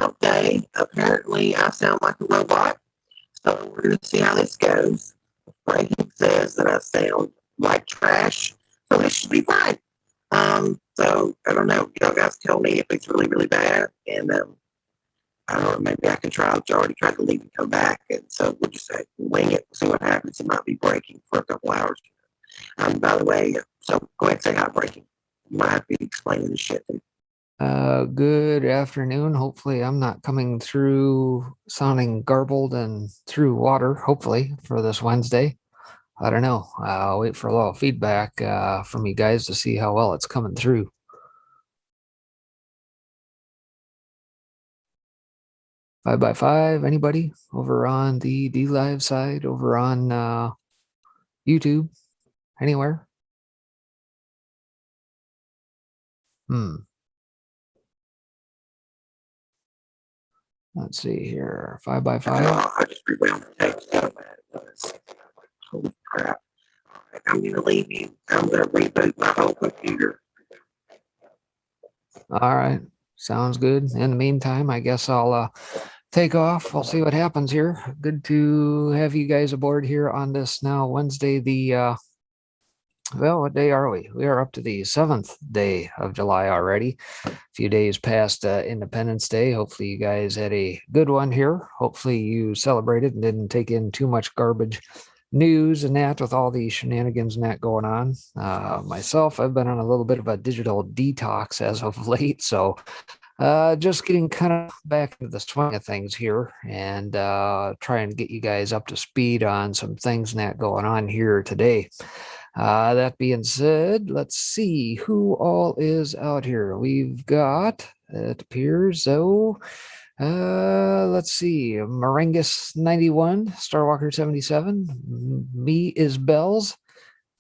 out day. Apparently, I sound like a robot. So we're going to see how this goes. Ranking says that I sound like trash. So this should be fine. So I don't know. Y'all guys tell me if it's really, really bad. And I don't know, maybe I can try. I already tried to leave and come back. And so we'll just wing it, see what happens. It might be breaking for a couple hours. By the way, so go ahead and say hi, breaking. You might have to be explaining the shit. Good afternoon. Hopefully I'm not coming through sounding garbled and through water, hopefully, for this Wednesday. I don't know. I'll wait for a little feedback from you guys to see how well it's coming through. 5x5, anybody over on the D-Live side, over on YouTube, anywhere? Let's see here, 5x5. I just rewound the text. Holy crap. All right, I'm going to leave you. I'm going to reboot my whole computer. All right, sounds good. In the meantime, I guess I'll take off. We'll see what happens here. Good to have you guys aboard here on this now Wednesday, the well, what day are we? We are up to the 7th day of July already. A few days past Independence Day. Hopefully you guys had a good one here. Hopefully you celebrated and didn't take in too much garbage news and that with all the shenanigans and that going on. Myself, I've been on a little bit of a digital detox as of late, so just getting kind of back into the swing of things here and trying to get you guys up to speed on some things and that going on here today. That being said, let's see who all is out here. We've got, it appears, so let's see, Marengus 91, Starwalker 77, me is Bells,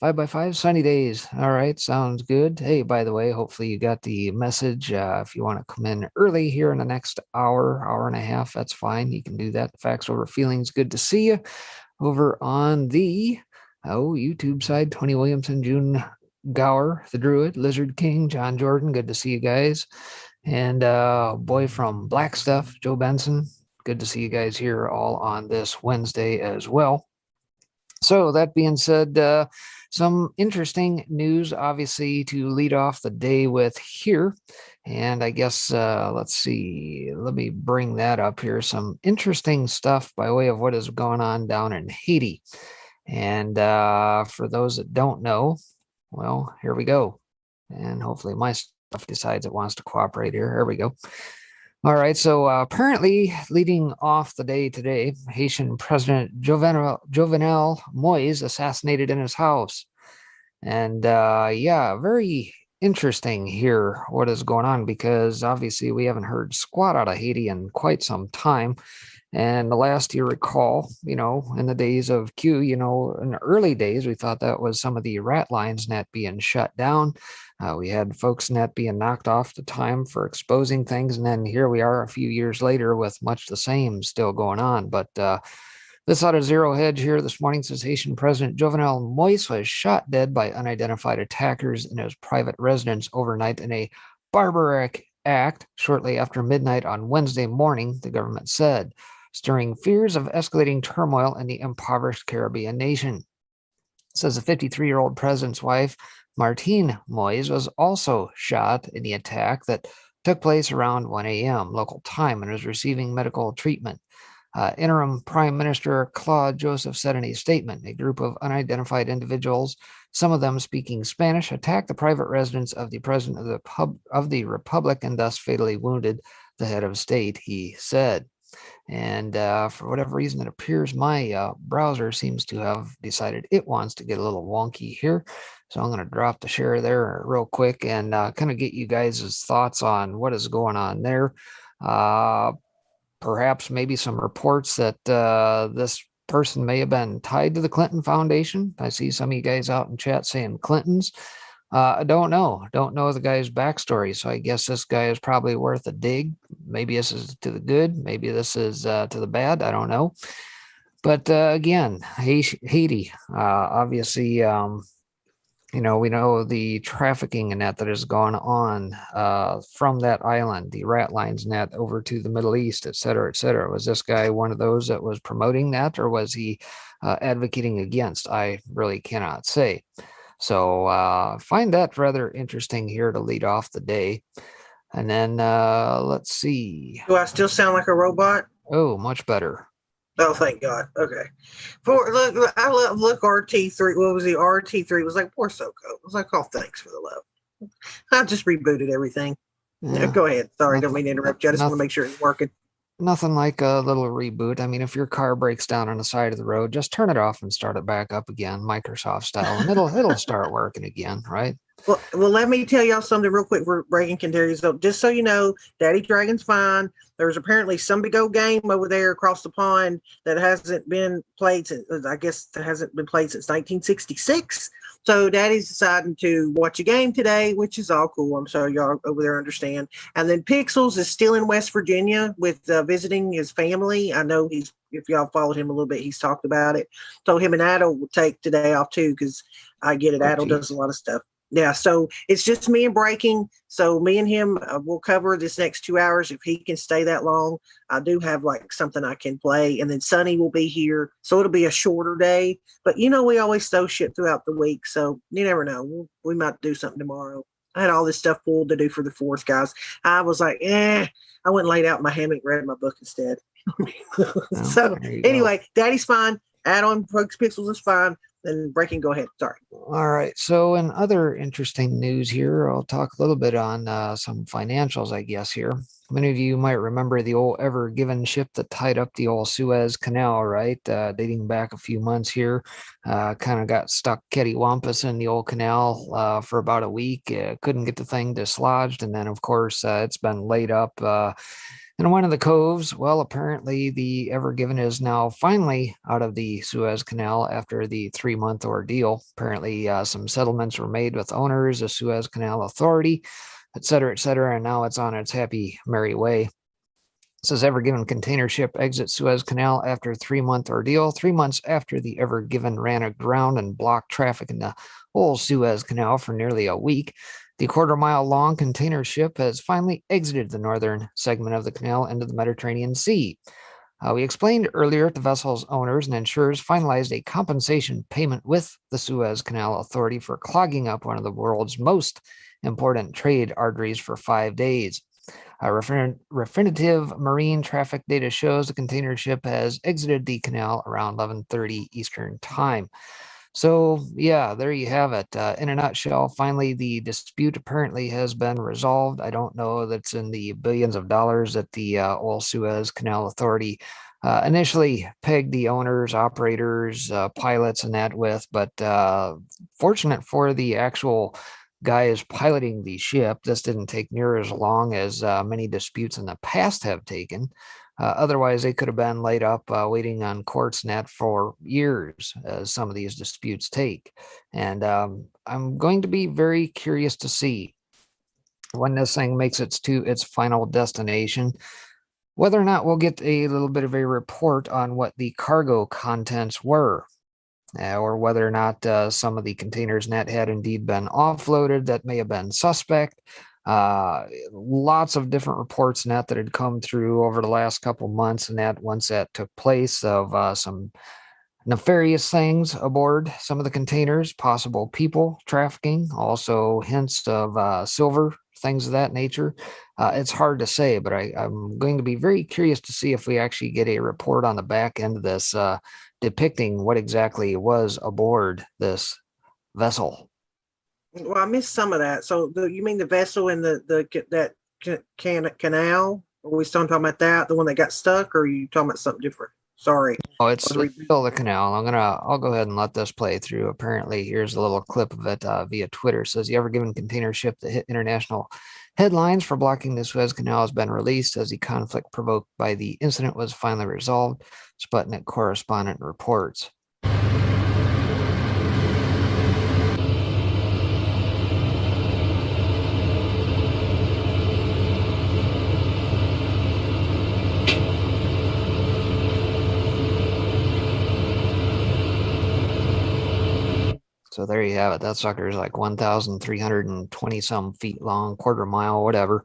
5x5, sunny days. All right, sounds good. Hey, by the way, hopefully you got the message. If you want to come in early here in the next hour and a half, that's fine. You can do that. Facts over feelings. Good to see you over on the YouTube side. Tony Williamson, June Gower, the Druid, Lizard King, John Jordan. Good to see you guys. And boy from Black Stuff, Joe Benson. Good to see you guys here all on this Wednesday as well. So that being said, some interesting news, obviously, to lead off the day with here. And I guess, let's see, let me bring that up here. Some interesting stuff by way of what is going on down in Haiti. And for those that don't know, well, here we go. And hopefully my stuff decides it wants to cooperate here. Here we go. All right, so apparently leading off the day today, Haitian President Jovenel Moise assassinated in his house. And yeah, very interesting here what is going on, because obviously we haven't heard squat out of Haiti in quite some time. And the last you recall, in the days of Q, in the early days, we thought that was some of the rat lines net being shut down. We had folks net being knocked off the time for exposing things. And then here we are a few years later with much the same still going on. But this out of Zero Hedge here this morning says Haitian President Jovenel Moise was shot dead by unidentified attackers in his private residence overnight in a barbaric act shortly after midnight on Wednesday morning, the government said, stirring fears of escalating turmoil in the impoverished Caribbean nation. It says the 53-year-old president's wife, Martine Moise, was also shot in the attack that took place around 1 a.m. local time and is receiving medical treatment. Interim Prime Minister Claude Joseph said in a statement, a group of unidentified individuals, some of them speaking Spanish, attacked the private residence of the president of the republic and thus fatally wounded the head of state, he said. And for whatever reason, it appears my browser seems to have decided it wants to get a little wonky here. So I'm going to drop the share there real quick and kind of get you guys' thoughts on what is going on there. Perhaps maybe some reports that this person may have been tied to the Clinton Foundation. I see some of you guys out in chat saying Clintons. I don't know the guy's backstory, so I guess this guy is probably worth a dig. Maybe this is to the good, maybe this is to the bad, I don't know. But again, Haiti, obviously, we know the trafficking and that has gone on from that island, the rat lines net over to the Middle East, et cetera, et cetera. Was this guy one of those that was promoting that, or was he advocating against? I really cannot say. So find that rather interesting here to lead off the day. And then let's see. Do I still sound like a robot? Oh, much better. Oh, thank God. Okay. I love RT3. What was the RT3? It was like poor Soko. It was like, oh, thanks for the love. I just rebooted everything. Yeah, go ahead. Sorry, don't mean to interrupt you. I just want to make sure it's working. Nothing like a little reboot. I mean, if your car breaks down on the side of the road, just turn it off and start it back up again, Microsoft style, and it'll start working again, right? Well, let me tell y'all something real quick for breaking containers. So just so you know, Daddy Dragon's fine. There's apparently some big old game over there across the pond that hasn't been played since, I guess, that hasn't been played since 1966. So Daddy's deciding to watch a game today, which is all cool. I'm sure y'all over there understand. And then Pixels is still in West Virginia with visiting his family. I know if y'all followed him a little bit, he's talked about it. So him and Adel will take today off too, because I get it. Adel does a lot of stuff. Yeah, so it's just me and Breaking. So me and him will cover this next 2 hours if he can stay that long. I do have like something I can play, and then Sonny will be here, so it'll be a shorter day. But we always throw shit throughout the week, so you never know. We might do something tomorrow. I had all this stuff pulled to do for the 4th, guys. I was like, I went and laid out in my hammock, read my book instead. So anyway, Daddy's fine. Add-on Pixels is fine. And Breaking, go ahead. Sorry. All right. So in other interesting news here, I'll talk a little bit on some financials, I guess, here. Many of you might remember the old Ever Given ship that tied up the old Suez Canal, right? Dating back a few months here. Kind of got stuck cattywampus in the old canal for about a week. Couldn't get the thing dislodged. And then, of course, it's been laid up in one of the coves. Well, apparently the Ever Given is now finally out of the Suez Canal after the 3-month ordeal. Apparently some settlements were made with owners, the Suez Canal Authority, et cetera, and now it's on its happy, merry way. It says Ever Given container ship exits Suez Canal after 3-month ordeal, 3 months after the Ever Given ran aground and blocked traffic in the whole Suez Canal for nearly a week. The quarter-mile-long container ship has finally exited the northern segment of the canal into the Mediterranean Sea. We explained earlier the vessel's owners and insurers finalized a compensation payment with the Suez Canal Authority for clogging up one of the world's most important trade arteries for 5 days. Refinitiv marine traffic data shows the container ship has exited the canal around 11:30 Eastern Time. So, yeah, there you have it. In a nutshell, finally, the dispute apparently has been resolved. I don't know that it's in the billions of dollars that the old Suez Canal Authority initially pegged the owners, operators, pilots, and that with, but fortunate for the actual guys piloting the ship, this didn't take near as long as many disputes in the past have taken. Otherwise, they could have been laid up waiting on courts net for years, as some of these disputes take. And I'm going to be very curious to see when this thing makes it to its final destination, whether or not we'll get a little bit of a report on what the cargo contents were. Or whether or not some of the containers net had indeed been offloaded that may have been suspect. Lots of different reports net that had come through over the last couple months, and that once that took place of some nefarious things aboard some of the containers, possible people trafficking, also hints of silver, things of that nature. It's hard to say, but I'm going to be very curious to see if we actually get a report on the back end of this depicting what exactly was aboard this vessel. Well, I missed some of that. So you mean the vessel in that canal? Are we still talking about that, the one that got stuck, or are you talking about something different? Sorry. Oh, it's still the canal. I'll go ahead and let this play through. Apparently, here's a little clip of it via Twitter. It says the Ever Given container ship that hit international headlines for blocking the Suez Canal has been released as the conflict provoked by the incident was finally resolved. Sputnik correspondent reports. So there you have it. That sucker is like 1,320 some feet long, quarter mile, whatever.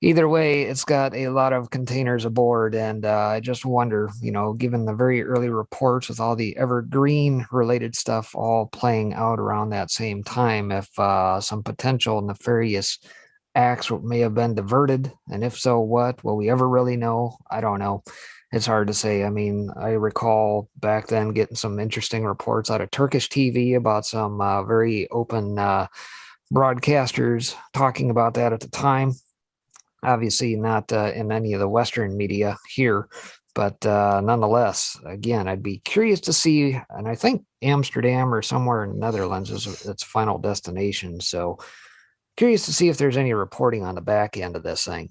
Either way, it's got a lot of containers aboard. And I just wonder, given the very early reports with all the evergreen related stuff all playing out around that same time, if some potential nefarious acts may have been diverted. And if so, what? Will we ever really know? I don't know. It's hard to say. I mean, I recall back then getting some interesting reports out of Turkish TV about some very open broadcasters talking about that at the time. Obviously, not in any of the Western media here, but nonetheless, again, I'd be curious to see. And I think Amsterdam or somewhere in the Netherlands is its final destination. So curious to see if there's any reporting on the back end of this thing.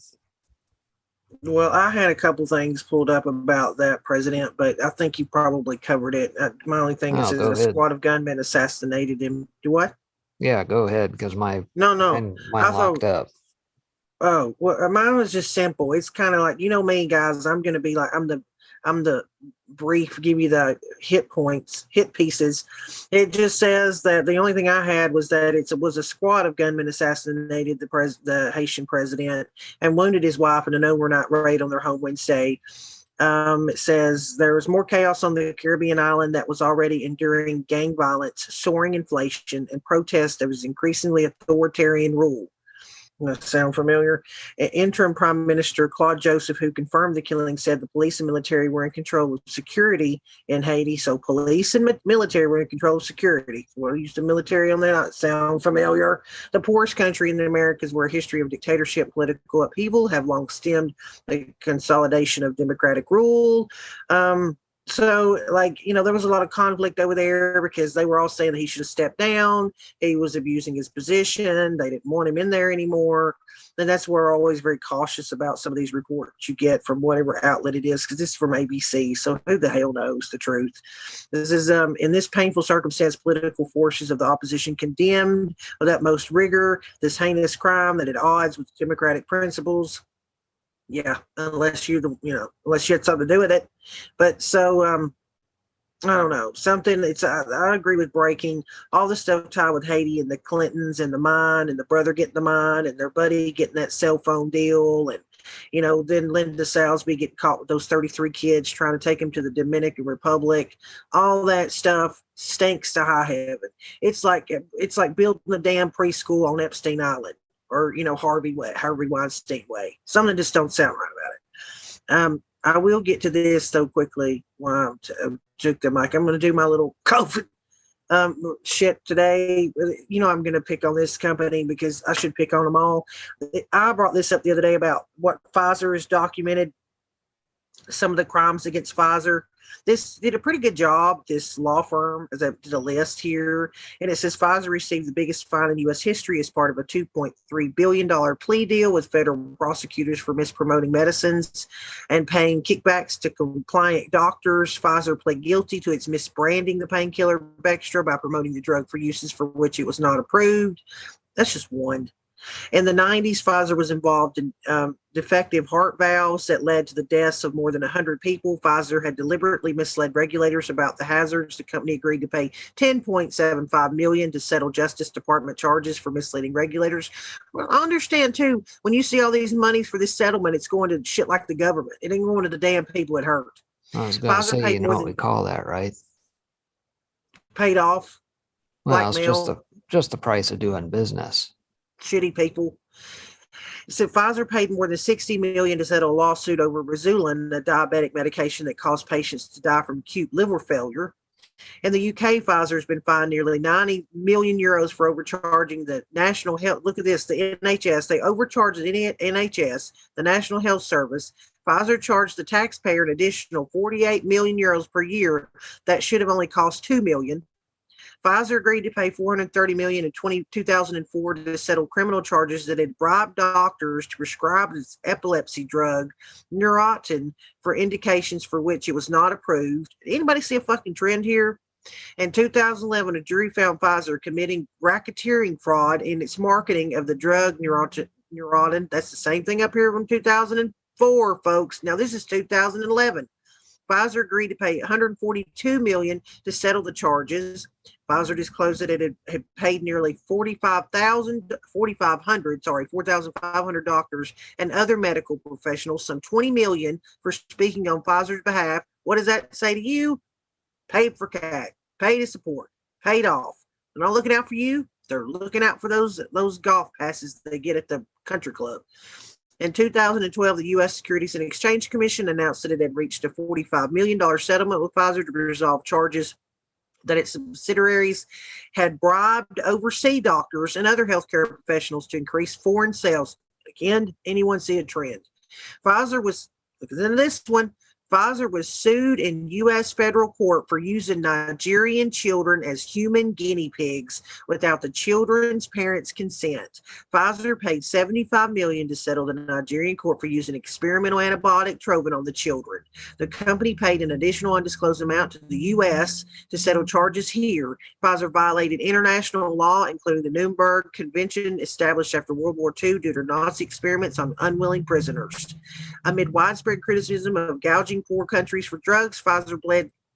Well, I had a couple things pulled up about that president, but I think you probably covered it. My only thing is go a ahead. squad of gunmen assassinated him. Do what? Yeah, go ahead, because mine I locked thought, up. oh, well, mine was just simple. It's kind of like, me, guys, I'm going to be like, I'm the brief, give you the hit pieces. It just says that the only thing I had was that it was a squad of gunmen assassinated the Haitian president and wounded his wife in an overnight raid on their home Wednesday. It says there was more chaos on the Caribbean island that was already enduring gang violence, soaring inflation, and protests that was increasingly authoritarian rule. Sound familiar? Interim Prime Minister Claude Joseph, who confirmed the killing, said the police and military were in control of security in Haiti. So police and military were in control of security. We're used to military on that. Sound familiar? The poorest country in the Americas, where a history of dictatorship, political upheaval have long stemmed the consolidation of democratic rule. So, there was a lot of conflict over there because they were all saying that he should have stepped down. He was abusing his position. They didn't want him in there anymore. And that's where we're always very cautious about some of these reports you get from whatever outlet it is, because this is from ABC. So who the hell knows the truth? This is, in this painful circumstance, political forces of the opposition condemned with utmost rigor this heinous crime that at odds with democratic principles. Yeah, unless you had something to do with it. But so, I don't know, something. I agree with breaking all the stuff tied with Haiti and the Clintons and the mine and the brother getting the mine and their buddy getting that cell phone deal. And, then Linda Salisbury getting caught with those 33 kids trying to take him to the Dominican Republic. All that stuff stinks to high heaven. It's like building a damn preschool on Epstein Island. Or Harvey Weinstein way. Something just don't sound right about it. I will get to this though quickly. While I took the mic, I'm going to do my little COVID shit today. I'm going to pick on this company because I should pick on them all. I brought this up the other day about what Pfizer has documented. Some of the crimes against Pfizer. This did a pretty good job. This law firm did a list here, and it says Pfizer received the biggest fine in U.S. history as part of a $2.3 billion plea deal with federal prosecutors for mispromoting medicines and paying kickbacks to compliant doctors. Pfizer pled guilty to its misbranding the painkiller Bextra by promoting the drug for uses for which it was not approved. That's just one. In the 90s, Pfizer was involved in defective heart valves that led to the deaths of more than 100 people. Pfizer had deliberately misled regulators about the hazards. The company agreed to pay $10.75 million to settle Justice Department charges for misleading regulators. Well, I understand, too, when you see all these monies for this settlement, it's going to shit like the government. It ain't going to the damn people it hurt. I was going to say, what we call that, right? Paid off. Well, it's just the price of doing business. Shitty people. So Pfizer paid more than $60 million to settle a lawsuit over Rizulin, a diabetic medication that caused patients to die from acute liver failure. In the UK, Pfizer has been fined nearly 90 million euros for overcharging the National Health. Look at this, the NHS. They overcharged the NHS, the National Health Service. Pfizer charged the taxpayer an additional 48 million euros per year. That should have only cost 2 million. Pfizer agreed to pay $430 million in 2004 to settle criminal charges that had bribed doctors to prescribe its epilepsy drug, Neurontin, for indications for which it was not approved. Anybody see a fucking trend here? In 2011, a jury found Pfizer committing racketeering fraud in its marketing of the drug Neurontin. That's the same thing up here from 2004, folks. Now, this is 2011. Pfizer agreed to pay $142 million to settle the charges. Pfizer disclosed that it had paid nearly 4,500 doctors and other medical professionals some $20 million for speaking on Pfizer's behalf. What does that say to you? Paid for CAC, paid to support, paid off. They're not looking out for you. They're looking out for those golf passes they get at the country club. In 2012, the U.S. Securities and Exchange Commission announced that it had reached a $45 million settlement with Pfizer to resolve charges that its subsidiaries had bribed overseas doctors and other healthcare professionals to increase foreign sales. Again, anyone see a trend? Pfizer was sued in U.S. federal court for using Nigerian children as human guinea pigs without the children's parents' consent. Pfizer paid $75 million to settle the Nigerian court for using experimental antibiotic Trovin on the children. The company paid an additional undisclosed amount to the U.S. to settle charges here. Pfizer violated international law, including the Nuremberg Convention established after World War II due to Nazi experiments on unwilling prisoners. Amid widespread criticism of gouging poor countries for drugs, Pfizer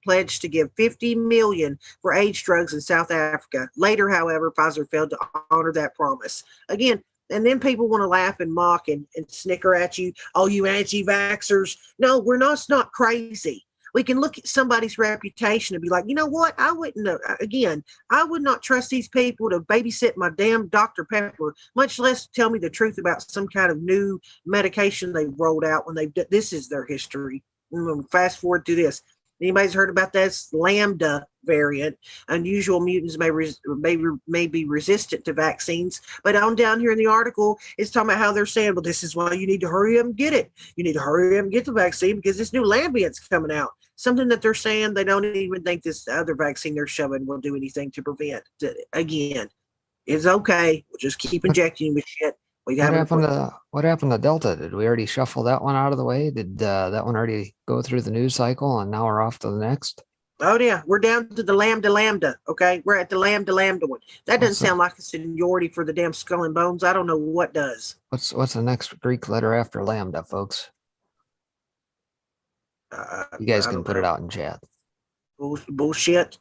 pledged to give $50 million for AIDS drugs in South Africa. Later, however, Pfizer failed to honor that promise. Again, and then people want to laugh and mock and snicker at you. Oh, you anti-vaxxers. No, we're not. It's not crazy. We can look at somebody's reputation and be like, you know what? I would not trust these people to babysit my damn Dr. Pepper, much less tell me the truth about some kind of new medication they've rolled out when this is their history. Fast forward to this. Anybody's heard about this Lambda variant? Unusual mutants may be resistant to vaccines. But on down here in the article, it's talking about how they're saying, well, this is why you need to hurry up and get it. You need to hurry up and get the vaccine because this new Lambda's coming out. Something that they're saying they don't even think this other vaccine they're shoving will do anything to prevent. Again, it's okay. We'll just keep injecting you with shit. What happened to Delta? Did we already shuffle that one out of the way? Did that one already go through the news cycle and now we're off to the next? Oh yeah, we're down to the Lambda. Okay, we're at the Lambda one. That doesn't sound like a seniority for the damn skull and bones. I don't know what does. What's the next Greek letter after Lambda, folks? You guys can put it out in chat. Bullshit.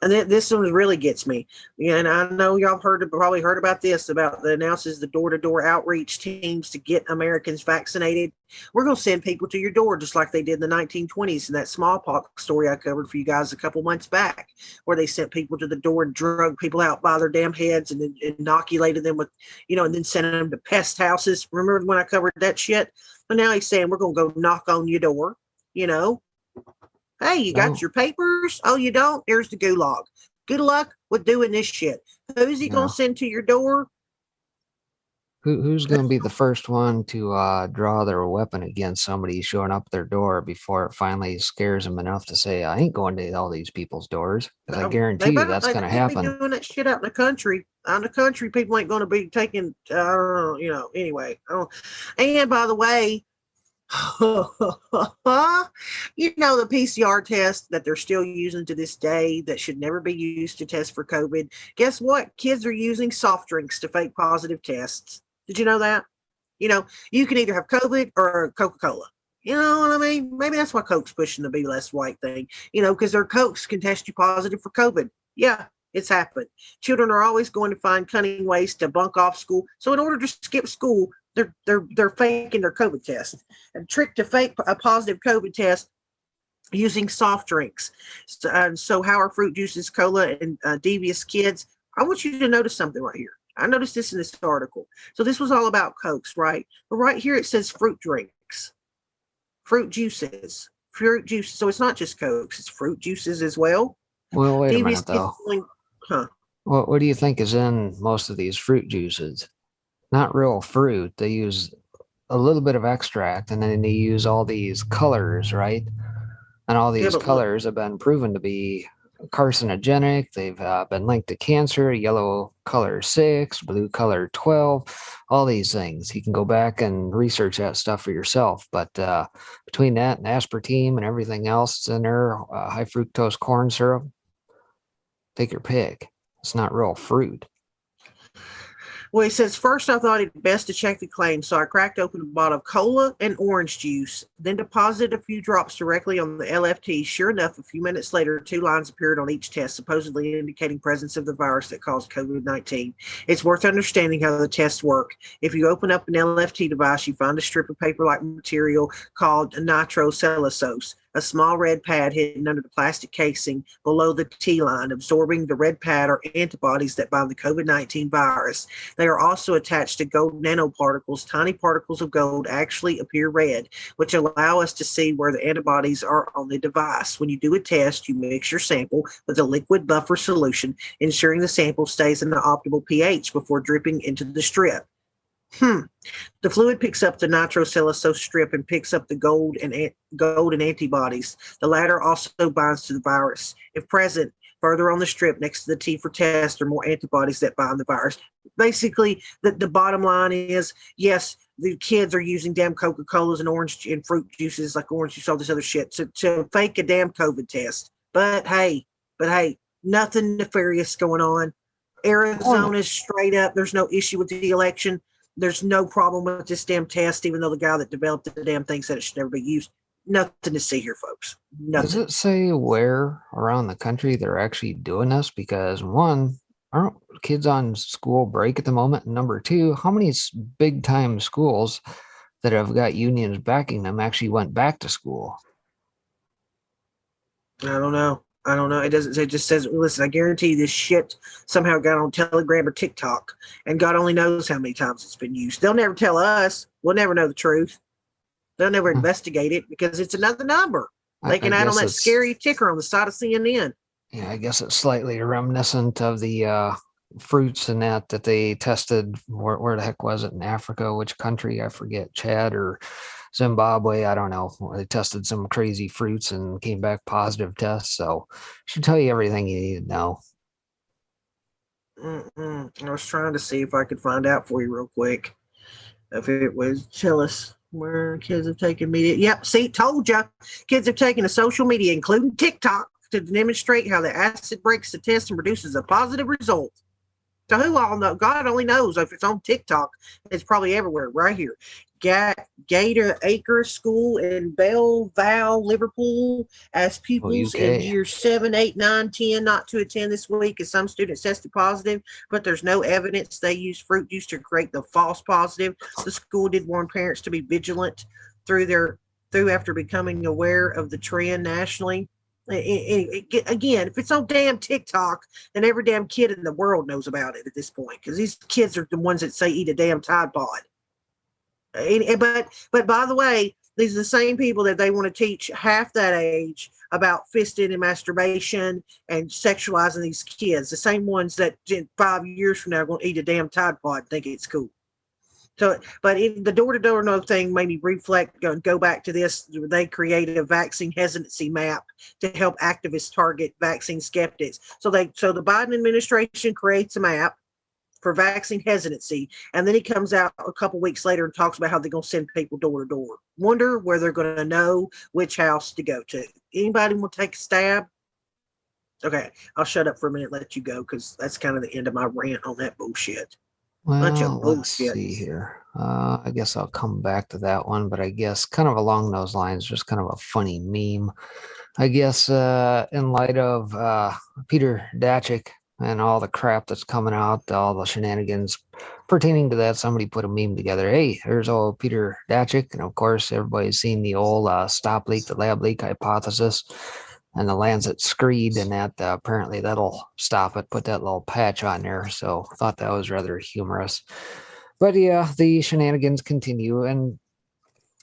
And then this one really gets me. Yeah, and I know y'all probably heard about this, about the announces the door-to-door outreach teams to get Americans vaccinated. We're going to send people to your door just like they did in the 1920s in that smallpox story I covered for you guys a couple months back, where they sent people to the door and drug people out by their damn heads and then inoculated them with, and then sent them to pest houses. Remember when I covered that shit? But now he's saying we're going to go knock on your door, Hey, you got your papers? Oh, you don't? Here's the gulag. Good luck with doing this shit. Who's he going to send to your door? Who's going to be the first one to draw their weapon against somebody showing up their door before it finally scares them enough to say, I ain't going to all these people's doors? Because I guarantee you that's going to happen. Doing that shit out in the country. Out in the country, people ain't going to be taking, anyway. And by the way, the PCR test that they're still using to this day that should never be used to test for COVID. Guess what? Kids are using soft drinks to fake positive tests. Did you know that? You can either have COVID or Coca-Cola. You know what I mean? Maybe that's why Coke's pushing the be less white thing, because their Cokes can test you positive for COVID. Yeah, it's happened. Children are always going to find cunning ways to bunk off school. So in order to skip school, they're faking their COVID test. A trick to fake a positive COVID test using soft drinks. So how are fruit juices, cola, and devious kids? I want you to notice something right here. I noticed this in this article. So this was all about Cokes, right? But right here it says fruit drinks, fruit juices. So it's not just Cokes, it's fruit juices as well. Well, wait a minute though. What do you think is in most of these fruit juices? Not real fruit. They use a little bit of extract and then they use all these colors, right? And all these colors have been proven to be carcinogenic. They've been linked to cancer. Yellow color 6, blue color 12, all these things. You can go back and research that stuff for yourself. But between that and aspartame and everything else in there, high fructose corn syrup, take your pick. It's not real fruit. Well, he says, first I thought it best to check the claim, so I cracked open a bottle of cola and orange juice, then deposited a few drops directly on the LFT. Sure enough, a few minutes later, 2 lines appeared on each test, supposedly indicating presence of the virus that caused COVID-19. It's worth understanding how the tests work. If you open up an LFT device, you find a strip of paper-like material called nitrocellulose, a small red pad hidden under the plastic casing below the T line. Absorbing the red pad are antibodies that bind the COVID-19 virus. They are also attached to gold nanoparticles. Tiny particles of gold actually appear red, which allow us to see where the antibodies are on the device. When you do a test, you mix your sample with a liquid buffer solution, ensuring the sample stays in the optimal pH before dripping into the strip. The fluid picks up the nitrocellulose strip and picks up the gold and antibodies. The latter also binds to the virus. If present, further on the strip next to the T for test are more antibodies that bind the virus. Basically, the bottom line is, yes, the kids are using damn Coca-Colas and orange and fruit juices like orange juice, all this other shit to fake a damn COVID test. But hey, nothing nefarious going on. Arizona's straight up. There's no issue with the election. There's no problem with this damn test, even though the guy that developed the damn thing said it should never be used. Nothing to see here, folks. Nothing. Does it say where around the country they're actually doing this? Because one, aren't kids on school break at the moment? And number two, how many big time schools that have got unions backing them actually went back to school? I don't know. It doesn't say. It just says, listen, I guarantee you this shit somehow got on Telegram or TikTok, and God only knows how many times it's been used. They'll never tell us. We'll never know the truth. They'll never investigate it because it's another number. They can add on that scary ticker on the side of CNN. Yeah, I guess it's slightly reminiscent of the fruits and that they tested. Where the heck was it in Africa? Which country? I forget. Chad or Zimbabwe, I don't know. They tested some crazy fruits and came back positive tests. So should tell you everything you need to know. I was trying to see if I could find out for you real quick. If it was, tell us where kids have taken media. Yep, see, told you. Kids have taken to social media, including TikTok, to demonstrate how the acid breaks the test and produces a positive result. So who all know? God only knows if it's on TikTok. It's probably everywhere, right here. Gator Acre School in Belleville, Liverpool, asked pupils in years 7, 8, 9, 10 not to attend this week as some students tested positive, but there's no evidence they used fruit juice to create the false positive. The school did warn parents to be vigilant through after becoming aware of the trend nationally. Again, if it's on damn TikTok, then every damn kid in the world knows about it at this point, because these kids are the ones that say eat a damn Tide Pod. But by the way, these are the same people that they want to teach half that age about fisting and masturbation and sexualizing these kids. The same ones that 5 years from now are going to eat a damn Tide Pod and think it's cool. So, but the door-to-door no thing made me go back to this. They created a vaccine hesitancy map to help activists target vaccine skeptics. So the Biden administration creates a map for vaccine hesitancy, and then he comes out a couple weeks later and talks about how they're going to send people door to door. Wonder where they're going to know which house to go to. Anybody want to take a stab? Okay, I'll shut up for a minute and let you go, because that's kind of the end of my rant on that bullshit. Well, let's see here. I guess I'll come back to that one, but I guess kind of along those lines, just kind of a funny meme. I guess in light of Peter Daszak and all the crap that's coming out, all the shenanigans pertaining to that, somebody put a meme together. Hey, there's old Peter Daszak. And of course, everybody's seen the old stop leak, the lab leak hypothesis, and the Lancet screed, and that apparently that'll stop it, put that little patch on there. So I thought that was rather humorous. But yeah, the shenanigans continue. And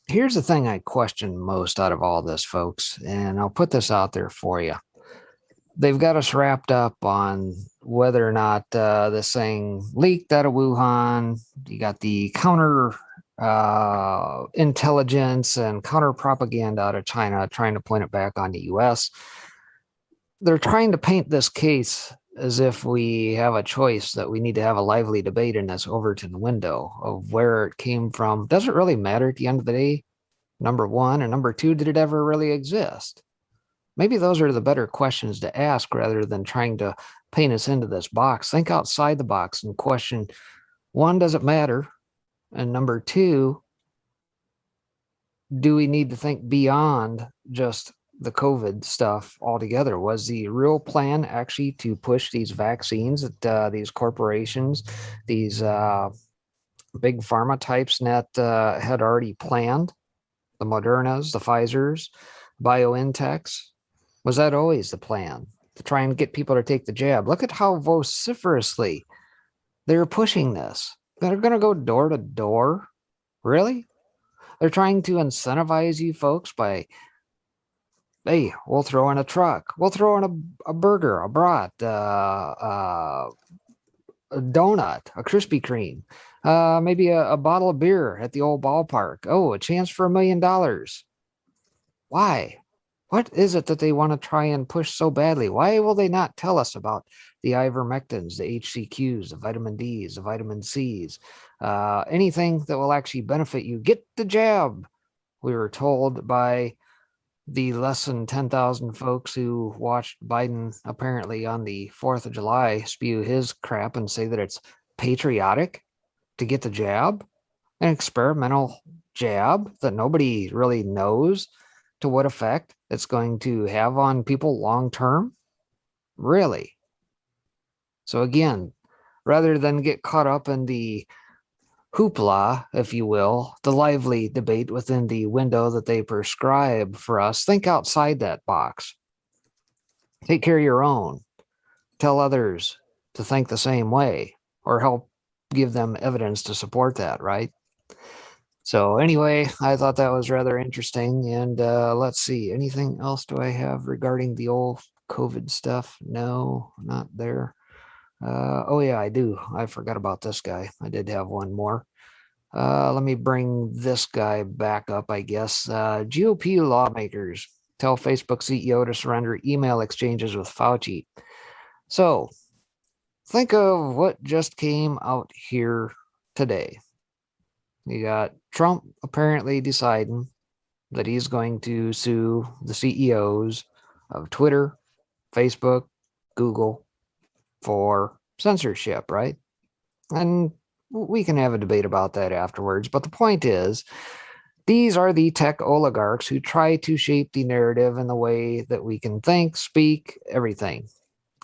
here's the thing I question most out of all this, folks, and I'll put this out there for you. They've got us wrapped up on whether or not this thing leaked out of Wuhan. You got the counter intelligence and counter propaganda out of China trying to point it back on the U.S. They're trying to paint this case as if we have a choice, that we need to have a lively debate in this Overton window of where it came from. Does it really matter at the end of the day? Number one, or number two, did it ever really exist? Maybe those are the better questions to ask rather than trying to paint us into this box. Think outside the box and question One, does it matter? And number two, do we need to think beyond just the COVID stuff altogether? Was the real plan actually to push these vaccines that these corporations, these big pharma types that had already planned? The Modernas, the Pfizers, BioNTechs? Was that always the plan? To try and get people to take the jab? Look at how vociferously they're pushing this. They're going to go door to door. Really? They're trying to incentivize you folks by, hey, we'll throw in a truck. We'll throw in a burger, a brat, a donut, a Krispy Kreme, maybe a bottle of beer at the old ballpark. Oh, a chance for $1 million. Why? What is it that they want to try and push so badly? Why will they not tell us about the ivermectins, the HCQs, the vitamin Ds, the vitamin Cs, anything that will actually benefit you? Get the jab. We were told by the less than 10,000 folks who watched Biden apparently on the 4th of July spew his crap and say that it's patriotic to get the jab, an experimental jab that nobody really knows to what effect it's going to have on people long term. Really? So again, rather than get caught up in the hoopla, if you will, the lively debate within the window that they prescribe for us, think outside that box. Take care of your own. Tell others to think the same way, or help give them evidence to support that, right? So anyway, I thought that was rather interesting. And let's see, anything else do I have regarding the old COVID stuff? No, not there. Oh yeah, I do. I forgot about this guy. I did have one more. Let me bring this guy back up, I guess. GOP lawmakers tell Facebook CEO to surrender email exchanges with Fauci. So think of what just came out here today. You got Trump apparently deciding that he's going to sue the CEOs of Twitter, Facebook, Google for censorship, right? And we can have a debate about that afterwards. But the point is, these are the tech oligarchs who try to shape the narrative in the way that we can think, speak, everything.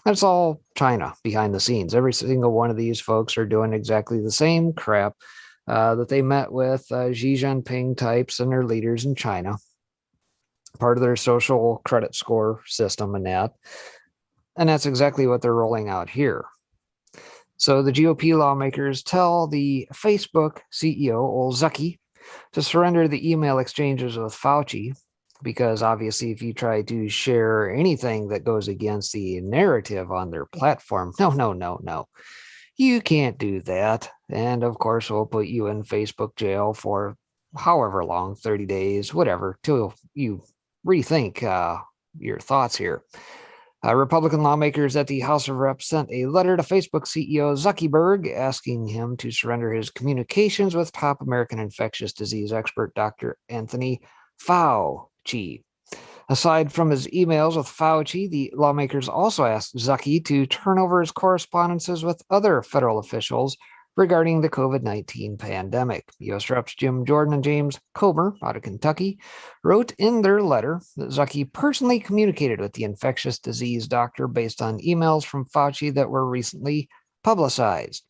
That's all China behind the scenes. Every single one of these folks are doing exactly the same crap that they met with Xi Jinping types and their leaders in China, part of their social credit score system and that. And that's exactly what they're rolling out here. So the GOP lawmakers tell the Facebook CEO, old Zucky, to surrender the email exchanges with Fauci, because obviously if you try to share anything that goes against the narrative on their platform, no. You can't do that. And of course, we'll put you in Facebook jail for however long, 30 days, whatever, till you rethink your thoughts here. Republican lawmakers at the House of Reps sent a letter to Facebook CEO Zuckerberg asking him to surrender his communications with top American infectious disease expert Dr. Anthony Fauci. Aside from his emails with Fauci, the lawmakers also asked Zucky to turn over his correspondences with other federal officials regarding the COVID-19 pandemic. U.S. Reps Jim Jordan and James Comer out of Kentucky wrote in their letter that Zucky personally communicated with the infectious disease doctor based on emails from Fauci that were recently publicized.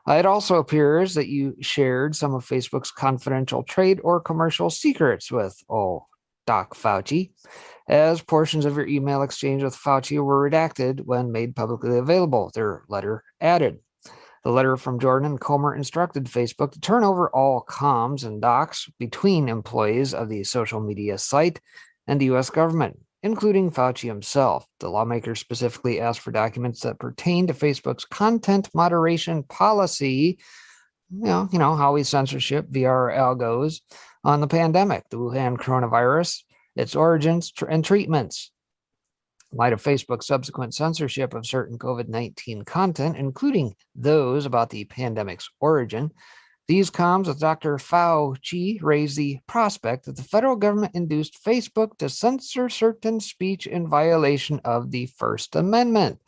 It also appears that you shared some of Facebook's confidential trade or commercial secrets with Doc Fauci, as portions of your email exchange with Fauci were redacted when made publicly available, their letter added. The letter from Jordan and Comer instructed Facebook to turn over all comms and docs between employees of the social media site and the U.S. government, including Fauci himself. The lawmakers specifically asked for documents that pertain to Facebook's content moderation policy, you know how we censorship via our algos on the pandemic, the Wuhan coronavirus, its origins and treatments. In light of Facebook's subsequent censorship of certain COVID-19 content, including those about the pandemic's origin, these comms with Dr. Fauci raise the prospect that the federal government induced Facebook to censor certain speech in violation of the First Amendment.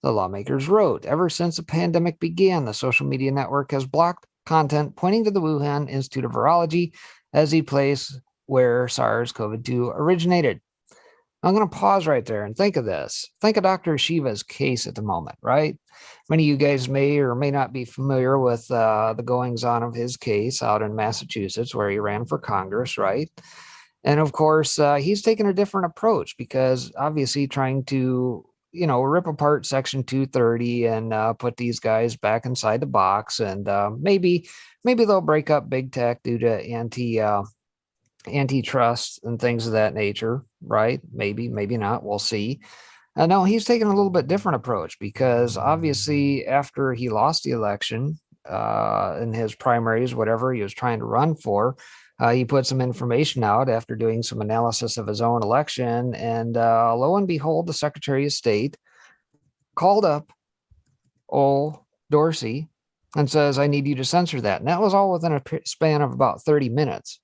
The lawmakers wrote, ever since the pandemic began, the social media network has blocked content pointing to the Wuhan Institute of Virology as the place where SARS-CoV-2 originated. I'm going to pause right there and think of this. Think of Dr. Shiva's case at the moment, right? Many of you guys may or may not be familiar with the goings-on of his case out in Massachusetts where he ran for Congress, right? And of course, he's taken a different approach because obviously trying to, rip apart Section 230 and put these guys back inside the box. And maybe they'll break up big tech due to antitrust and things of that nature, right? Maybe not. We'll see. No, he's taken a little bit different approach because obviously after he lost the election in his primaries, whatever he was trying to run for, he put some information out after doing some analysis of his own election. And lo and behold, the Secretary of State called up old Dorsey and says, I need you to censor that. And that was all within a span of about 30 minutes.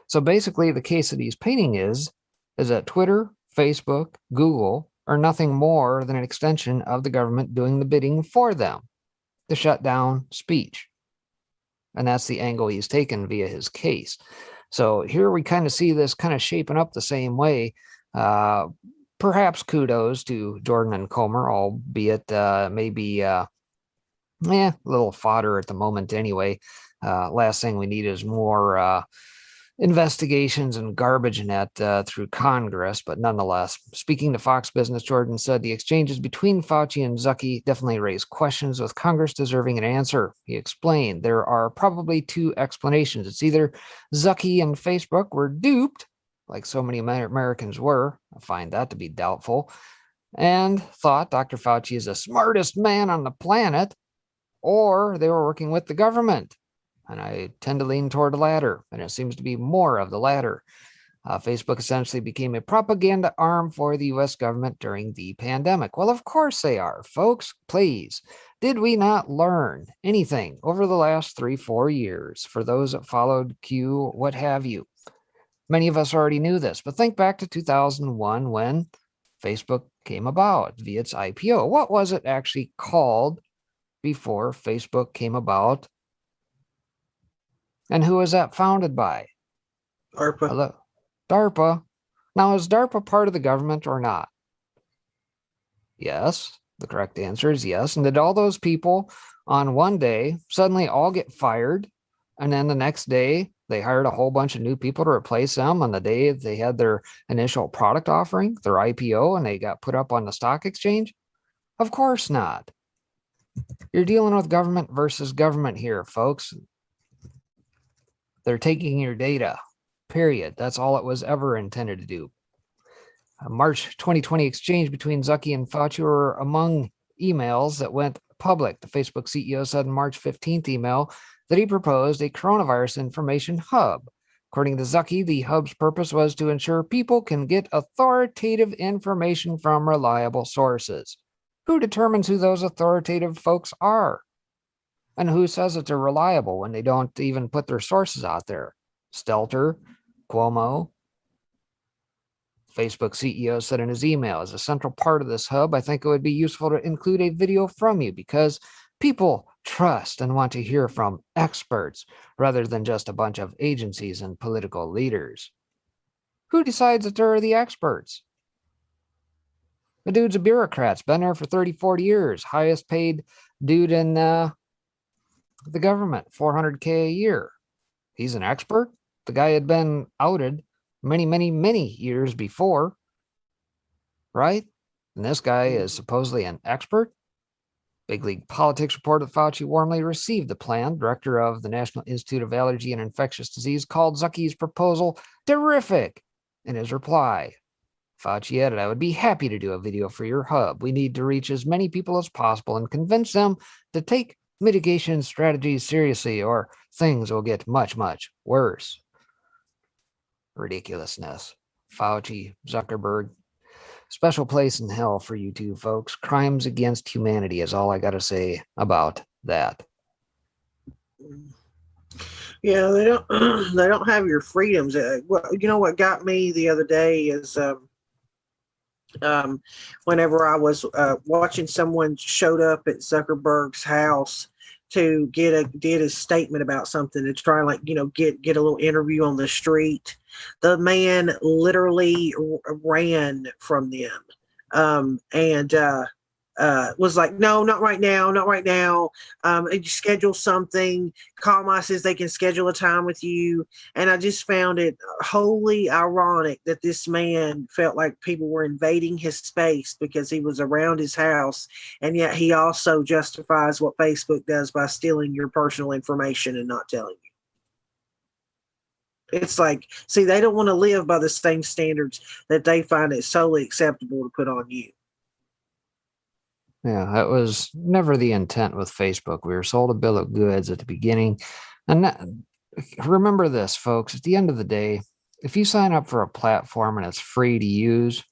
So basically, the case that he's painting is that Twitter, Facebook, Google are nothing more than an extension of the government doing the bidding for them to shut down speech. And that's the angle he's taken via his case. So here we kind of see this kind of shaping up the same way. Perhaps kudos to Jordan and Comer, albeit maybe a little fodder at the moment anyway. Last thing we need is more investigations and garbage net through Congress, but nonetheless, speaking to Fox Business, Jordan said the exchanges between Fauci and Zucki definitely raise questions with Congress deserving an answer. He explained there are probably two explanations. It's either Zucki and Facebook were duped, like so many Americans were. I find that to be doubtful, and thought Dr. Fauci is the smartest man on the planet, or they were working with the government. And I tend to lean toward the latter, and it seems to be more of the latter. Facebook essentially became a propaganda arm for the U.S. government during the pandemic. Well, of course they are, folks. Please. Did we not learn anything over the last 3-4 years? For those that followed Q, what have you? Many of us already knew this, but think back to 2001 when Facebook came about via its IPO. What was it actually called before Facebook came about? And who was that founded by? DARPA. Hello. DARPA. Now, is DARPA part of the government or not? Yes. The correct answer is yes. And did all those people on one day suddenly all get fired? And then the next day, they hired a whole bunch of new people to replace them on the day they had their initial product offering, their IPO, and they got put up on the stock exchange? Of course not. You're dealing with government versus government here, folks. They're taking your data, period. That's all it was ever intended to do. A March 2020 exchange between Zucki and Fauci were among emails that went public. The Facebook CEO said in March 15th email that he proposed a coronavirus information hub. According to Zucki, the hub's purpose was to ensure people can get authoritative information from reliable sources. Who determines who those authoritative folks are? And who says that they're reliable when they don't even put their sources out there? Stelter, Cuomo. Facebook CEO said in his email, as a central part of this hub, I think it would be useful to include a video from you because people trust and want to hear from experts rather than just a bunch of agencies and political leaders. Who decides that they're the experts? The dude's a bureaucrat, been there for 30, 40 years, highest paid dude in the government, $400K a year. He's an expert. The guy had been outed many years before, right? And this guy is supposedly an expert. Big League Politics reported Fauci warmly received the plan. Director of the National Institute of Allergy and Infectious Disease called Zucki's proposal terrific. In his reply, Fauci added, I would be happy to do a video for your hub. We need to reach as many people as possible and convince them to take mitigation strategies seriously, or things will get much worse. Ridiculousness. Fauci, Zuckerberg, special place in hell for you two folks. Crimes against humanity is all I got to say about that. Yeah, they don't. They don't have your freedoms. Well, you know what got me the other day is um, whenever I was watching someone showed up at Zuckerberg's house to did a statement about something to try and, like, get a little interview on the street. The man literally ran from them, and was like, no, not right now, not right now. And you schedule something. Call my says they can schedule a time with you. And I just found it wholly ironic that this man felt like people were invading his space because he was around his house, and yet he also justifies what Facebook does by stealing your personal information and not telling you. It's like, see, they don't want to live by the same standards that they find it solely acceptable to put on you. Yeah, that was never the intent with Facebook. We were sold a bill of goods at the beginning. And remember this, folks, at the end of the day, if you sign up for a platform and it's free to use,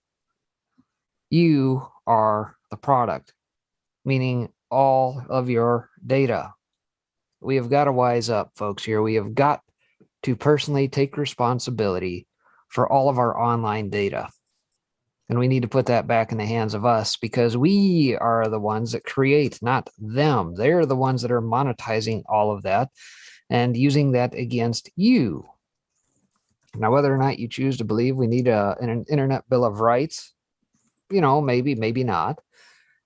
you are the product, meaning all of your data. We have got to wise up, folks, here. We have got to personally take responsibility for all of our online data. And we need to put that back in the hands of us, because we are the ones that create, not them. They're the ones that are monetizing all of that and using that against you. Now, whether or not you choose to believe we need an internet bill of rights, maybe, maybe not.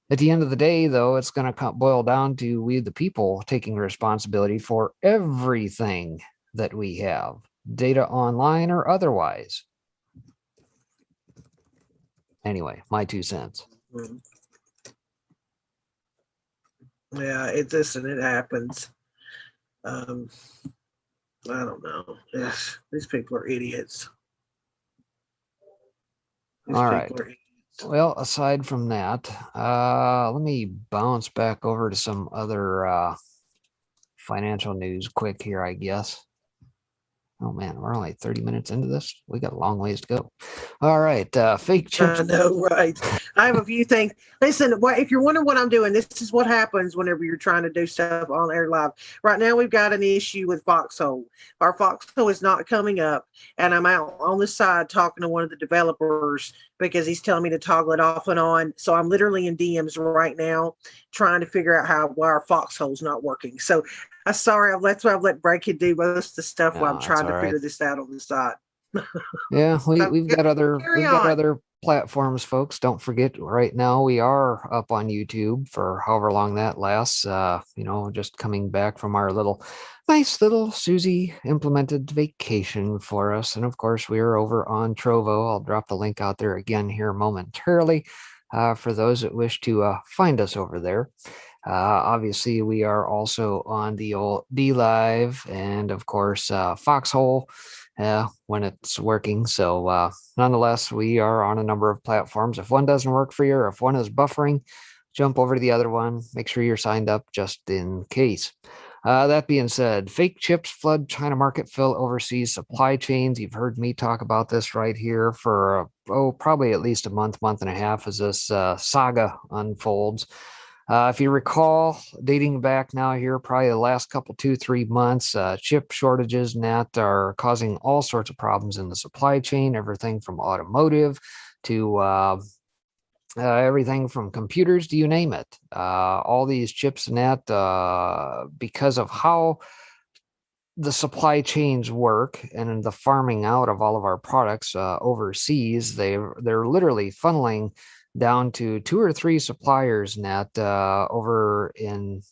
At the end of the day, though, it's going to boil down to we, the people, taking responsibility for everything that we have, data online or otherwise. Anyway, my 2 cents. Yeah, it happens. I don't know. Yes, these people are idiots. All right. Well, aside from that, let me bounce back over to some other financial news quick here, I guess. Oh man, we're only 30 minutes into this. We got a long ways to go. All right, fake chips. I know, right? I have a few things. Listen, if you're wondering what I'm doing, this is what happens whenever you're trying to do stuff on air live. Right now, we've got an issue with Foxhole. Our Foxhole is not coming up, and I'm out on the side talking to one of the developers because he's telling me to toggle it off and on. So I'm literally in DMs right now trying to figure out why our Foxhole's not working. So I'm sorry, that's why I've let Breakhead do most of the stuff while I'm trying to figure this out on the side. Yeah, we've got other platforms, folks. Don't forget, right now we are up on YouTube for however long that lasts. Just coming back from our nice little Susie implemented vacation for us. And of course, we are over on Trovo. I'll drop the link out there again here momentarily for those that wish to find us over there. Obviously, we are also on the old D-Live and, of course, Foxhole when it's working. So nonetheless, we are on a number of platforms. If one doesn't work for you, or if one is buffering, jump over to the other one. Make sure you're signed up just in case. That being said, fake chips flood China market, fill overseas supply chains. You've heard me talk about this right here for, probably at least a month and a half as this saga unfolds. If you recall, dating back now here, probably the last couple, 2-3 months, chip shortages and that are causing all sorts of problems in the supply chain, everything from automotive to everything from computers to you name it. All these chips and that, because of how the supply chains work and the farming out of all of our products overseas, they're literally funneling down to 2 or 3 suppliers net over in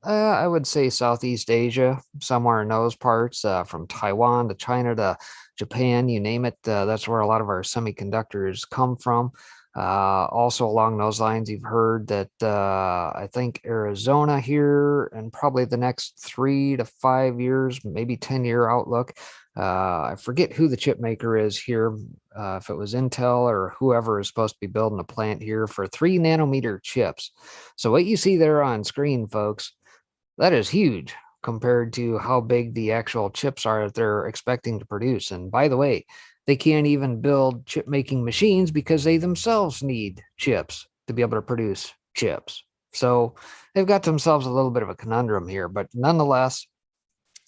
I would say Southeast Asia, somewhere in those parts, from Taiwan to China to Japan, you name it. That's where a lot of our semiconductors come from. Also along those lines, you've heard that I think Arizona here and probably the next 3 to 5 years, maybe 10-year outlook. I forget who the chip maker is here, if it was Intel or whoever is supposed to be building a plant here for 3 nanometer chips. So what you see there on screen, folks, that is huge compared to how big the actual chips are that they're expecting to produce. And by the way, they can't even build chip making machines because they themselves need chips to be able to produce chips. So they've got themselves a little bit of a conundrum here, but nonetheless,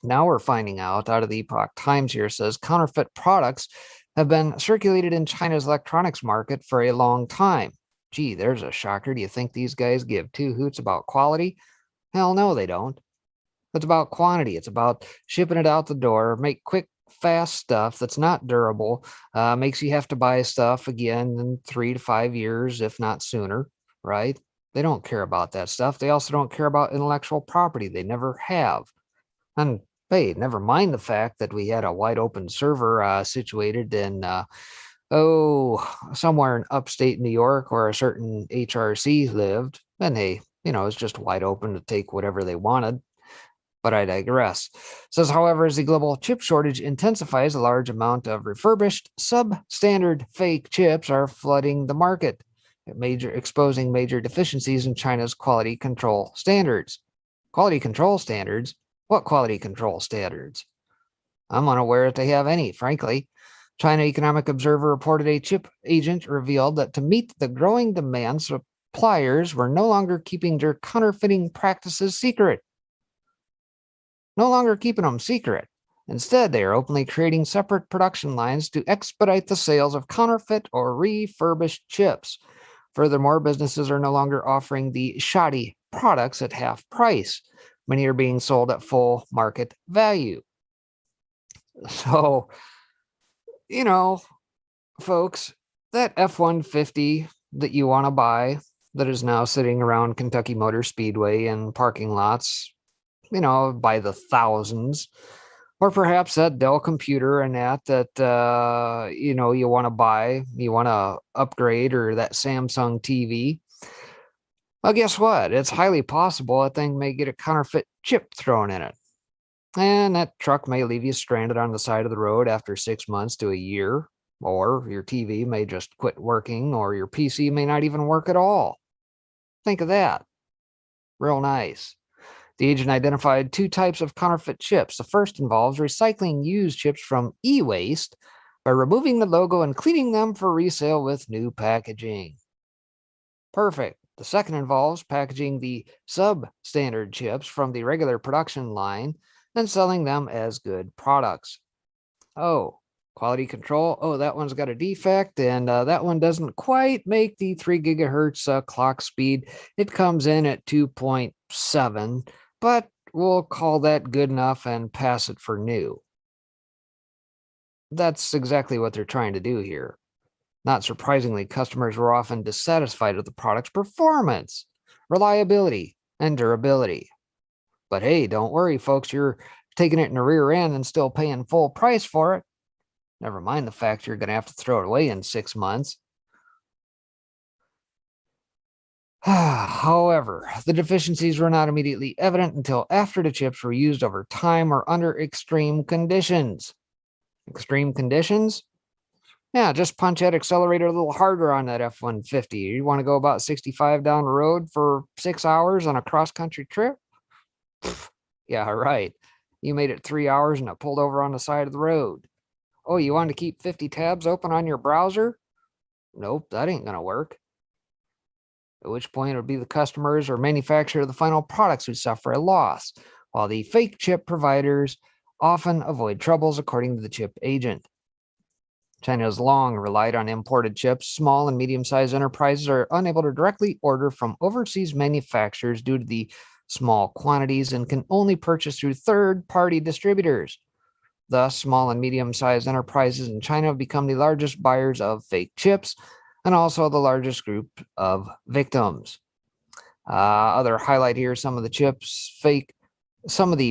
now we're finding out of the Epoch Times here says counterfeit products have been circulated in China's electronics market for a long time. Gee, there's a shocker. Do you think these guys give two hoots about quality? Hell no, they don't. It's about quantity. It's about shipping it out the door, make quick, fast stuff that's not durable, makes you have to buy stuff again in 3 to 5 years, if not sooner, right? They don't care about that stuff. They also don't care about intellectual property. They never have. And hey, never mind the fact that we had a wide open server situated in, somewhere in upstate New York where a certain HRC lived. And hey, it's just wide open to take whatever they wanted. But I digress. Says, however, as the global chip shortage intensifies, a large amount of refurbished, substandard fake chips are flooding the market, exposing major deficiencies in China's quality control standards. Quality control standards? What quality control standards? I'm unaware if they have any, frankly. China Economic Observer reported a chip agent revealed that to meet the growing demand, suppliers were no longer keeping their counterfeiting practices secret. No longer keeping them secret. Instead, they are openly creating separate production lines to expedite the sales of counterfeit or refurbished chips. Furthermore, businesses are no longer offering the shoddy products at half price. Many are being sold at full market value. So, folks, that F-150 that you want to buy that is now sitting around Kentucky Motor Speedway in parking lots, by the thousands, or perhaps that Dell computer and that you want to buy, you want to upgrade, or that Samsung TV. Well, guess what? It's highly possible that thing may get a counterfeit chip thrown in it. And that truck may leave you stranded on the side of the road after 6 months to a year, or your TV may just quit working, or your PC may not even work at all. Think of that. Real nice. The agent identified 2 types of counterfeit chips. The first involves recycling used chips from e-waste by removing the logo and cleaning them for resale with new packaging. Perfect. The second involves packaging the substandard chips from the regular production line and selling them as good products. Oh, quality control. Oh, that one's got a defect, and that one doesn't quite make the 3 gigahertz clock speed. It comes in at 2.7. But we'll call that good enough and pass it for new. That's exactly what they're trying to do here. Not surprisingly, customers were often dissatisfied with the product's performance, reliability, and durability. But hey, don't worry, folks, you're taking it in the rear end and still paying full price for it. Never mind the fact you're going to have to throw it away in 6 months. However, the deficiencies were not immediately evident until after the chips were used over time or under extreme conditions. Extreme conditions? Yeah, just punch that accelerator a little harder on that F-150. You want to go about 65 down the road for 6 hours on a cross-country trip? Yeah, right. You made it 3 hours and it pulled over on the side of the road. Oh, you want to keep 50 tabs open on your browser? Nope, that ain't going to work. At which point it would be the customers or manufacturer of the final products who suffer a loss, while the fake chip providers often avoid troubles, according to the chip agent. China has long relied on imported chips. Small and medium-sized enterprises are unable to directly order from overseas manufacturers due to the small quantities and can only purchase through third-party distributors. Thus, small and medium-sized enterprises in China have become the largest buyers of fake chips, and also the largest group of victims. Other highlight here, some of the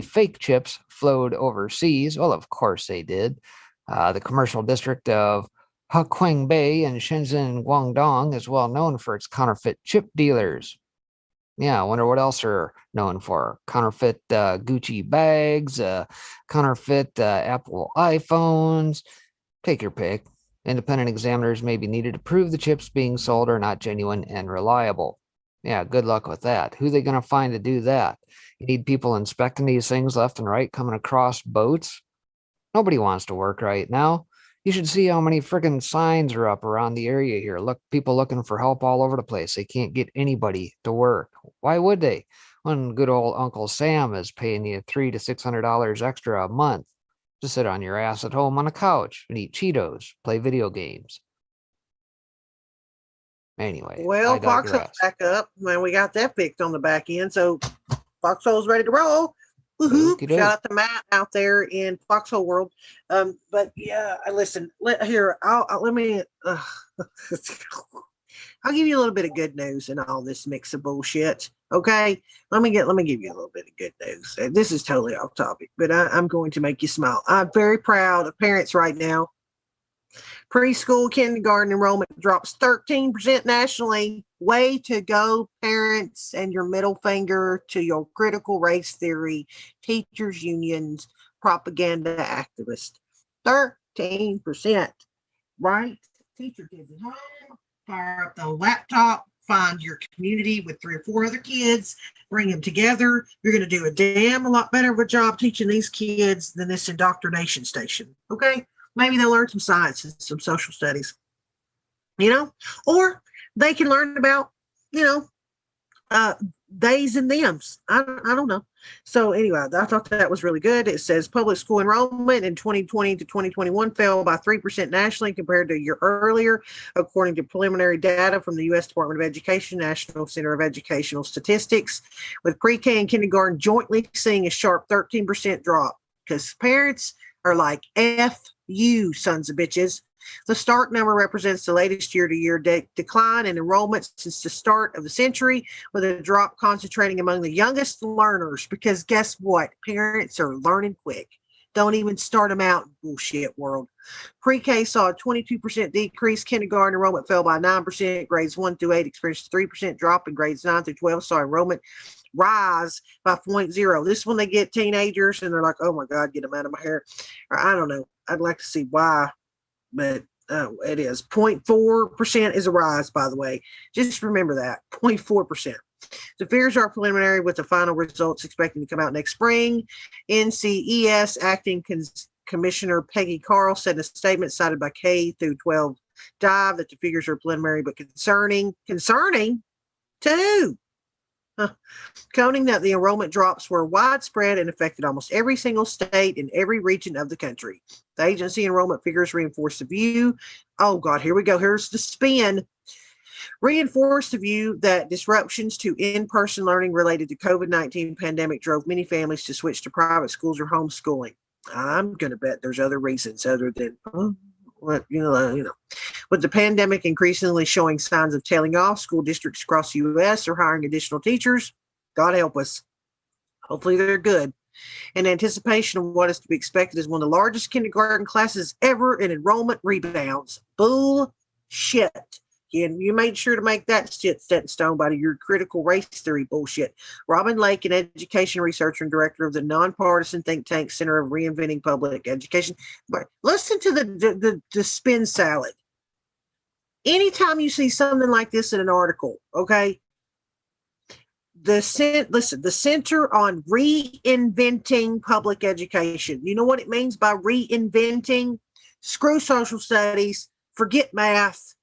fake chips flowed overseas. Well, of course they did. The commercial district of Hequangbei in Shenzhen, Guangdong is well known for its counterfeit chip dealers. Yeah, I wonder what else they're known for. Counterfeit Gucci bags, counterfeit Apple iPhones. Take your pick. Independent examiners may be needed to prove the chips being sold are not genuine and reliable. Yeah, good luck with that. Who are they going to find to do that? You need people inspecting these things left and right coming across boats? Nobody wants to work right now. You should see how many freaking signs are up around the area here. Look, people looking for help all over the place. They can't get anybody to work. Why would they? When good old Uncle Sam is paying you $300 to $600 extra a month. to sit on your ass at home on a couch and eat Cheetos, play video games. Anyway, Well, I Foxhole's digress. back up. Man, we got that fixed on the back end. So Foxhole's ready to roll. Woohoo. Okey-doke. Shout out to Matt out there in Foxhole World. But yeah, listen, let me I'll give you a little bit of good news in all this mix of bullshit. Okay. Let me give you a little bit of good news. This is totally off topic, but I'm going to make you smile. I'm very proud of parents right now. Preschool, kindergarten enrollment drops 13% nationally. Way to go, parents, and your middle finger to your critical race theory, teachers' unions, propaganda activists. 13%, right? Teacher kids at home, fire up the laptop, find your community with 3 or 4 other kids, bring them together. You're going to do a damn lot better of a job teaching these kids than this indoctrination station, okay? Maybe they'll learn some science and some social studies, or they can learn about, theys and thems. I don't know. So anyway, I thought that was really good. It says public school enrollment in 2020 to 2021 fell by 3% nationally compared to a year earlier, according to preliminary data from the U.S. Department of Education, National Center of Educational Statistics, with pre-K and kindergarten jointly seeing a sharp 13% drop because parents are like, F you, sons of bitches. The stark number represents the latest year-to-year decline in enrollment since the start of the century, with a drop concentrating among the youngest learners. Because guess what? Parents are learning quick. Don't even start them out in bullshit world. Pre-K saw a 22% decrease. Kindergarten enrollment fell by 9%. Grades 1 through 8 experienced a 3% drop, and grades 9 through 12 saw enrollment rise by 0.0. This one they get teenagers and they're like, oh my God, get them out of my hair. Or I don't know. I'd like to see why, but it is 0.4% is a rise, by the way. Just remember that 0.4%. The figures are preliminary, with the final results expecting to come out next spring. NCES acting Commissioner Peggy Carl said in a statement cited by K through 12 Dive that the figures are preliminary but concerning too. Counting that the enrollment drops were widespread and affected almost every single state in every region of the country. The agency enrollment figures reinforce the view. Oh God, here we go. Here's the spin. Reinforce the view that disruptions to in-person learning related to COVID-19 pandemic drove many families to switch to private schools or homeschooling. I'm going to bet there's other reasons other than, with the pandemic increasingly showing signs of tailing off, school districts across the U.S. are hiring additional teachers. God help us. Hopefully they're good. In anticipation of what is to be expected as one of the largest kindergarten classes ever in enrollment rebounds. Bullshit. And you made sure to make that shit set in stone by your critical race theory bullshit. Robin Lake, an education researcher and director of the nonpartisan think tank Center of Reinventing Public Education. But listen to the spin salad. Anytime you see something like this in an article, okay, the Center on Reinventing Public Education. You know what it means by reinventing? Screw social studies, forget math.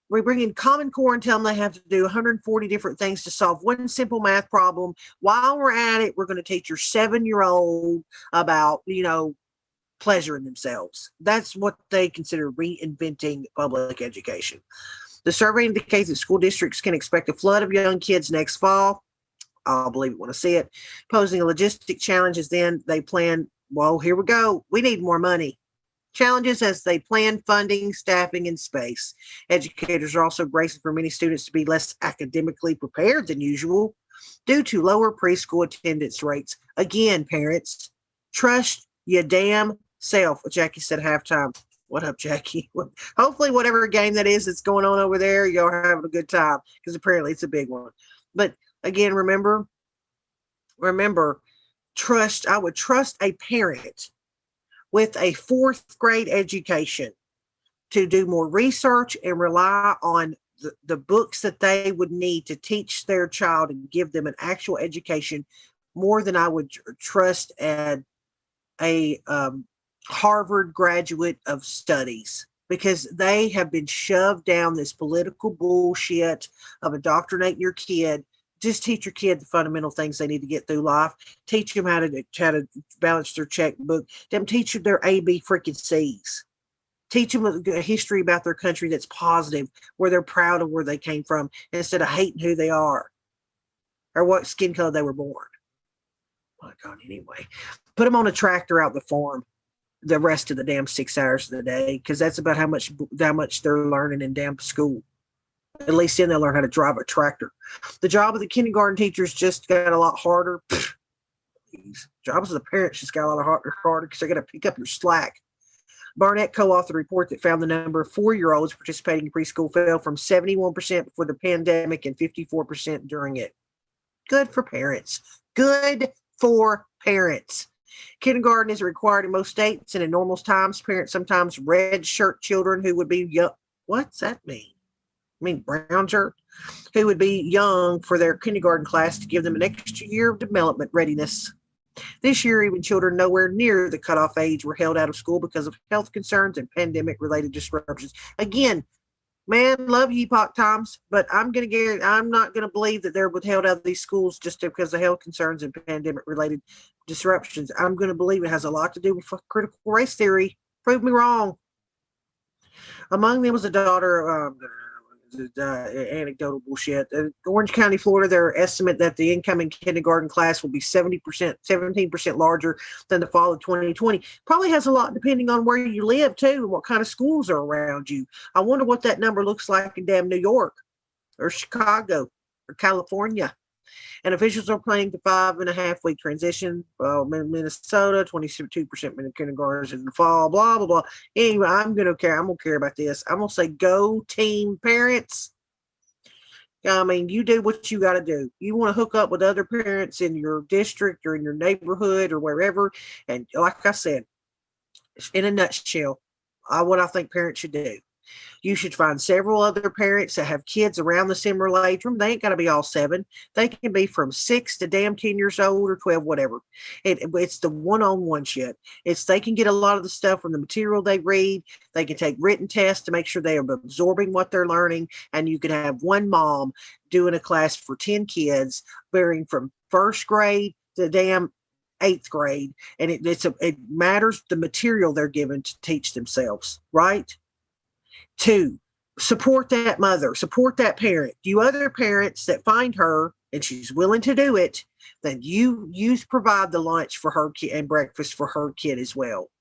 We bring in Common Core and tell them they have to do 140 different things to solve one simple math problem. While we're at it, we're going to teach your 7-year-old about, pleasuring themselves. That's what they consider reinventing public education. The survey indicates that school districts can expect a flood of young kids next fall. I'll believe it when I see it. Posing a logistic challenges, then they plan, well, here we go. We need more money. Challenges as they plan funding, staffing, and space. Educators are also bracing for many students to be less academically prepared than usual due to lower preschool attendance rates. Again, parents, trust your damn self. Jackie said halftime. What up, Jackie? Hopefully, whatever game that is that's going on over there, y'all are having a good time because apparently it's a big one. But again, remember, trust. I would trust a parent with a 4th grade education to do more research and rely on the books that they would need to teach their child and give them an actual education more than I would trust a Harvard graduate of studies, because they have been shoved down this political bullshit of indoctrinating your kid Just teach your kid the fundamental things they need to get through life. Teach them how to balance their checkbook. Them teach them their AB freaking C's. Teach them a history about their country that's positive, where they're proud of where they came from, instead of hating who they are or what skin color they were born. Oh my God, anyway. Put them on a tractor out the farm the rest of the damn 6 hours of the day, because that's about how much they're learning in damn school. At least then they'll learn how to drive a tractor. The job of the kindergarten teachers just got a lot harder. Jobs of the parents just got a lot harder because they got to pick up your slack. Barnett co-authored a report that found the number of 4-year-olds participating in preschool fell from 71% before the pandemic and 54% during it. Good for parents. Good for parents. Kindergarten is required in most states, and in normal times, parents sometimes red shirt children who would be young. What's that mean? I mean, brown shirt, who would be young for their kindergarten class to give them an extra year of development readiness. This year, even children nowhere near the cutoff age were held out of school because of health concerns and pandemic-related disruptions. Again, man, love you, Epoch Times, but I'm not gonna believe that they're withheld out of these schools just because of health concerns and pandemic-related disruptions. I'm gonna believe it has a lot to do with critical race theory. Prove me wrong. Among them was a daughter of anecdotal bullshit. Orange County, Florida, their estimate that the incoming kindergarten class will be 17% larger than the fall of 2020. Probably has a lot depending on where you live too and what kind of schools are around you. I wonder what that number looks like in damn New York or Chicago or California. And officials are planning the 5.5-week transition. Minnesota, 22% kindergartens in the fall, blah, blah, blah. Anyway, I'm going to care about this. I'm going to say go team parents. I mean, you do what you got to do. You want to hook up with other parents in your district or in your neighborhood or wherever. And like I said, in a nutshell, what I think parents should do. You should find several other parents that have kids around the similar age room. They ain't got to be all 7. They can be from 6 to damn 10 years old or 12, whatever. It's the one-on-one shit. They can get a lot of the stuff from the material they read. They can take written tests to make sure they are absorbing what they're learning. And you can have one mom doing a class for 10 kids, varying from first grade to damn 8th grade. And it matters the material they're given to teach themselves, right? 2, support that mother, support that parent. You other parents that find her and she's willing to do it, then you provide the lunch for her kid and breakfast for her kid as well.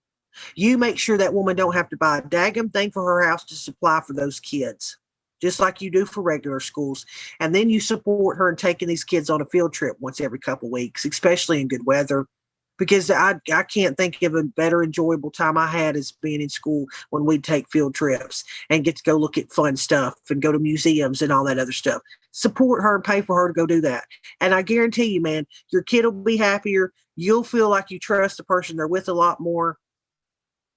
You make sure that woman don't have to buy a daggum thing for her house to supply for those kids, just like you do for regular schools. And then you support her in taking these kids on a field trip once every couple of weeks, especially in good weather. Because I can't think of a better enjoyable time I had as being in school when we'd take field trips and get to go look at fun stuff and go to museums and all that other stuff. Support her and pay for her to go do that. And I guarantee you, man, your kid will be happier. You'll feel like you trust the person they're with a lot more.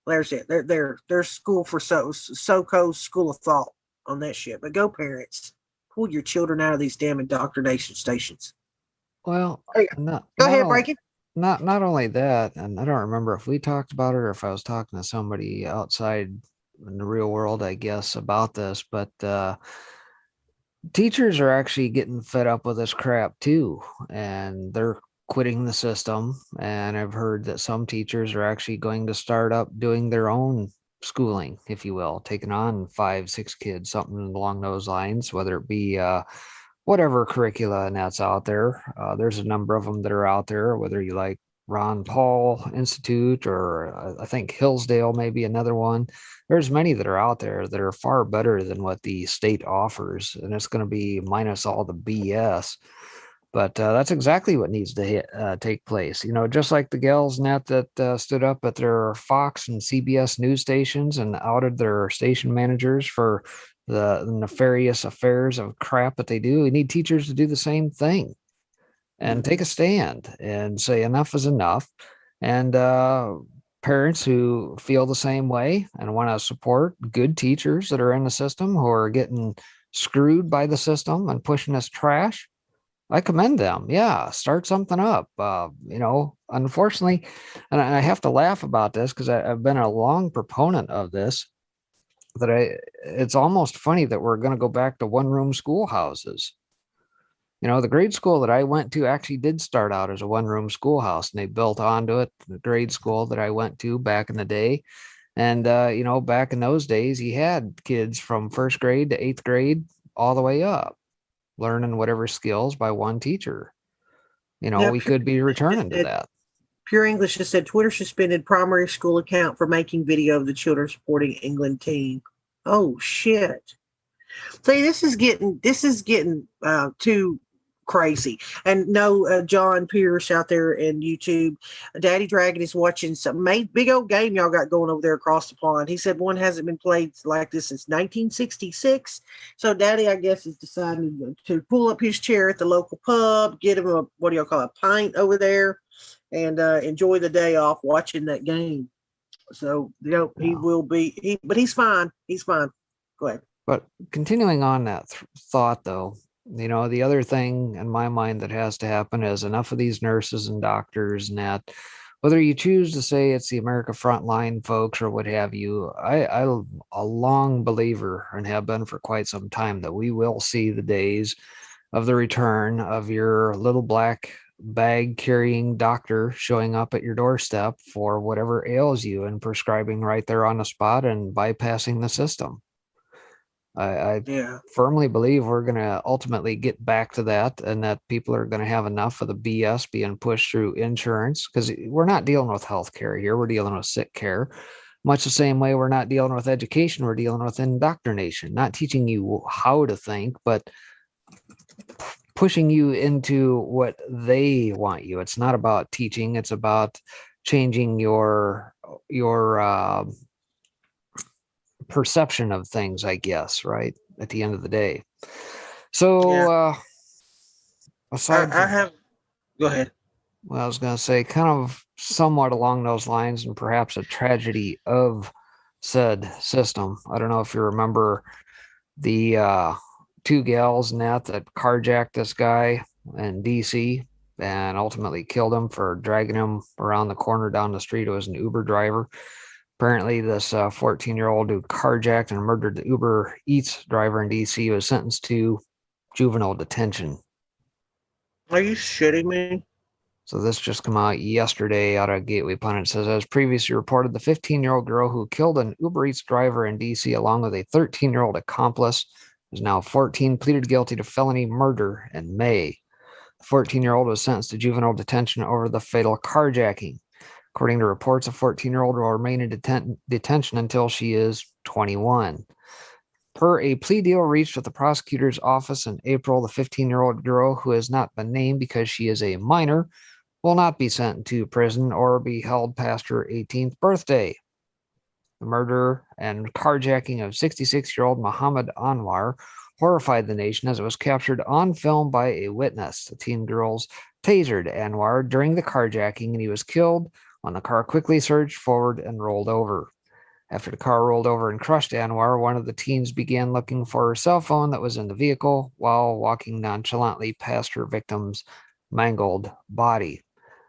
There's it. There's school for SoCo's school of thought on that shit. But go parents, pull your children out of these damn indoctrination stations. Well, go ahead, break it. Not only that, and I don't remember if we talked about it or if I was talking to somebody outside in the real world, I guess, about this, but teachers are actually getting fed up with this crap too, and they're quitting the system. And I've heard that some teachers are actually going to start up doing their own schooling, if you will, taking on 5, 6 kids, something along those lines, whether it be whatever curricula and that's out there. There's a number of them that are out there, whether you like Ron Paul Institute or I think Hillsdale, maybe another one. There's many that are out there that are far better than what the state offers. And it's going to be minus all the BS. But that's exactly what needs to take place. You know, just like the gals net that stood up at their Fox and CBS news stations and outed their station managers for the nefarious affairs of crap that they do. We need teachers to do the same thing and take a stand and say enough is enough. And parents who feel the same way and want to support good teachers that are in the system who are getting screwed by the system and pushing us trash, I commend them. Yeah, start something up. You know, unfortunately, and I have to laugh about this because I've been a long proponent of this, that it's almost funny that we're going to go back to one-room schoolhouses. You know, the grade school that I went to actually did start out as a one-room schoolhouse, and they built onto it. The grade school that I went to back in the day. And, you know, back in those days, you had kids from first grade to eighth grade all the way up, learning whatever skills by one teacher. You know, Yeah, we could be returning to it, that. Pure English has said Twitter suspended primary school account for making video of the children supporting England team. Oh shit. See, this is getting too crazy. And no, John Pierce out there in YouTube, Daddy Dragon is watching some big old game y'all got going over there across the pond. He said one hasn't been played like this since 1966. So Daddy, I guess, is deciding to pull up his chair at the local pub, get him a, what do y'all call it, a pint over there, and enjoy the day off watching that game. So you know he Yeah. will be, but he's fine. He's fine. Go ahead. But continuing on that thought, though, you know, the other thing in my mind that has to happen is enough of these nurses and doctors and that, whether you choose to say it's the America Frontline folks or what have you, I'm a long believer and have been for quite some time that we will see the days of the return of your little black bag carrying doctor showing up at your doorstep for whatever ails you and prescribing right there on the spot and bypassing the system. I Yeah. firmly believe we're going to ultimately get back to that, and that people are going to have enough of the BS being pushed through insurance, because we're not dealing with healthcare here. We're dealing with sick care. Much the same way we're not dealing with education, we're dealing with indoctrination, not teaching you how to think, but pushing you into what they want you. It's not about teaching, it's about changing your perception of things, I guess, right? At the end of the day. So, Yeah. aside I from, have. Go ahead. well, I was going to say, kind of somewhat along those lines, and perhaps a tragedy of said system. I don't know if you remember the two gals in that carjacked this guy in DC and ultimately killed him for dragging him around the corner down the street. It was an Uber driver. Apparently, this 14-year-old who carjacked and murdered the Uber Eats driver in DC was sentenced to juvenile detention. Are you shitting me? So this just came out yesterday out of Gateway Pundit. It says, as previously reported, the 15-year-old girl who killed an Uber Eats driver in DC along with a 13-year-old accomplice, who's now 14, pleaded guilty to felony murder in May. The 14-year-old was sentenced to juvenile detention over the fatal carjacking. According to reports, a 14-year-old will remain in detention until she is 21. Per a plea deal reached with the prosecutor's office in April, the 15-year-old girl, who has not been named because she is a minor, will not be sent to prison or be held past her 18th birthday. The murder and carjacking of 66-year-old Muhammad Anwar horrified the nation as it was captured on film by a witness. The teen girls tasered Anwar during the carjacking, and he was killed when the car quickly surged forward and rolled over. After the car rolled over and crushed Anwar, one of the teens began looking for her cell phone that was in the vehicle while walking nonchalantly past her victim's mangled body.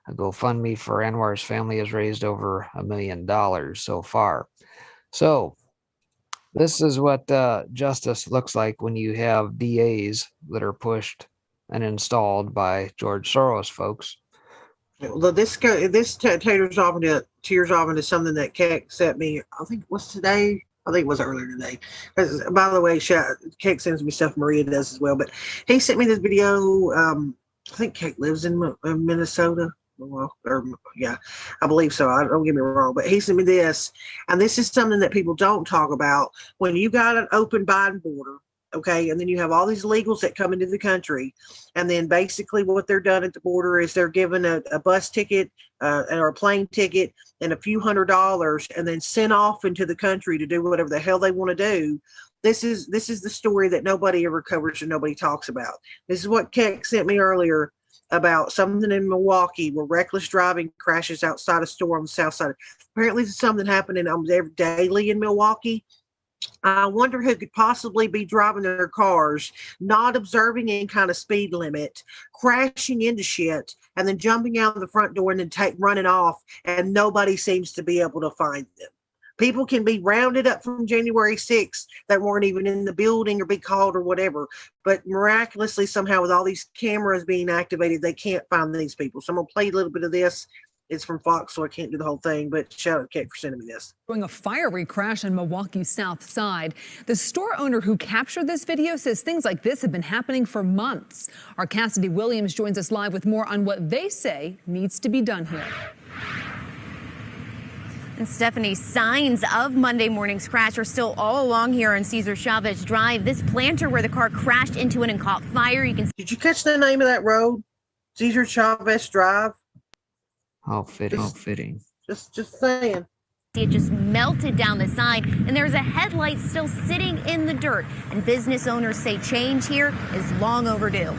A GoFundMe for Anwar's family has raised over $1 million so far. So this is what justice looks like when you have DAs that are pushed and installed by George Soros folks. Well, tears off into something that Keck sent me. I think what's today. I think it was earlier today. By the way, Keck sends me stuff. Maria does as well. But he sent me this video. I think Keck lives in Minnesota. Well, or yeah, I believe so. I don't get me wrong, but he sent me this, and this is something that people don't talk about. When you got an open Biden border, okay, and then you have all these illegals that come into the country, and then basically what they're done at the border is they're given a bus ticket or a plane ticket and a few $100s, and then sent off into the country to do whatever the hell they want to do. This is the story that nobody ever covers and nobody talks about. This is what Keck sent me earlier about something in Milwaukee where reckless driving crashes outside a store on the south side. Apparently, there's something happening daily in Milwaukee. I wonder who could possibly be driving their cars, not observing any kind of speed limit, crashing into shit, and then jumping out of the front door and then running off, and nobody seems to be able to find them. People can be rounded up from January 6th that weren't even in the building or be called or whatever. But miraculously, somehow, with all these cameras being activated, they can't find these people. So I'm going to play a little bit of this. It's from Fox, so I can't do the whole thing, but shout out to Kate for sending me this. During a fiery crash on Milwaukee's South Side. The store owner who captured this video says things like this have been happening for months. Our Cassidy Williams joins us live with more on what they say needs to be done here. And Stephanie, signs of Monday morning's crash are still all along here on Cesar Chavez Drive. This planter where the car crashed into it and caught fire. You can. Did you catch the name of that road? Cesar Chavez Drive. How fitting. How fitting. Just saying. It just melted down the side, and there's a headlight still sitting in the dirt. And business owners say change here is long overdue.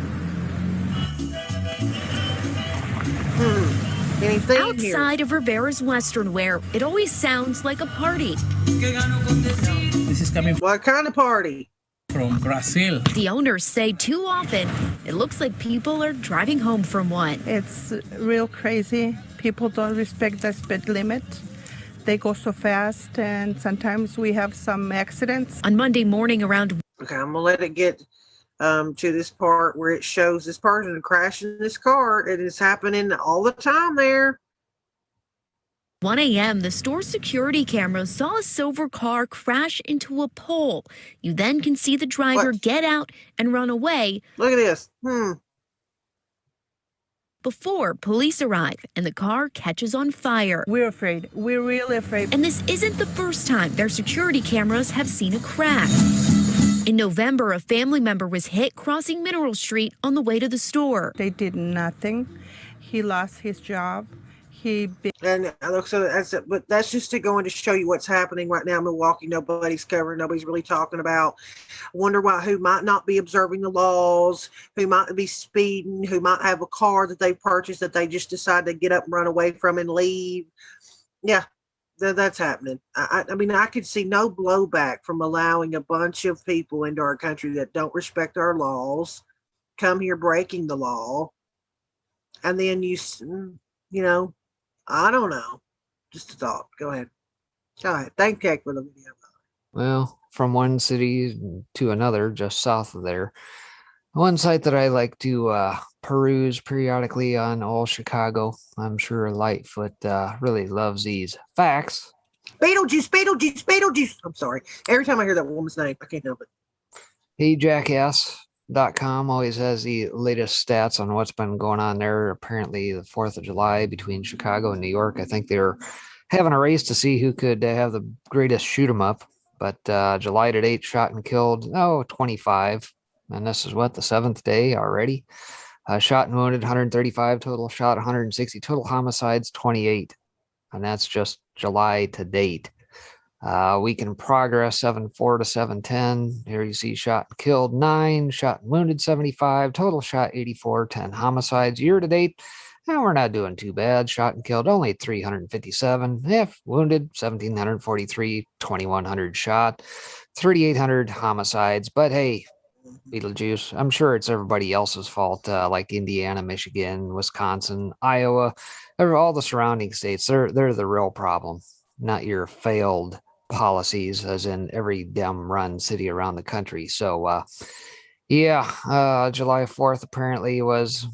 Outside of Rivera's Western Wear, it always sounds like a party. This is coming What kind of party? from Brazil. The owners say too often it looks like people are driving home from one. It's real crazy. People don't respect the speed limit. They go so fast, and sometimes we have some accidents. On Monday morning around Okay, I'm gonna let it get to this part where it shows this person crashing this car. It is happening all the time there. 1 a.m., the store security cameras saw a silver car crash into a pole. You then can see the driver What? get out and run away Look at this. before police arrive and the car catches on fire. We're afraid. We're really afraid. And this isn't the first time their security cameras have seen a crash. In November, a family member was hit crossing Mineral Street on the way to the store. They did nothing. He lost his job. And so that's it. But that's just to go in to show you what's happening right now in Milwaukee. Nobody's covering. Nobody's really talking about. Wonder why, who might not be observing the laws, who might be speeding, who might have a car that they purchased that they just decide to get up and run away from and leave. Yeah, that's happening. I mean, I could see no blowback from allowing a bunch of people into our country that don't respect our laws, come here breaking the law, and then you know, I don't know. Just a thought. Go ahead. Go ahead. Thank you for the video. Well, from one city to another, just south of there. One site that I like to peruse periodically on old Chicago. I'm sure Lightfoot really loves these facts. Beetlejuice, Beetlejuice, Beetlejuice. I'm sorry. Every time I hear that woman's name, I can't help it. HeyJackass.com always has the latest stats on what's been going on there. Apparently, the 4th of July between Chicago and New York. I think they're having a race to see who could have the greatest shoot 'em up. But July to date, shot and killed, 25. And this is what, the 7th day already? Shot and wounded, 135. Total shot, 160. Total homicides, 28. And that's just July to date. Week in progress, 7-4 to 7-10. Here you see shot and killed 9, shot and wounded 75, total shot 84, 10 homicides. Year to date, we're not doing too bad. Shot and killed only 357. If wounded 1,743, 2,100 shot, 3,800 homicides. But hey, Beetlejuice, I'm sure it's everybody else's fault, like Indiana, Michigan, Wisconsin, Iowa, all the surrounding states. They're the real problem, not your failed policies, as in every damn run city around the country. So, July 4th apparently was,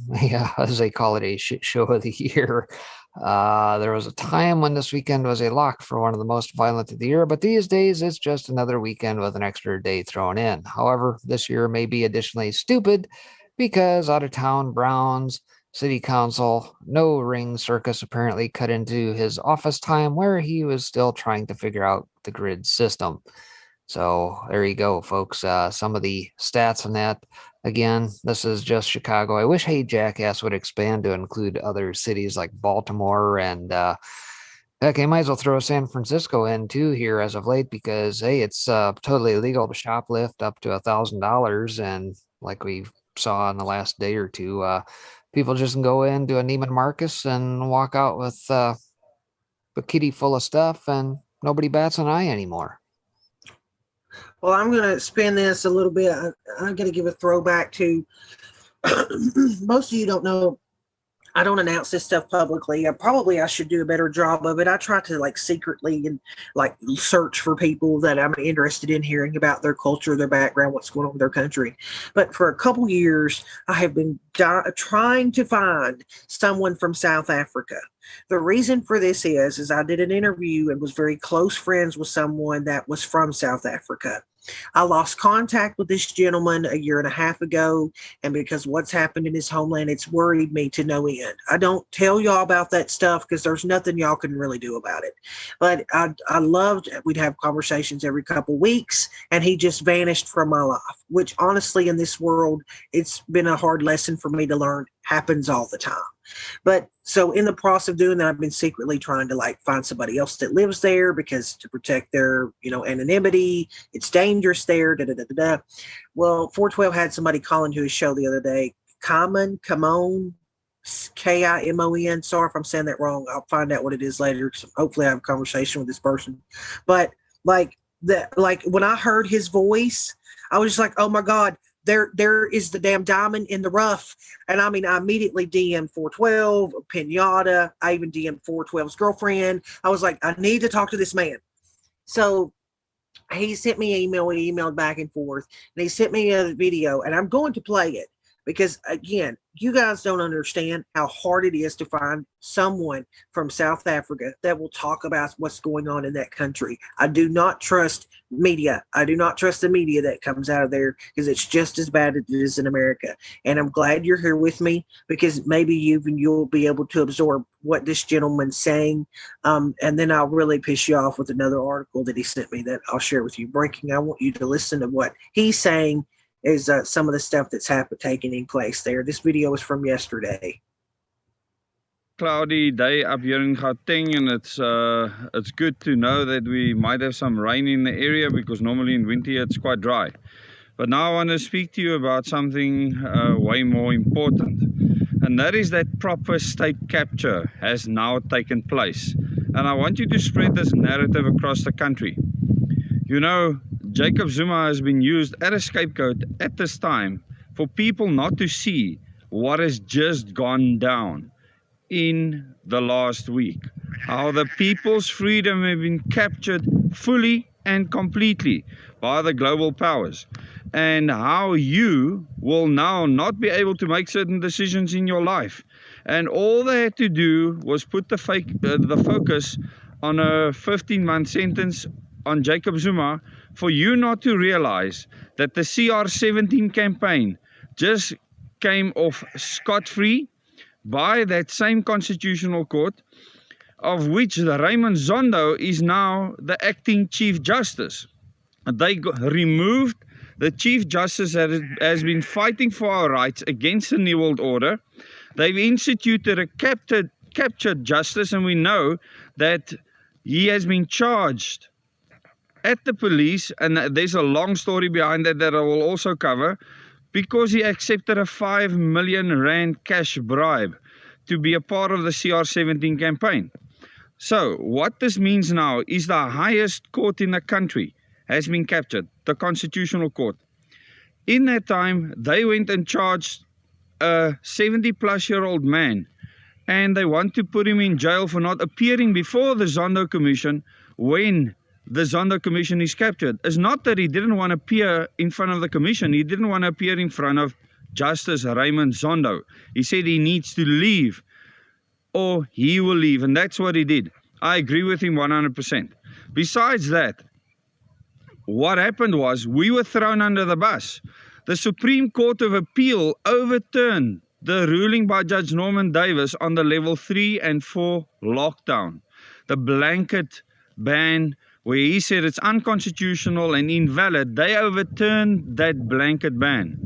as they call it, a shit show of the year. There was a time when this weekend was a lock for one of the most violent of the year, but these days it's just another weekend with an extra day thrown in. However, this year may be additionally stupid because out-of-town Browns City Council No Ring Circus apparently cut into his office time where he was still trying to figure out the grid system. So there you go, folks. Some of the stats on that. Again, this is just Chicago. I wish Hey Jackass would expand to include other cities like Baltimore and heck, I might as well throw San Francisco in too here as of late because hey, it's totally illegal to shoplift up to $1,000, and like we saw in the last day or two, people just can go in, do a Neiman Marcus, and walk out with a kitty full of stuff, and nobody bats an eye anymore. Well, I'm going to spin this a little bit. I'm going to give a throwback to most of you don't know I don't announce this stuff publicly. I should do a better job of it. I try to like secretly and like search for people that I'm interested in hearing about their culture, their background, what's going on with their country. But for a couple years, I have been trying to find someone from South Africa. The reason for this is I did an interview and was very close friends with someone that was from South Africa. I lost contact with this gentleman a year and a half ago, and because what's happened in his homeland, it's worried me to no end. I don't tell y'all about that stuff because there's nothing y'all can really do about it. But I loved, we'd have conversations every couple weeks, and he just vanished from my life, which honestly in this world, it's been a hard lesson for me to learn, happens all the time. But so in the process of doing that, I've been secretly trying to like find somebody else that lives there because to protect their, anonymity, it's dangerous there. Well, 412 had somebody call into his show the other day. Kimon, Kimon. Sorry if I'm saying that wrong. I'll find out what it is later. So hopefully I have a conversation with this person. But like when I heard his voice, I was just like, oh my God. There is the damn diamond in the rough. And I mean, I immediately DM'd 412, Pinata. I even DM'd 412's girlfriend. I was like, I need to talk to this man. So he sent me an email. We emailed back and forth. And he sent me a video. And I'm going to play it because, again, you guys don't understand how hard it is to find someone from South Africa that will talk about what's going on in that country. I do not trust media. I do not trust the media that comes out of there because it's just as bad as it is in America. And I'm glad you're here with me because maybe you'll be able to absorb what this gentleman's saying. And then I'll really piss you off with another article that he sent me that I'll share with you. Breaking, I want you to listen to what he's saying is some of the stuff that's taking place there. This video is from yesterday. Cloudy day up here in Gauteng, and it's good to know that we might have some rain in the area because normally in winter it's quite dry. But now I want to speak to you about something way more important, and that is that proper state capture has now taken place. And I want you to spread this narrative across the country. You know, Jacob Zuma has been used as a scapegoat at this time for people not to see what has just gone down in the last week. How the people's freedom have been captured fully and completely by the global powers. And how you will now not be able to make certain decisions in your life. And all they had to do was put the focus on a 15-month sentence on Jacob Zuma for you not to realize that the CR17 campaign just came off scot-free by that same constitutional court, of which the Raymond Zondo is now the acting Chief Justice. They removed the Chief Justice that has been fighting for our rights against the New World Order. They've instituted a captured justice, and we know that he has been charged at the police, and there's a long story behind that I will also cover, because he accepted a 5 million rand cash bribe to be a part of the CR17 campaign. So what this means now is the highest court in the country has been captured, the Constitutional Court. In that time, they went and charged a 70-plus-year-old man, and they want to put him in jail for not appearing before the Zondo Commission when the Zondo Commission is captured. It's not that he didn't want to appear in front of the Commission. He didn't want to appear in front of Justice Raymond Zondo. He said he needs to leave or he will leave, and that's what he did. I agree with him 100%. Besides that, what happened was we were thrown under the bus. The Supreme Court of Appeal overturned the ruling by Judge Norman Davis on the level 3 and 4 lockdown. The blanket ban where he said it's unconstitutional and invalid, they overturned that blanket ban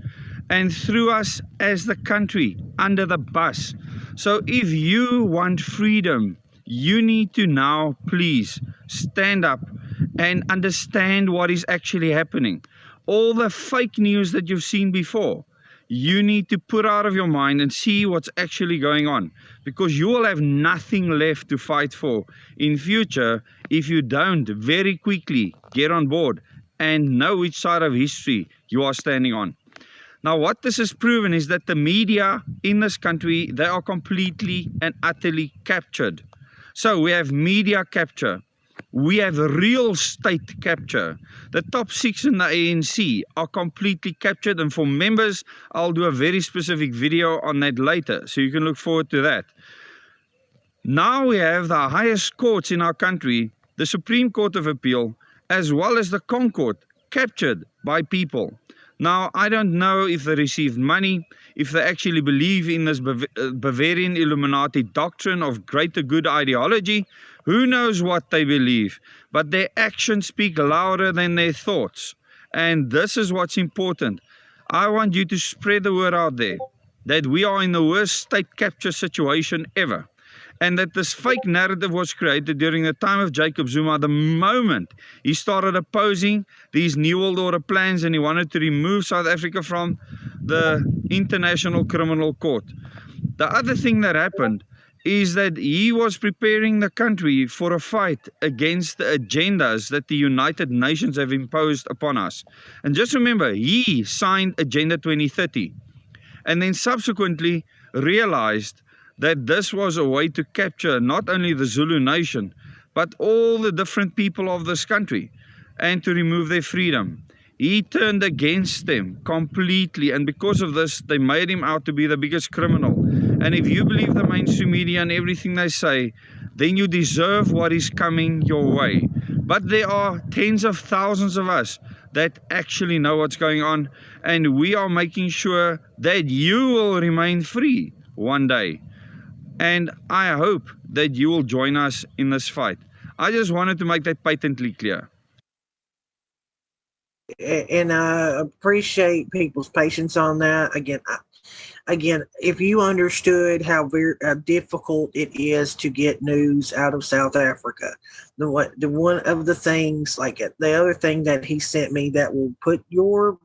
and threw us as the country under the bus. So if you want freedom, you need to now please stand up and understand what is actually happening. All the fake news that you've seen before, you need to put out of your mind and see what's actually going on, because you will have nothing left to fight for in future if you don't very quickly get on board and know which side of history you are standing on. Now, what this has proven is that the media in this country, they are completely and utterly captured. So we have media capture. We have real state capture. The top 6 in the ANC are completely captured, and for members, I'll do a very specific video on that later, so you can look forward to that. Now we have the highest courts in our country, the Supreme Court of Appeal, as well as the Concord, captured by people. Now, I don't know if they received money, if they actually believe in this Bavarian Illuminati doctrine of greater good ideology. Who knows what they believe? But their actions speak louder than their thoughts. And this is what's important. I want you to spread the word out there that we are in the worst state capture situation ever. And that this fake narrative was created during the time of Jacob Zuma, the moment he started opposing these New World Order plans and he wanted to remove South Africa from the International Criminal Court. The other thing that happened is that he was preparing the country for a fight against the agendas that the United Nations have imposed upon us. And just remember, he signed Agenda 2030 and then subsequently realized that this was a way to capture not only the Zulu nation, but all the different people of this country, and to remove their freedom. He turned against them completely, and because of this, they made him out to be the biggest criminal. And if you believe the mainstream media and everything they say, then you deserve what is coming your way. But there are tens of thousands of us that actually know what's going on, and we are making sure that you will remain free one day. And I hope that you will join us in this fight. I just wanted to make that patently clear. And I appreciate people's patience on that. Again, if you understood how difficult it is to get news out of South Africa, the one of the things, like the other thing that he sent me that will put your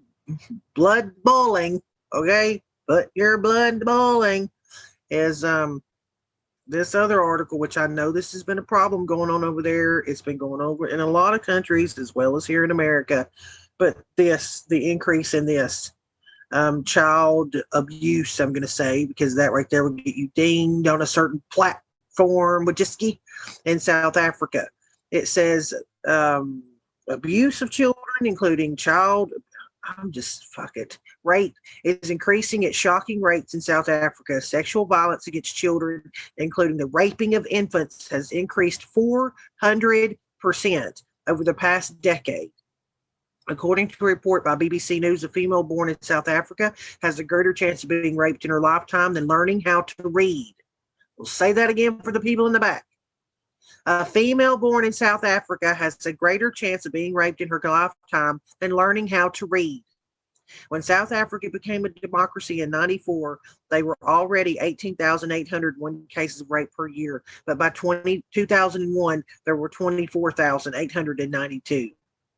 blood boiling, okay, put your blood boiling, is this other article, which I know this has been a problem going on over there. It's been going over in a lot of countries as well as here in America. But the increase in this child abuse, I'm going to say, because that right there would get you dinged on a certain platform, Wajiski, in South Africa. It says abuse of children, including rape is increasing at shocking rates in South Africa. Sexual violence against children, including the raping of infants, has increased 400% over the past decade. According to a report by BBC News, a female born in South Africa has a greater chance of being raped in her lifetime than learning how to read. We'll say that again for the people in the back. A female born in South Africa has a greater chance of being raped in her lifetime than learning how to read. When South Africa became a democracy in 1994, they were already 18,801 cases of rape per year. But by 2001, there were 24,892.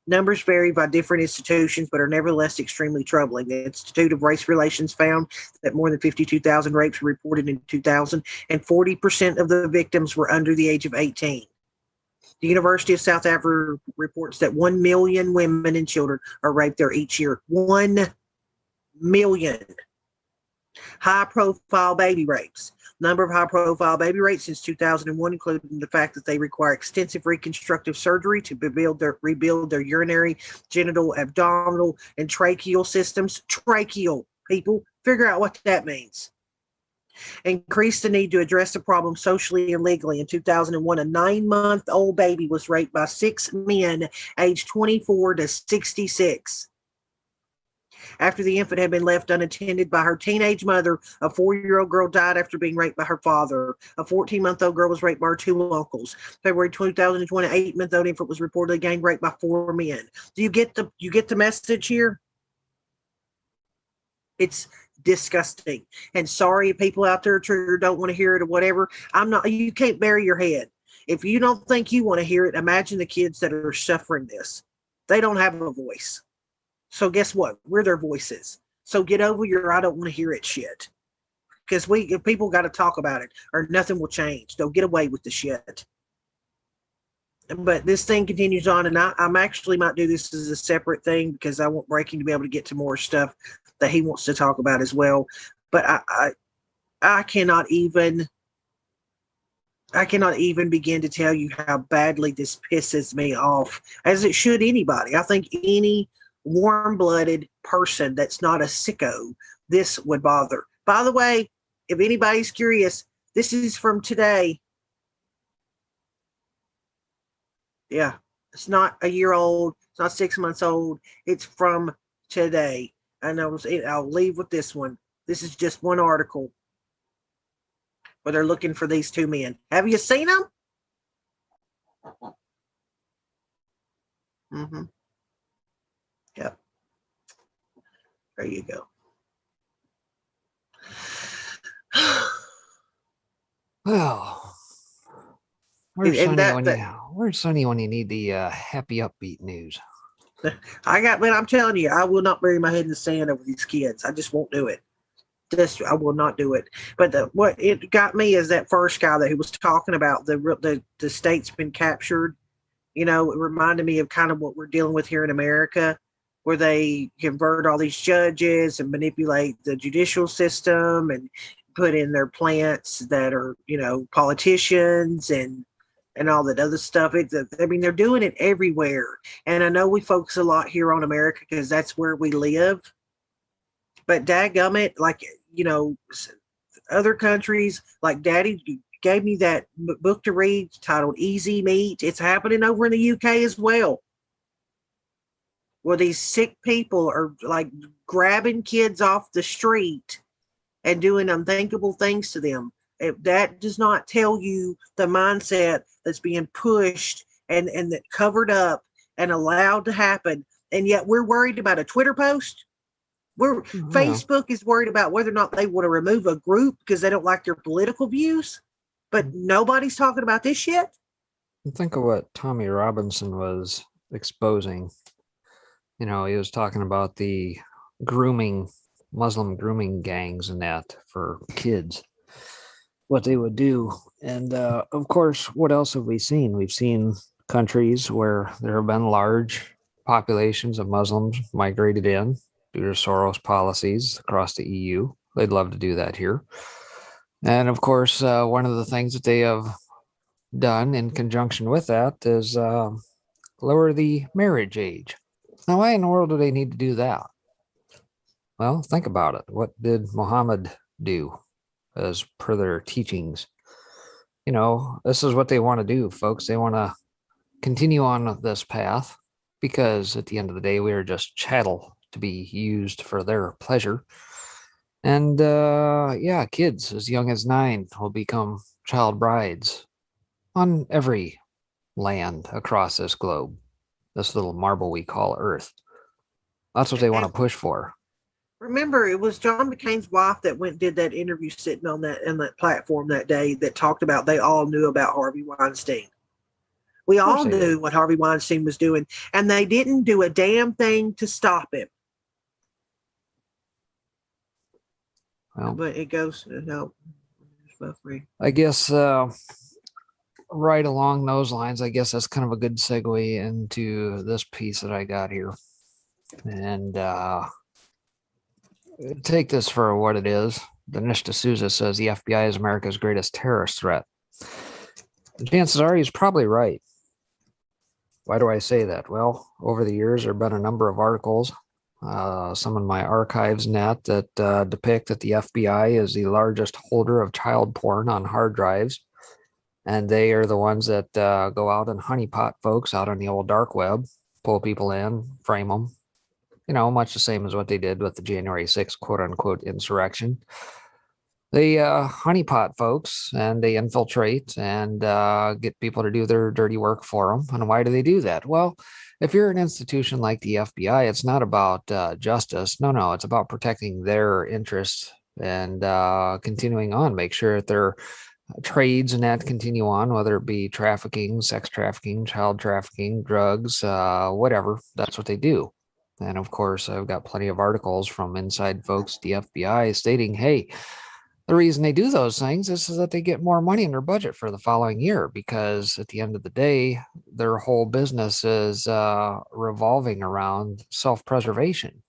Numbers vary by different institutions, but are nevertheless extremely troubling. The Institute of Race Relations found that more than 52,000 rapes were reported in 2000, and 40% of the victims were under the age of 18. The University of South Africa reports that 1 million women and children are raped there each year. 1 million. High-profile baby rapes. Number of high-profile baby rapes since 2001, including the fact that they require extensive reconstructive surgery to rebuild their urinary, genital, abdominal, and tracheal systems. Tracheal, people, figure out what that means. Increased the need to address the problem socially and legally. In 2001, a 9-month-old baby was raped by 6 men aged 24 to 66. After the infant had been left unattended by her teenage mother, a 4-year-old girl died after being raped by her father. A 14-month-old girl was raped by her 2 uncles. February 2020, an 8-month-old infant was reportedly gang raped by 4 men. Do you get the message here? It's disgusting. And sorry, people out there triggered don't want to hear it or whatever. You can't bury your head. If you don't think you want to hear it, imagine the kids that are suffering this. They don't have a voice. So guess what? We're their voices. So get over your I don't want to hear it shit. Because people got to talk about it or nothing will change. They'll get away with the shit. But this thing continues on, and I actually might do this as a separate thing because I want Breaking to be able to get to more stuff that he wants to talk about as well. But I cannot even begin to tell you how badly this pisses me off, as it should anybody. I think any warm-blooded person that's not a sicko, this would bother. By the way, if anybody's curious, this is from today. Yeah, it's not a year old. It's not 6 months old. It's from today. And I'll leave with this one. This is just one article where they're looking for these two men. Have you seen them? Mm-hmm. Yep. There you go. Well, where's Sonny when you need the happy upbeat news? But I'm telling you, I will not bury my head in the sand over these kids. I just won't do it. I will not do it. But what it got me is that first guy that he was talking about, the state's been captured. You know, it reminded me of kind of what we're dealing with here in America, where they convert all these judges and manipulate the judicial system and put in their plants that are, you know, politicians and all that other stuff. I mean, they're doing it everywhere. And I know we focus a lot here on America because that's where we live. But dadgummit, like, you know, other countries, like Daddy gave me that book to read titled Easy Meat. It's happening over in the UK as well, where these sick people are like grabbing kids off the street and doing unthinkable things to them. If that does not tell you the mindset that's being pushed and that covered up and allowed to happen, and yet we're worried about a Twitter post. Facebook is worried about whether or not they want to remove a group because they don't like their political views, but nobody's talking about this shit. Think of what Tommy Robinson was exposing. You know, he was talking about the Muslim grooming gangs and that for kids, what they would do. And of course, what else have we seen? We've seen countries where there have been large populations of Muslims migrated in due to Soros policies across the EU. They'd love to do that here. And of course, one of the things that they have done in conjunction with that is lower the marriage age. Now, why in the world do they need to do that? Well, think about it. What did Muhammad do as per their teachings? You know, this is what they want to do, folks. They want to continue on this path because at the end of the day, we are just chattel to be used for their pleasure. And yeah, kids as young as 9 will become child brides on every land across this globe, this little marble we call Earth. That's what they want to push for. Remember, it was John McCain's wife that went and did that interview sitting on that platform that day that talked about they all knew about Harvey Weinstein. We all knew what Harvey Weinstein was doing, and they didn't do a damn thing to stop him. Well, but it goes, I guess right along those lines, I guess that's kind of a good segue into this piece that I got here. And take this for what it is. Dinesh D'Souza says the FBI is America's greatest terrorist threat. The chances are he's probably right. Why do I say that? Well, over the years, there have been a number of articles, some in my archives net that depict that the FBI is the largest holder of child porn on hard drives. And they are the ones that go out and honeypot folks out on the old dark web, pull people in, frame them. You know, much the same as what they did with the January 6th quote unquote insurrection. They honeypot folks and they infiltrate and get people to do their dirty work for them. And why do they do that? Well, if you're an institution like the FBI, it's not about justice. No, it's about protecting their interests and continuing on, make sure that their trades and that continue on, whether it be trafficking, sex trafficking, child trafficking, drugs, whatever. That's what they do. And of course, I've got plenty of articles from inside folks at the FBI stating, hey, the reason they do those things is so that they get more money in their budget for the following year, because at the end of the day, their whole business is revolving around self-preservation.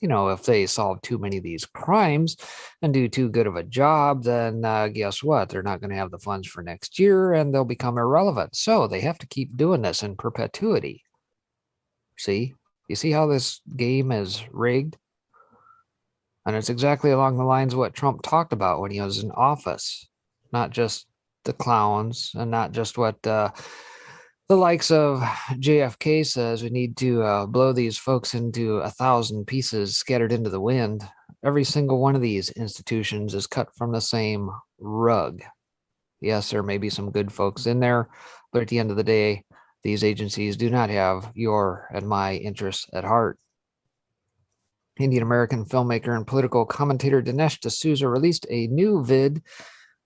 You know, if they solve too many of these crimes and do too good of a job, then guess what? They're not going to have the funds for next year and they'll become irrelevant. So they have to keep doing this in perpetuity. See? You see how this game is rigged? And it's exactly along the lines of what Trump talked about when he was in office. Not just the clowns and not just what the likes of JFK says we need to blow these folks into 1,000 pieces scattered into the wind. Every single one of these institutions is cut from the same rug. Yes, there may be some good folks in there, but at the end of the day, these agencies do not have your and my interests at heart. Indian American filmmaker and political commentator Dinesh D'Souza released a new vid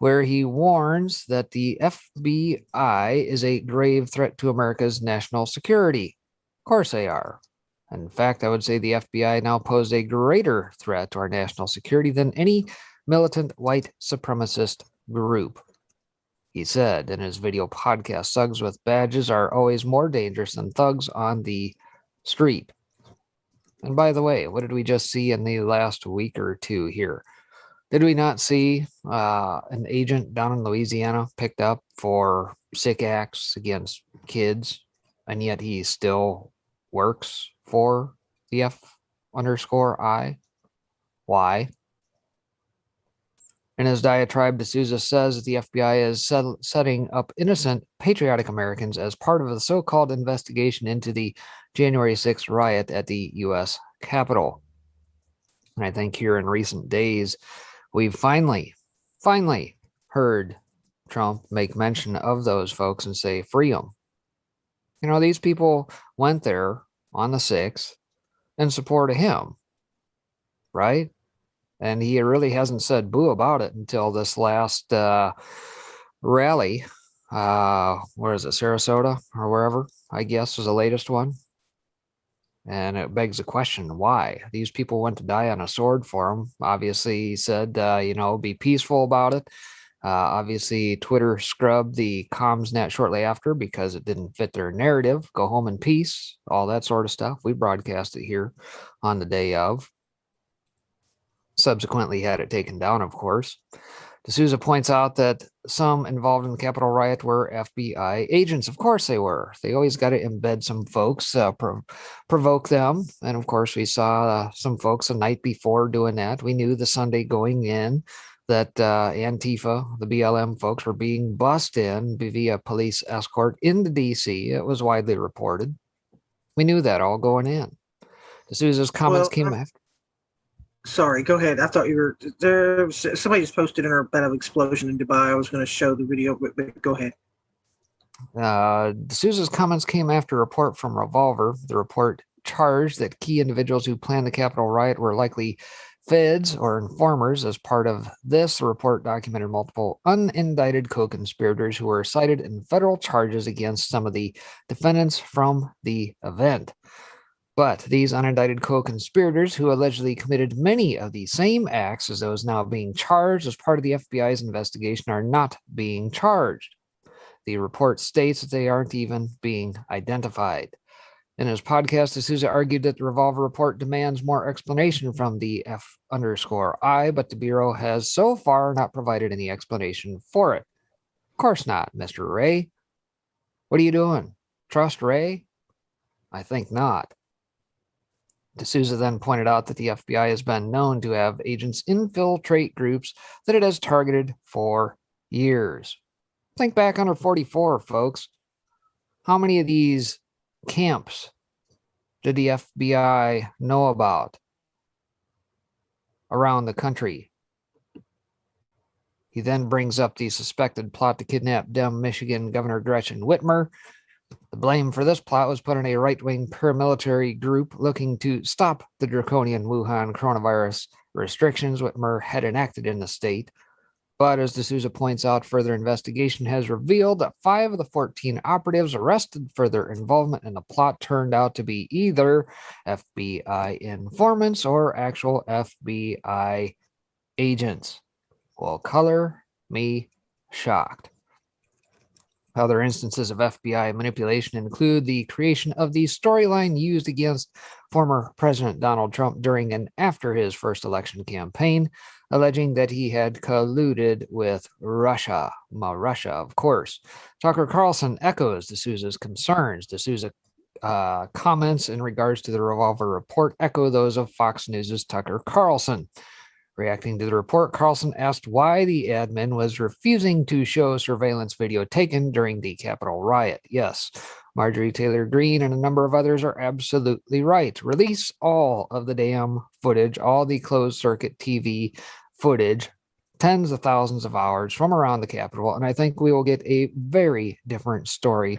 where he warns that the FBI is a grave threat to America's national security. Of course they are. In fact, I would say the FBI now pose a greater threat to our national security than any militant white supremacist group. He said in his video podcast, thugs with badges are always more dangerous than thugs on the street. And by the way, what did we just see in the last week or two here? Did we not see an agent down in Louisiana picked up for sick acts against kids, and yet he still works for the F_I? Why? In his diatribe, D'Souza says that the FBI is setting up innocent, patriotic Americans as part of the so-called investigation into the January 6th riot at the U.S. Capitol. And I think here in recent days, we've finally heard Trump make mention of those folks and say, free them. You know, these people went there on the 6th in support of him, right? And he really hasn't said boo about it until this last rally. Where is it? Sarasota or wherever, I guess, was the latest one. And it begs the question, why? These people went to die on a sword for him. Obviously, he said, be peaceful about it. Obviously, Twitter scrubbed the comms net shortly after because it didn't fit their narrative. Go home in peace, all that sort of stuff. We broadcast it here on the day of. Subsequently had it taken down, of course. D'Souza points out that some involved in the Capitol riot were FBI agents. Of course they were. They always got to embed some folks, provoke them. And of course, we saw some folks the night before doing that. We knew the Sunday going in that Antifa, the BLM folks, were being bussed in via police escort into D.C. It was widely reported. We knew that all going in. D'Souza's comments came after. Sorry, go ahead. I thought you were there. Somebody just posted in our bed of explosion in Dubai. I was going to show the video, but go ahead. D'Souza's comments came after a report from Revolver. The report charged that key individuals who planned the Capitol riot were likely feds or informers. As part of this, the report documented multiple unindicted co-conspirators who were cited in federal charges against some of the defendants from the event. But these unindicted co-conspirators, who allegedly committed many of the same acts as those now being charged as part of the FBI's investigation, are not being charged. The report states that they aren't even being identified. In his podcast, D'Souza argued that the Revolver report demands more explanation from the F_I, but the Bureau has so far not provided any explanation for it. Of course not, Mr. Wray. What are you doing? Trust Wray? I think not. D'Souza then pointed out that the FBI has been known to have agents infiltrate groups that it has targeted for years. Think back under 44, folks. How many of these camps did the FBI know about around the country? He then brings up the suspected plot to kidnap Dem Michigan Governor Gretchen Whitmer. The blame for this plot was put on a right-wing paramilitary group looking to stop the draconian Wuhan coronavirus restrictions Whitmer had enacted in the state. But as D'Souza points out, further investigation has revealed that 5 of the 14 operatives arrested for their involvement in the plot turned out to be either FBI informants or actual FBI agents. Well, color me shocked. Other instances of FBI manipulation include the creation of the storyline used against former President Donald Trump during and after his first election campaign, alleging that he had colluded with Russia. Russia, of course. Tucker Carlson echoes D'Souza's concerns. D'Souza comments in regards to the Revolver report echo those of Fox News' Tucker Carlson. Reacting to the report, Carlson asked why the admin was refusing to show surveillance video taken during the Capitol riot. Yes, Marjorie Taylor Greene and a number of others are absolutely right. Release all of the damn footage, all the closed circuit TV footage, tens of thousands of hours from around the Capitol, and I think we will get a very different story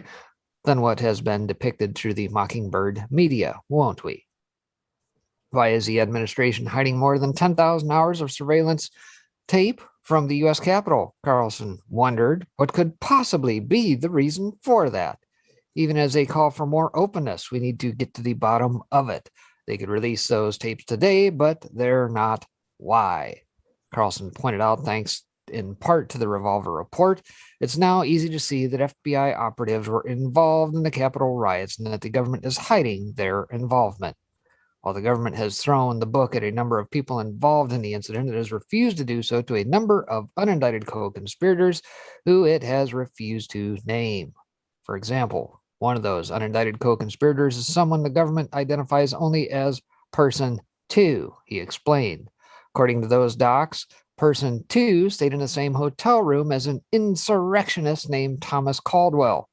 than what has been depicted through the Mockingbird media, won't we? Why is the administration hiding more than 10,000 hours of surveillance tape from the U.S. Capitol? Carlson wondered what could possibly be the reason for that. Even as they call for more openness, we need to get to the bottom of it. They could release those tapes today, but they're not. Why? Carlson pointed out, thanks in part to the Revolver report, it's now easy to see that FBI operatives were involved in the Capitol riots and that the government is hiding their involvement. While the government has thrown the book at a number of people involved in the incident, it has refused to do so to a number of unindicted co-conspirators who it has refused to name. For example, one of those unindicted co-conspirators is someone the government identifies only as Person 2, he explained. According to those docs, Person 2 stayed in the same hotel room as an insurrectionist named Thomas Caldwell,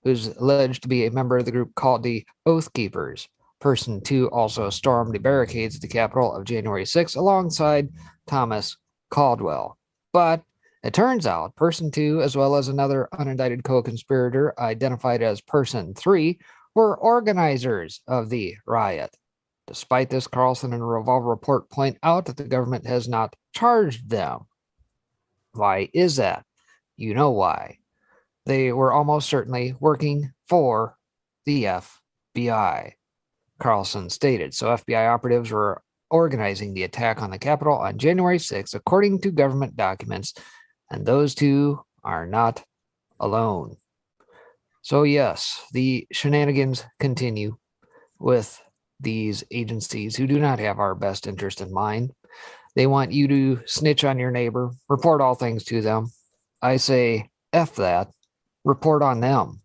who's alleged to be a member of the group called the Oath Keepers. Person 2 also stormed the barricades at the Capitol of January 6 alongside Thomas Caldwell. But it turns out Person 2, as well as another unindicted co-conspirator identified as Person 3, were organizers of the riot. Despite this, Carlson and the Revolver report point out that the government has not charged them. Why is that? You know why. They were almost certainly working for the FBI. Carlson stated. So FBI operatives were organizing the attack on the Capitol on January 6th, according to government documents, and those two are not alone. So yes, the shenanigans continue with these agencies who do not have our best interest in mind. They want you to snitch on your neighbor, report all things to them. I say, F that, report on them.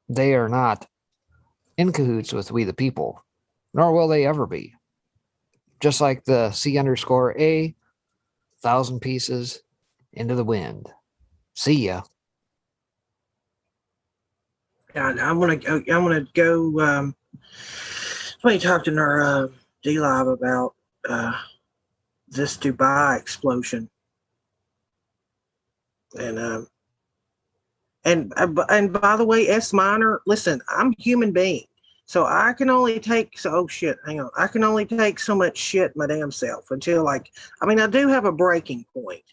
They are not in cahoots with we the people, nor will they ever be. Just like the C_A, 1,000 pieces into the wind. See ya. Yeah, I'm gonna go. Somebody talked in our D Live about this Dubai explosion, and by the way, S minor. Listen, I'm a human being, so I can only take I can only take so much shit my damn self until I do have a breaking point.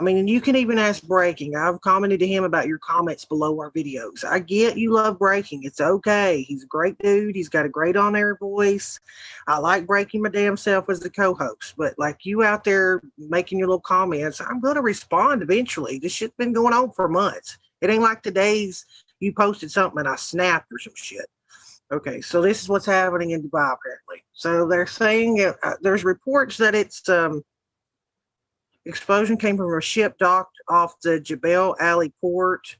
And you can even ask Breaking. I've commented to him about your comments below our videos. I get you love Breaking. It's okay. He's a great dude. He's got a great on-air voice. I like Breaking my damn self as the co-host. But like you out there making your little comments, I'm going to respond eventually. This shit's been going on for months. It ain't like today's you posted something and I snapped or some shit. Okay, so this is what's happening in Dubai apparently. So they're saying there's reports that it's explosion came from a ship docked off the Jebel Ali port.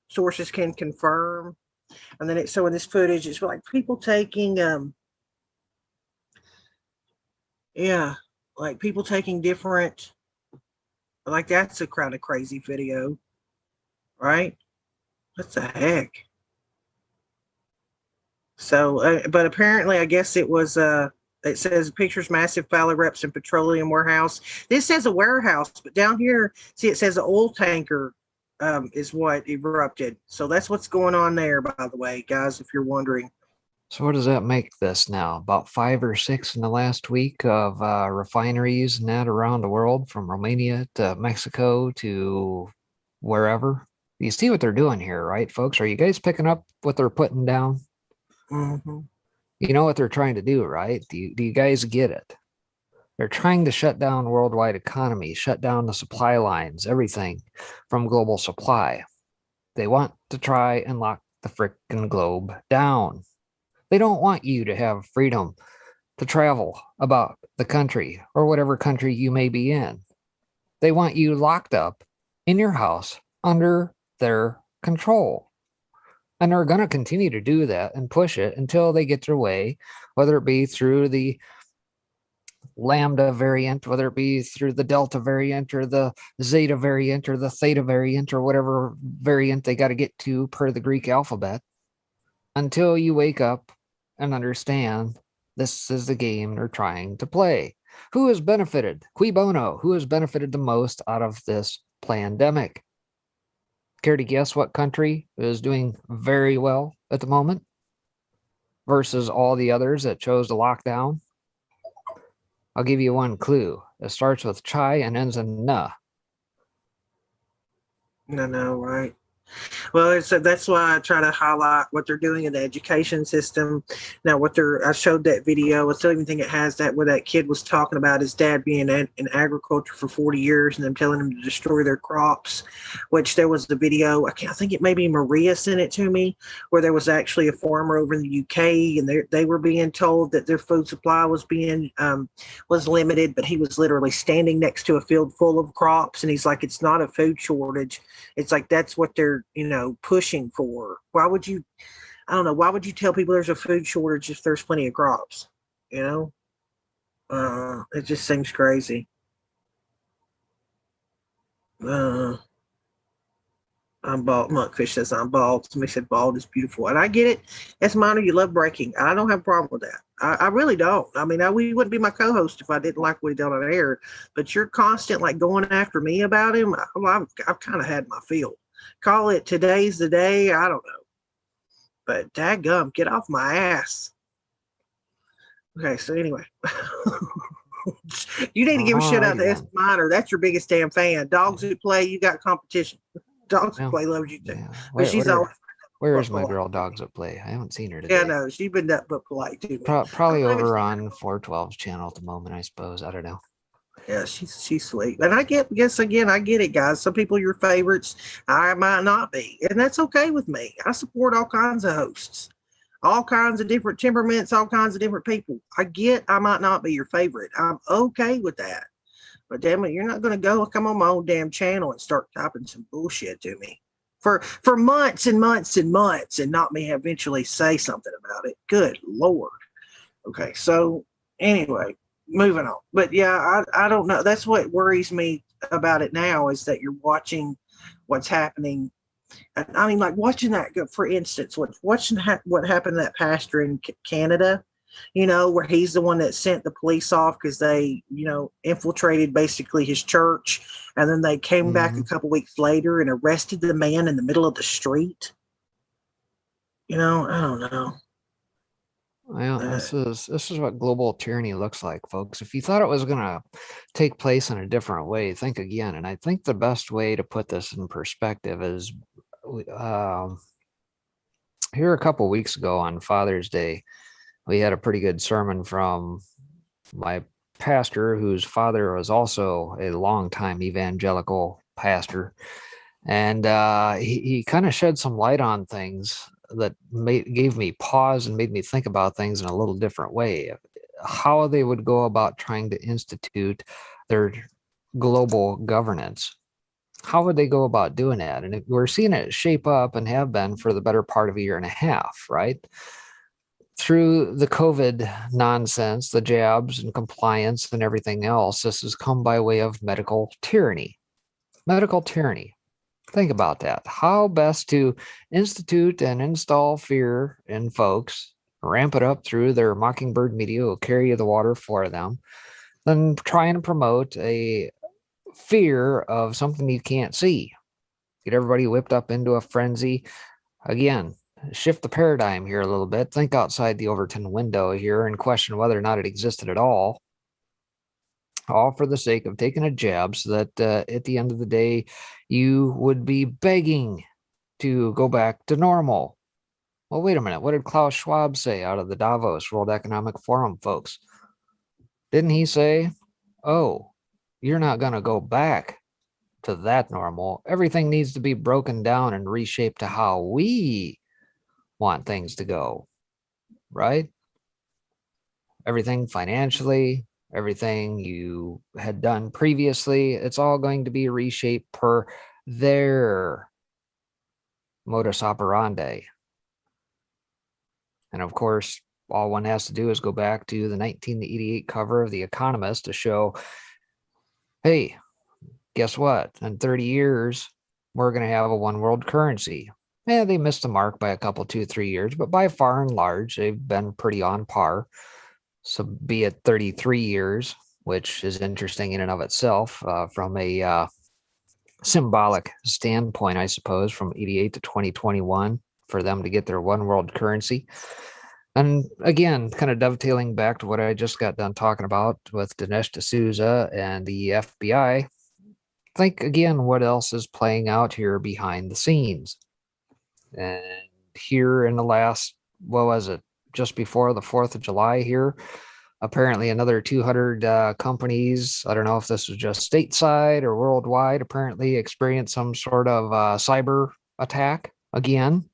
Sources can confirm. And then so in this footage, it's like people taking people taking different, like that's a kind of crazy video, right? What the heck? So, but apparently, I guess it was it says pictures massive phallic reps in petroleum warehouse. This says a warehouse, but down here, see, it says an oil tanker is what erupted. So that's what's going on there, by the way, guys, if you're wondering. So what does that make this now? About 5 or 6 in the last week of refineries and that around the world, from Romania to Mexico to wherever. You see what they're doing here, right, folks? Are you guys picking up what they're putting down? Mm-hmm. You know what they're trying to do, right? Do you guys get it? They're trying to shut down worldwide economy, shut down the supply lines, everything from global supply. They want to try and lock the frickin' globe down. They don't want you to have freedom to travel about the country or whatever country you may be in. They want you locked up in your house under their control. And they're going to continue to do that and push it until they get their way, whether it be through the Lambda variant, whether it be through the Delta variant or the Zeta variant or the Theta variant or whatever variant they got to get to per the Greek alphabet, until you wake up and understand this is the game they're trying to play. Who has benefited? Cui bono? Who has benefited the most out of this pandemic? Care to guess what country is doing very well at the moment versus all the others that chose to lock down? I'll give you one clue. It starts with chai and ends in na. No, right. Well, that's why I try to highlight what they're doing in the education system. Now, I showed that video. I still even think it has that where that kid was talking about his dad being in agriculture for 40 years and them telling him to destroy their crops, which there was the video. I think it maybe Maria sent it to me, where there was actually a farmer over in the UK and they were being told that their food supply was was limited, but he was literally standing next to a field full of crops. And he's like, it's not a food shortage. It's like, that's what they're, pushing for. Why would you tell people there's a food shortage if there's plenty of crops? It just seems crazy. I'm bald. Monkfish says I'm bald. Somebody said bald is beautiful. And I get it. That's minor. You love breaking. I don't have a problem with that. I really don't. I mean, we wouldn't be my co-host if I didn't like what he did on air. But you're constant like going after me about him. I've kind of had my fill. Call it today's the day. I don't know. But dadgum, get off my ass. Okay, so anyway. You need to give a shout out to S Minor. That's your biggest damn fan. Dogs Who Play, you got competition. Dogs Who Play loves you too. Yeah. But she's always. Where is my girl Dogs That Play? I haven't seen her today. Yeah, no, she's been that but polite too. Probably over on 412's channel at the moment, I suppose. I don't know. Yeah, she's sweet. And I get it, guys. Some people are your favorites. I might not be. And that's okay with me. I support all kinds of hosts, all kinds of different temperaments, all kinds of different people. I might not be your favorite. I'm okay with that. But damn it, you're not going to come on my own damn channel and start typing some bullshit to me for months and months and months and not me eventually say something about it. Good Lord. Okay, so anyway, moving on. But yeah, I don't know. That's what worries me about it now is that you're watching what's happening. I mean, like watching that, for instance, watching what happened to that pastor in Canada, where he's the one that sent the police off because they, infiltrated basically his church. And then they came back a couple weeks later and arrested the man in the middle of the street. I don't know. Well, this is what global tyranny looks like, folks. If you thought it was going to take place in a different way, think again. And I think the best way to put this in perspective is here a couple weeks ago on Father's Day, we had a pretty good sermon from my pastor, whose father was also a longtime evangelical pastor. And he kind of shed some light on things that gave me pause and made me think about things in a little different way. How they would go about trying to institute their global governance. How would they go about doing that? And we're seeing it shape up and have been for the better part of a year and a half, right? Through the COVID nonsense, the jabs and compliance and everything else, this has come by way of medical tyranny. Medical tyranny. Think about that. How best to institute and install fear in folks, ramp it up through their mockingbird media who carry the water for them, then try and promote a fear of something you can't see. Get everybody whipped up into a frenzy. Again, shift the paradigm here a little bit. Think outside the Overton window here and question whether or not it existed at all. All for the sake of taking a jab so that at the end of the day, you would be begging to go back to normal. Well, wait a minute. What did Klaus Schwab say out of the Davos World Economic Forum, folks? Didn't he say, oh, you're not going to go back to that normal. Everything needs to be broken down and reshaped to how we want things to go, right? Everything financially, everything you had done previously, it's all going to be reshaped per their modus operandi. And of course, all one has to do is go back to the 1988 cover of The Economist to show, hey, guess what? In 30 years, we're going to have a one world currency. Yeah, they missed the mark by a couple, 2-3 years, but by far and large, they've been pretty on par. So be it 33 years, which is interesting in and of itself from a symbolic standpoint, I suppose, from 88 to 2021 for them to get their one world currency. And again, kind of dovetailing back to what I just got done talking about with Dinesh D'Souza and the FBI, think again what else is playing out here behind the scenes. And here in the last, what was it, just before the 4th of July here, apparently another 200 companies, I don't know if this was just stateside or worldwide, apparently experienced some sort of cyber attack again.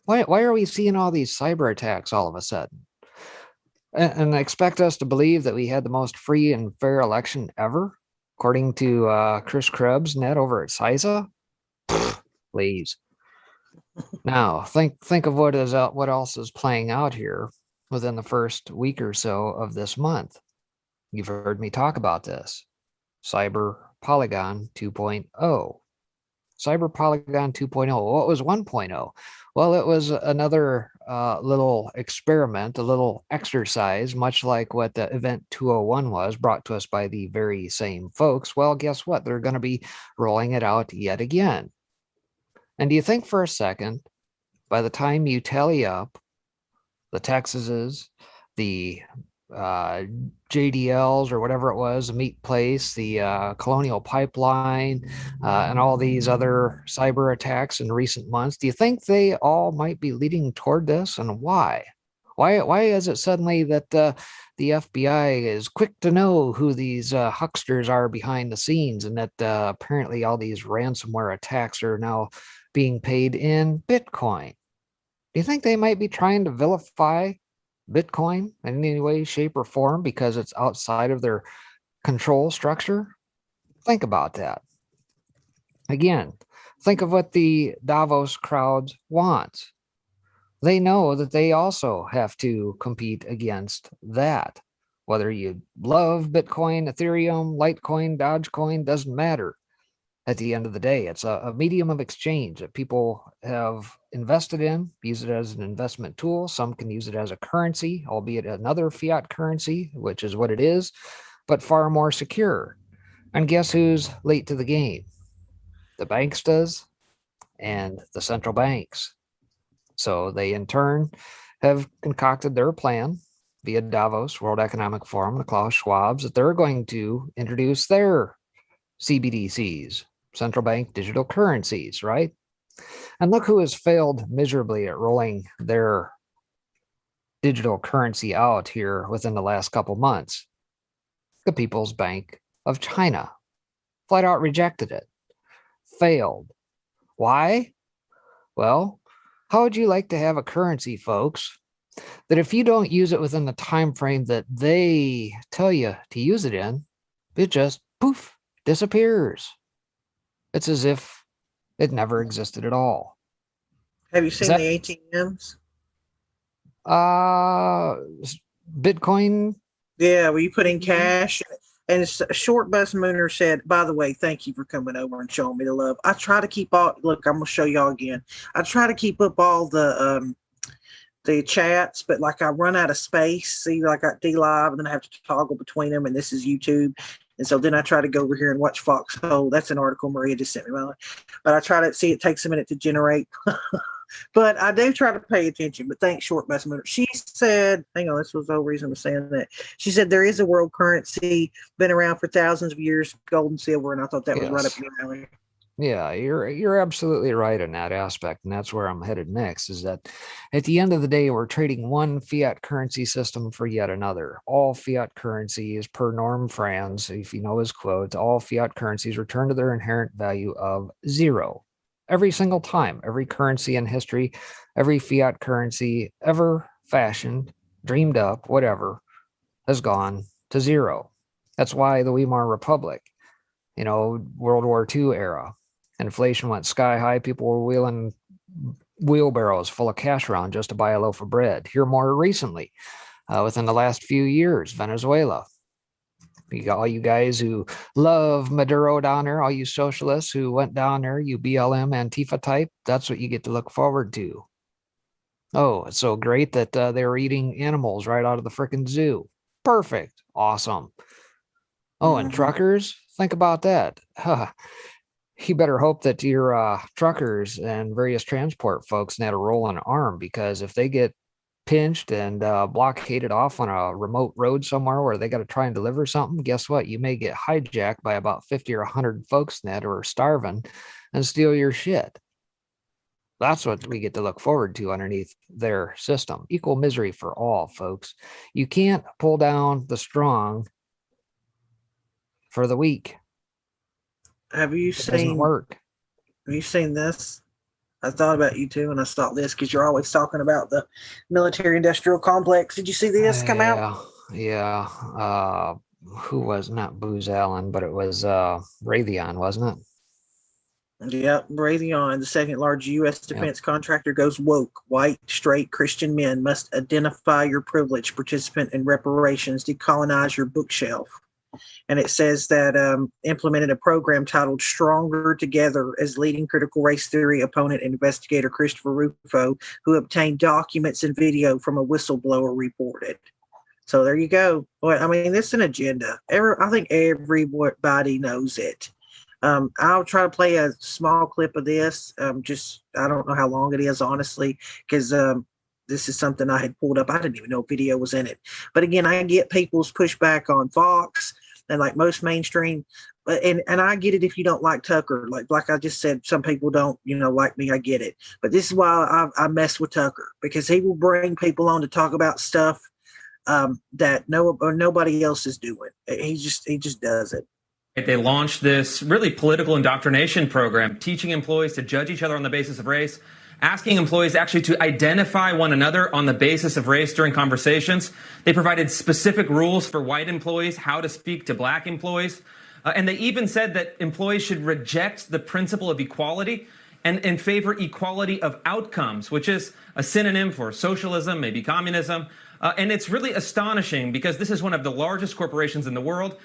Why are we seeing all these cyber attacks all of a sudden? And expect us to believe that we had the most free and fair election ever, according to Chris Krebs net over at CISA? Please. Now, think of what else is playing out here within the first week or so of this month. You've heard me talk about this. Cyber Polygon 2.0. Cyber Polygon 2.0. What was 1.0? Well, it was another little experiment, a little exercise, much like what the Event 201 was, brought to us by the very same folks. Well, guess what? They're going to be rolling it out yet again. And do you think for a second, by the time you tally up the Texases, the JDLs or whatever it was, the meat place, the Colonial Pipeline, and all these other cyber attacks in recent months, do you think they all might be leading toward this, and why? Why is it suddenly that the FBI is quick to know who these hucksters are behind the scenes, and that apparently all these ransomware attacks are now being paid in Bitcoin? Do you think they might be trying to vilify Bitcoin in any way, shape, or form because it's outside of their control structure? Think about that. Again, think of what the Davos crowd wants. They know that they also have to compete against that. Whether you love Bitcoin, Ethereum, Litecoin, Dogecoin, doesn't matter. At the end of the day, it's a medium of exchange that people have invested in, use it as an investment tool. Some can use it as a currency, albeit another fiat currency, which is what it is, but far more secure. And guess who's late to the game? The banks does, and the central banks. So they in turn have concocted their plan via Davos, World Economic Forum, the Klaus Schwabs, that they're going to introduce their CBDCs, central bank digital currencies, right? And look who has failed miserably at rolling their digital currency out here within the last couple months. The People's Bank of China flat out rejected it, failed. Why? Well, how would you like to have a currency, folks, that if you don't use it within the time frame that they tell you to use it in, it just poof, disappears? It's as if it never existed at all. Have you seen the ATMs? Bitcoin? Yeah, where you put in cash. And it's a short bus mooner said, by the way, thank you for coming over and showing me the love. I try to keep all, look, I'm going to show y'all again. I try to keep up all the chats, but like I run out of space. See, like I got D-Live and then I have to toggle between them, and this is YouTube. And so then I try to go over here and watch Foxhole. That's an article Maria just sent me. But I try to see, it takes a minute to generate. But I do try to pay attention. But thanks, Short Bus Mooner. She said, hang on, this was the whole reason I'm saying that. She said there is a world currency, been around for thousands of years, gold and silver. And I thought that was right up your alley. Yeah, you're absolutely right in that aspect, and that's where I'm headed next, is that at the end of the day, we're trading one fiat currency system for yet another. All fiat currencies, per Norm Franz, if you know his quote, all fiat currencies return to their inherent value of zero. Every single time, every currency in history, every fiat currency ever fashioned, dreamed up, whatever, has gone to zero. That's why the Weimar Republic, World War II era, inflation went sky high. People were wheeling wheelbarrows full of cash around just to buy a loaf of bread. Here more recently, within the last few years, Venezuela. You got all you guys who love Maduro down there, all you socialists who went down there, you BLM Antifa type, that's what you get to look forward to. Oh, it's so great that they were eating animals right out of the frickin' zoo. Perfect. Awesome. Oh, and truckers, think about that. You better hope that your truckers and various transport folks had a rolling arm, because if they get pinched and blockaded off on a remote road somewhere where they got to try and deliver something, guess what? You may get hijacked by about 50 or 100 folks that are starving and steal your shit. That's what we get to look forward to underneath their system. Equal misery for all, folks. You can't pull down the strong for the weak. Have you It doesn't seen work. Have you seen this? I thought about you too, and I saw this because you're always talking about the military-industrial complex. Did you see this come out? Yeah. Who was, not Booz Allen, but it was Raytheon, wasn't it? Yep, Raytheon, the second largest U.S. defense contractor, goes woke. White, straight Christian men must identify your privilege, participant in reparations, decolonize your bookshelf. And it says that implemented a program titled Stronger Together as leading critical race theory opponent and investigator Christopher Rufo, who obtained documents and video from a whistleblower, reported. So there you go. Well, I mean, it's an agenda. I think everybody knows it. I'll try to play a small clip of this. I don't know how long it is, honestly, because this is something I had pulled up. I didn't even know video was in it. But again, I get people's pushback on Fox and like most mainstream. And I get it if you don't like Tucker. Like I just said, some people don't, like me. I get it. But this is why I mess with Tucker, because he will bring people on to talk about stuff that nobody else is doing. He just does it. They launched this really political indoctrination program, teaching employees to judge each other on the basis of race, asking employees actually to identify one another on the basis of race during conversations. They provided specific rules for white employees, how to speak to black employees. And they even said that employees should reject the principle of equality and favor equality of outcomes, which is a synonym for socialism, maybe communism. And it's really astonishing because this is one of the largest corporations in the world.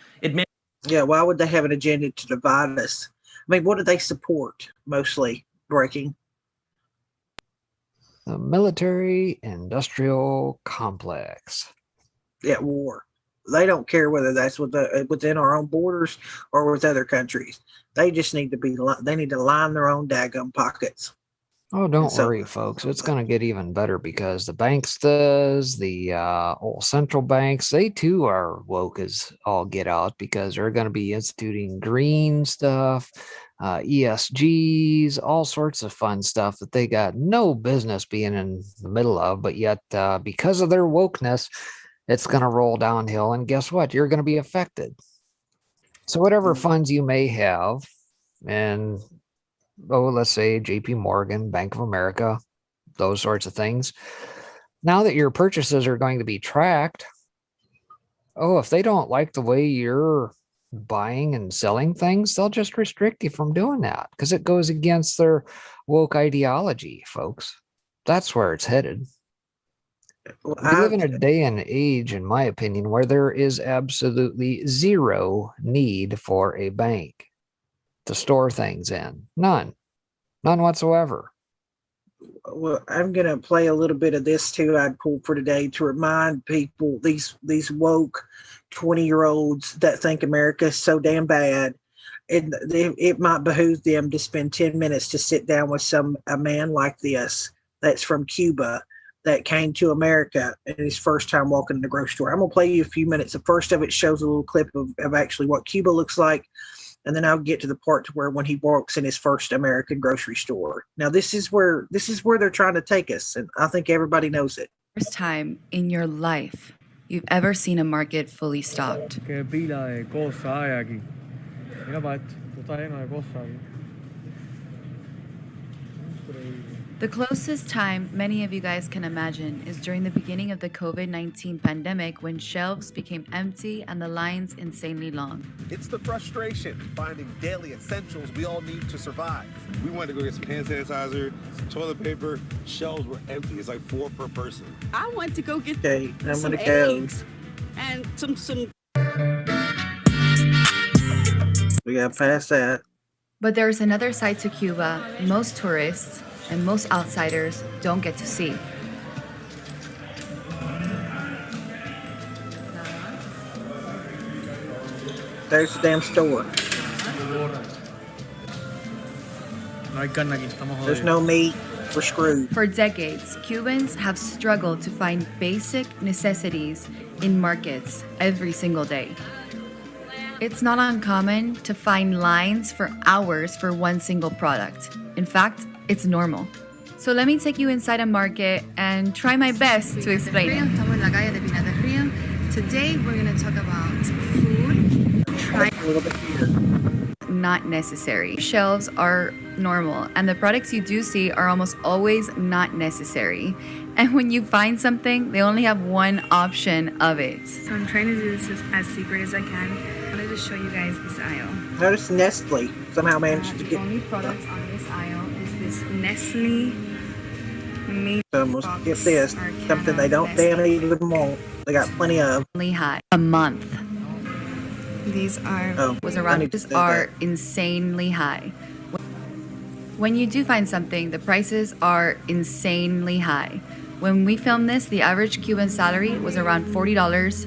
Yeah, why would they have an agenda to divide us? I mean, what do they support mostly? Breaking the military-industrial complex. Yeah, war. They don't care whether that's within our own borders or with other countries. They just need to they need to line their own daggum pockets. Oh, don't worry, folks. It's going to get even better, because the banksters, the old central banks, they too are woke as all get out, because they're going to be instituting green stuff, ESGs, all sorts of fun stuff that they got no business being in the middle of. But yet, because of their wokeness, it's going to roll downhill. And guess what? You're going to be affected. So whatever funds you may have, and let's say JP Morgan, Bank of America, those sorts of things. Now that your purchases are going to be tracked, if they don't like the way you're buying and selling things, they'll just restrict you from doing that, because it goes against their woke ideology, folks. That's where it's headed. We live in a day and age, in my opinion, where there is absolutely zero need for a bank to store things in. None whatsoever. Well, I'm going to play a little bit of this too. I pulled for today to remind people, these woke 20-year-olds that think America is so damn bad, it might behoove them to spend 10 minutes to sit down with a man like this that's from Cuba, that came to America and his first time walking in the grocery store. I'm going to play you a few minutes. The first of it shows a little clip of actually what Cuba looks like. and then I'll get to the part to where when he walks in his first American grocery store. Now this is where they're trying to take us, and I think everybody knows it. First time in your life you've ever seen a market fully stocked. Qué pila de cosas hay aquí. Mira para esto, esto está lleno de cosas aquí. The closest time many of you guys can imagine is during the beginning of the COVID-19 pandemic when shelves became empty and the lines insanely long. It's the frustration finding daily essentials we all need to survive. We wanted to go get some hand sanitizer, some toilet paper. Shelves were empty. It's like 4 per person. I went to go get some eggs and some. We got past that. But there's another side to Cuba most tourists and most outsiders don't get to see. There's the damn store. There's no meat. We're screwed. For decades, Cubans have struggled to find basic necessities in markets every single day. It's not uncommon to find lines for hours for one single product. In fact, it's normal. So let me take you inside a market and try my best to explain it. Today we're going to talk about food. A little bit here. Not necessary. Shelves are normal, and the products you do see are almost always not necessary. And when you find something, they only have one option of it. So I'm trying to do this as secret as I can. I wanted to show you guys this aisle. Notice Nestle somehow managed to The get. only product on this aisle is this Nestle meat Almost box get this. or Something can they of don't Nestle. damn even want. They got plenty of. High. A month. These are Was around. These are insanely high. When you do find something, the prices are insanely high. When we filmed this, the average Cuban salary was around $40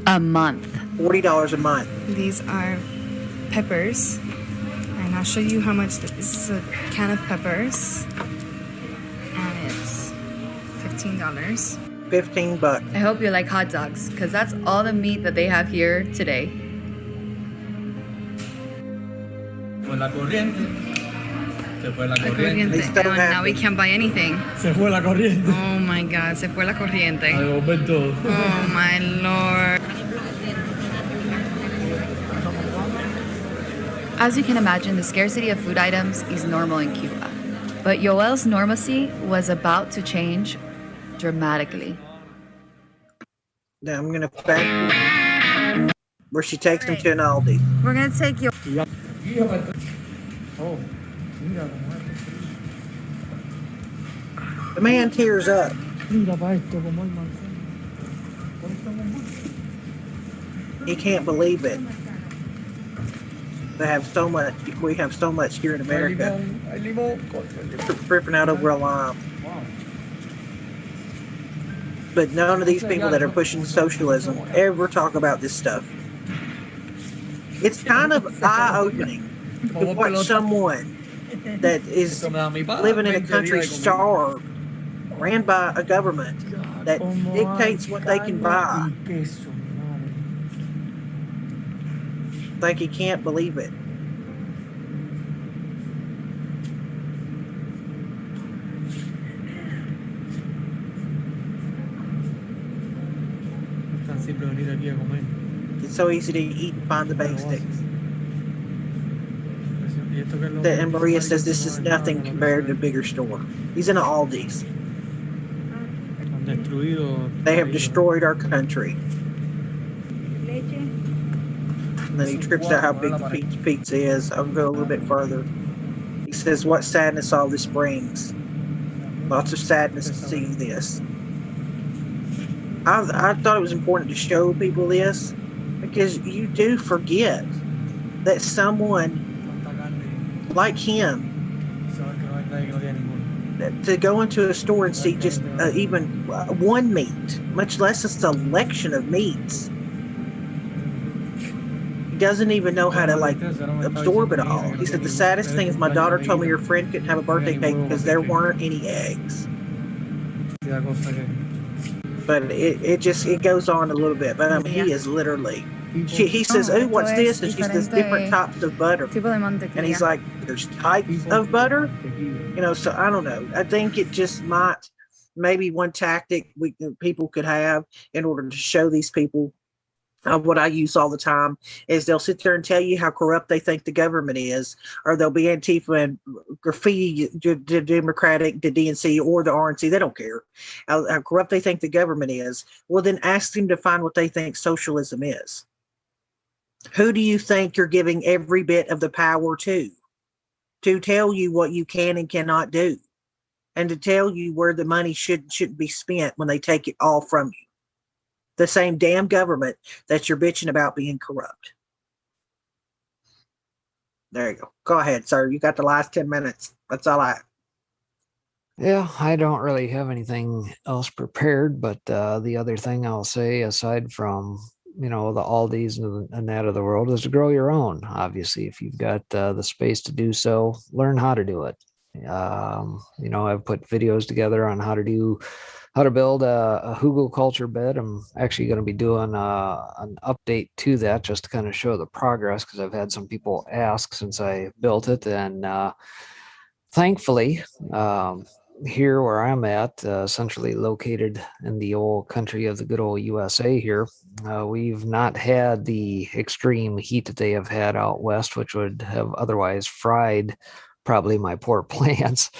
a month. $40 a month. These are peppers, and I'll show you how much this is. A can of peppers, and it's $15. $15. I hope you like hot dogs, because that's all the meat that they have here today. Fue la corriente. Se fue la La corriente. corriente. And now we can't buy anything. Se fue la corriente. Oh my God, se fue la corriente. A devolver todo. Oh my Lord. As you can imagine, the scarcity of food items is normal in Cuba. But Yoel's normalcy was about to change dramatically. Now I'm gonna back where she takes them to an Aldi. We're gonna take you. The man tears up. He can't believe it. They have so much. We have so much here in America. Tripping out over a lime. But none of these people that are pushing socialism ever talk about this stuff. It's kind of eye-opening to watch someone that is living in a country starved, ran by a government that dictates what they can buy. Like he can't believe it. It's so easy to eat and find the basics. And Maria says this is nothing compared to a bigger store. He's in an Aldi's. They have destroyed our country. And then he trips out how big the pizza is. I'll go a little bit further. He says, what sadness all this brings. Lots of sadness to see this. I thought it was important to show people this because you do forget that someone like him, to go into a store and see just even one meat, much less a selection of meats, he doesn't even know how to absorb it all. He said the saddest thing is my daughter told me your friend couldn't have a birthday cake because there weren't any eggs. But it goes on a little bit. But I mean, he is literally he says, "Oh, what's esto this?" es And she says, "Different diferente types of butter." tipo de And he's mantequilla. like, "There's types of butter." So I don't know. I think it just might, maybe one tactic people could have in order to show these people what I use all the time is they'll sit there and tell you how corrupt they think the government is, or they'll be Antifa and graffiti the Democratic, the DNC, or the RNC. They don't care how corrupt they think the government is. Well, then ask them to find what they think socialism is. Who do you think you're giving every bit of the power to tell you what you can and cannot do, and to tell you where the money shouldn't be spent when they take it all from you? The same damn government that you're bitching about being corrupt. There you go. Go ahead, sir. You got the last 10 minutes. That's all I have. Yeah, I don't really have anything else prepared, but the other thing I'll say, aside from, the Aldis and that of the world, is to grow your own. Obviously, if you've got the space to do so, learn how to do it. I've put videos together on how to build a hugelkultur bed. I'm actually going to be doing an update to that just to kind of show the progress, because I've had some people ask since I built it. And thankfully, here where I'm at, centrally located in the old country of the good old USA here, we've not had the extreme heat that they have had out west, which would have otherwise fried probably my poor plants.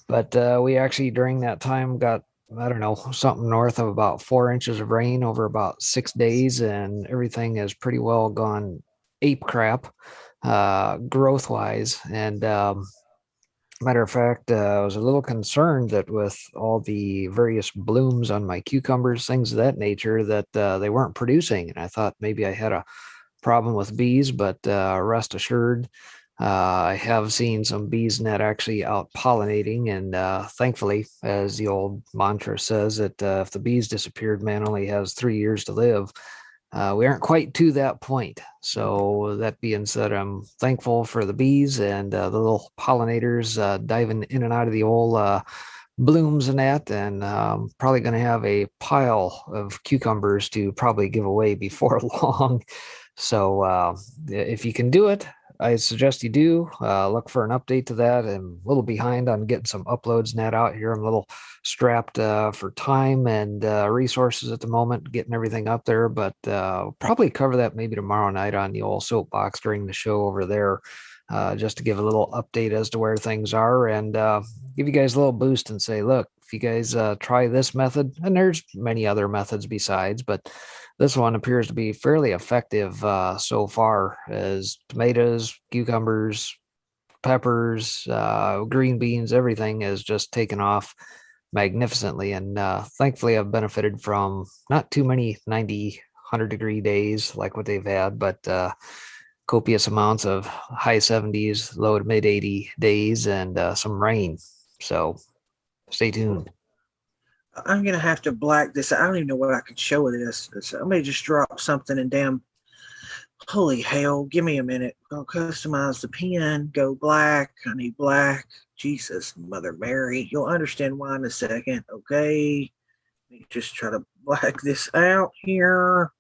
But we actually during that time got, I don't know, something north of about 4 inches of rain over about 6 days, and everything has pretty well gone ape crap growth wise. And matter of fact, I was a little concerned that with all the various blooms on my cucumbers, things of that nature, that they weren't producing. And I thought maybe I had a problem with bees, but rest assured, I have seen some bees net actually out pollinating, and thankfully, as the old mantra says, that if the bees disappeared, man only has 3 years to live. We aren't quite to that point. So that being said, I'm thankful for the bees and the little pollinators diving in and out of the old blooms and that, and probably going to have a pile of cucumbers to probably give away before long. So if you can do it, I suggest you do. Look for an update to that. I'm a little behind on getting some uploads net out here. I'm a little strapped for time and resources at the moment, getting everything up there, but probably cover that maybe tomorrow night on the old soapbox during the show over there, just to give a little update as to where things are, and give you guys a little boost and say, look, if you guys try this method, and there's many other methods besides, but this one appears to be fairly effective so far, as tomatoes, cucumbers, peppers, green beans, everything has just taken off magnificently. And thankfully, I've benefited from not too many 90, 100-degree days like what they've had, but copious amounts of high 70s, low to mid 80 days, and some rain. So stay tuned. I'm going to have to black this. I don't even know what I can show with this. Somebody just dropped something and damn, holy hell, give me a minute. I'll customize the pen, go black. I need black. Jesus, Mother Mary. You'll understand why in a second, okay? Let me just try to black this out here.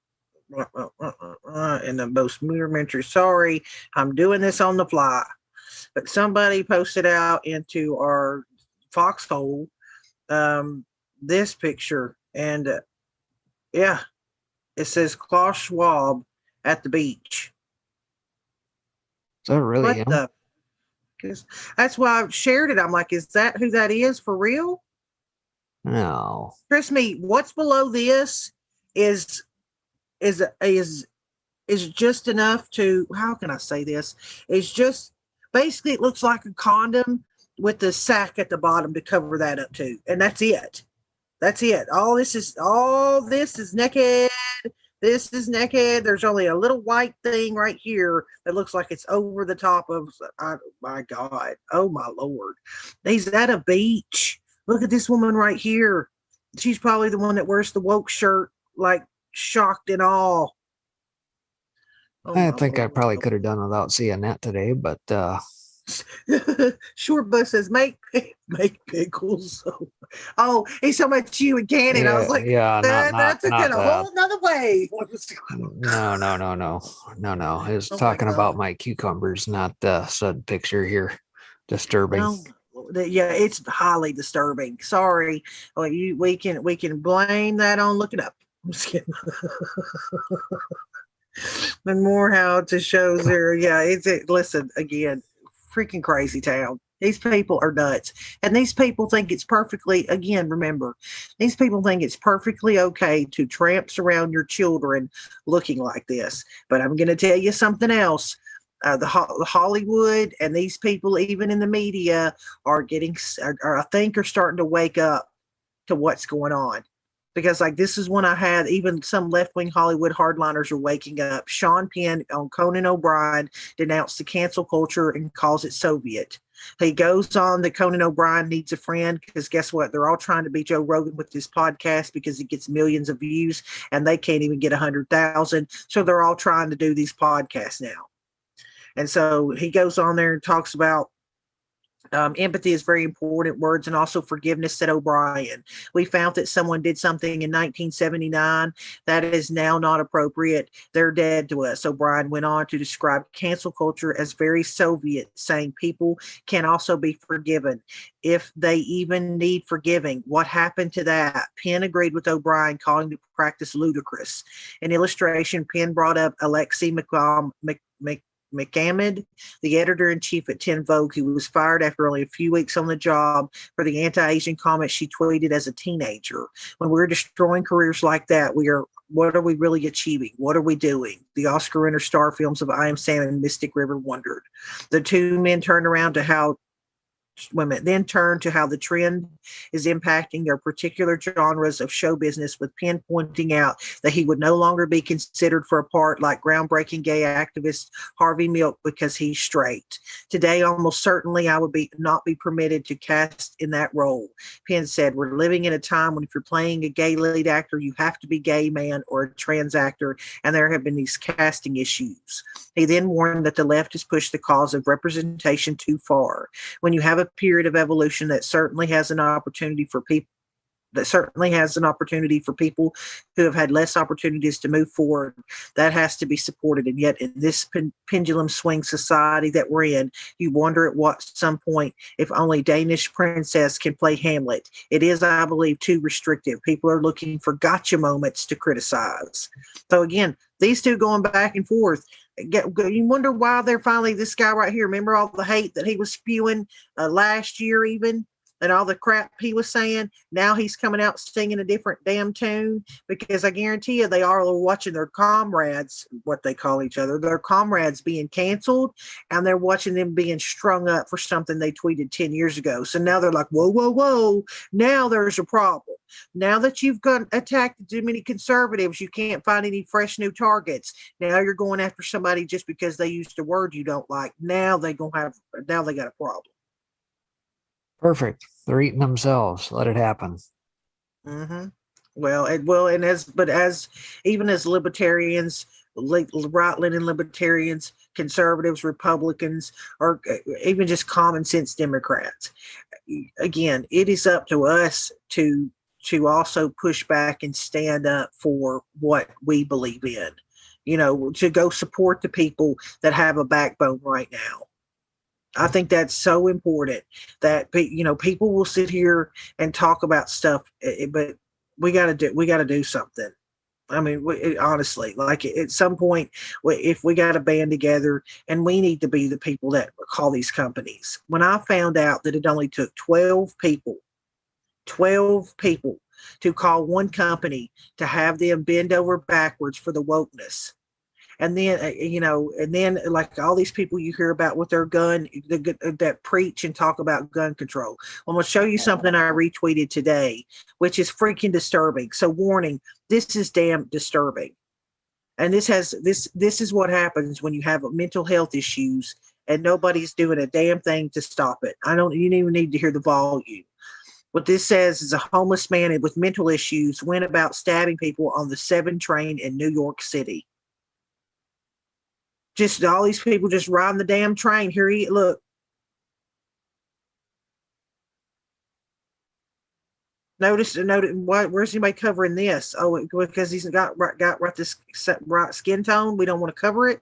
In the most rudimentary, sorry, I'm doing this on the fly. But somebody posted out into our foxhole this picture, and yeah, it says Klaus Schwab at the beach. Is that really What him? the? Because that's why I shared it. I'm like, is that who that is for real? No. Trust me, what's below this is just enough to, how can I say this? It's just basically, it looks like a condom with the sack at the bottom to cover that up too, and that's it. That's it. All this is naked. This is naked. There's only a little white thing right here that looks like it's over the top of, my God. Oh my Lord. He's at a beach. Look at this woman right here. She's probably the one that wears the woke shirt, like shocked and all. I think I probably could have done without seeing that today, but Short Bus says make pickles. Oh, he's talking about you and Cannon. I was like, yeah, that took not it a that. whole nother way. No. He's Oh my talking about God. my cucumbers, not the said picture here. Disturbing. No, yeah, it's highly disturbing. Sorry. Well, we can blame that on Look It Up. I'm just kidding. And more how to show zero. Yeah, listen again, freaking crazy town. These people are nuts. And these people think it's perfectly, again, remember, these people think it's perfectly okay to tramps around your children looking like this. But I'm going to tell you something else. The Hollywood and these people, even in the media, are I think, are starting to wake up to what's going on. Because like this is when I had even some left-wing Hollywood hardliners are waking up. Sean Penn on Conan O'Brien denounced the cancel culture and calls it Soviet. He goes on that Conan O'Brien needs a friend because guess what? They're all trying to be Joe Rogan with this podcast because it gets millions of views and they can't even get 100,000. So they're all trying to do these podcasts now. And so he goes on there and talks about empathy is very important, words, and also forgiveness, said O'Brien. We found that someone did something in 1979 that is now not appropriate. They're dead to us. O'Brien went on to describe cancel culture as very Soviet, saying people can also be forgiven if they even need forgiving. What happened to that? Penn agreed with O'Brien, calling the practice ludicrous. In illustration, Penn brought up Alexei McCammond, the editor-in-chief at Teen Vogue, who was fired after only a few weeks on the job for the anti-Asian comments she tweeted as a teenager. When we're destroying careers like that, what are we really achieving? What are we doing? The Oscar winner star films of I Am Sam and Mystic River wondered. The two men turned around to how women then turn to how the trend is impacting their particular genres of show business, with Penn pointing out that he would no longer be considered for a part like groundbreaking gay activist Harvey Milk because he's straight. Today, almost certainly I would not be permitted to cast in that role. Penn said, we're living in a time when if you're playing a gay lead actor, you have to be gay man or a trans actor, and there have been these casting issues. He then warned that the left has pushed the cause of representation too far. When you have a period of evolution that certainly has an opportunity for people who have had less opportunities to move forward, that has to be supported. And yet in this pendulum swing society that we're in, you wonder at what some point if only Danish princess can play Hamlet. It is, I believe, too restrictive. People are looking for gotcha moments to criticize. So again, these two going back and forth. You wonder why they're finally, this guy right here, remember all the hate that he was spewing last year even, and all the crap he was saying? Now he's coming out singing a different damn tune, because I guarantee you they are watching their comrades, what they call each other, their comrades being canceled, and they're watching them being strung up for something they tweeted 10 years ago. So now they're like, whoa, now there's a problem. Now that you've attacked too many conservatives, you can't find any fresh new targets. Now you're going after somebody just because they used a word you don't like. Now they got a problem. Perfect. They're eating themselves. Let it happen. Mm-hmm. Well, as libertarians, right-leaning libertarians, conservatives, Republicans, or even just common sense Democrats, again, it is up to us to also push back and stand up for what we believe in. To go support the people that have a backbone right now. I think that's so important that, people will sit here and talk about stuff, but we got to do something. I mean, honestly, like at some point, if we got to band together, and we need to be the people that call these companies. When I found out that it only took 12 people to call one company to have them bend over backwards for the wokeness. And then, like all these people you hear about with their gun, that preach and talk about gun control. I'm going to show you something I retweeted today, which is freaking disturbing. So warning, this is damn disturbing. And this is what happens when you have mental health issues and nobody's doing a damn thing to stop it. You don't even need to hear the volume. What this says is a homeless man with mental issues went about stabbing people on the 7 train in New York City. Just all these people just riding the damn train. Look, Notice, why? Where's anybody covering this? Oh, because he's got this right skin tone. We don't want to cover it.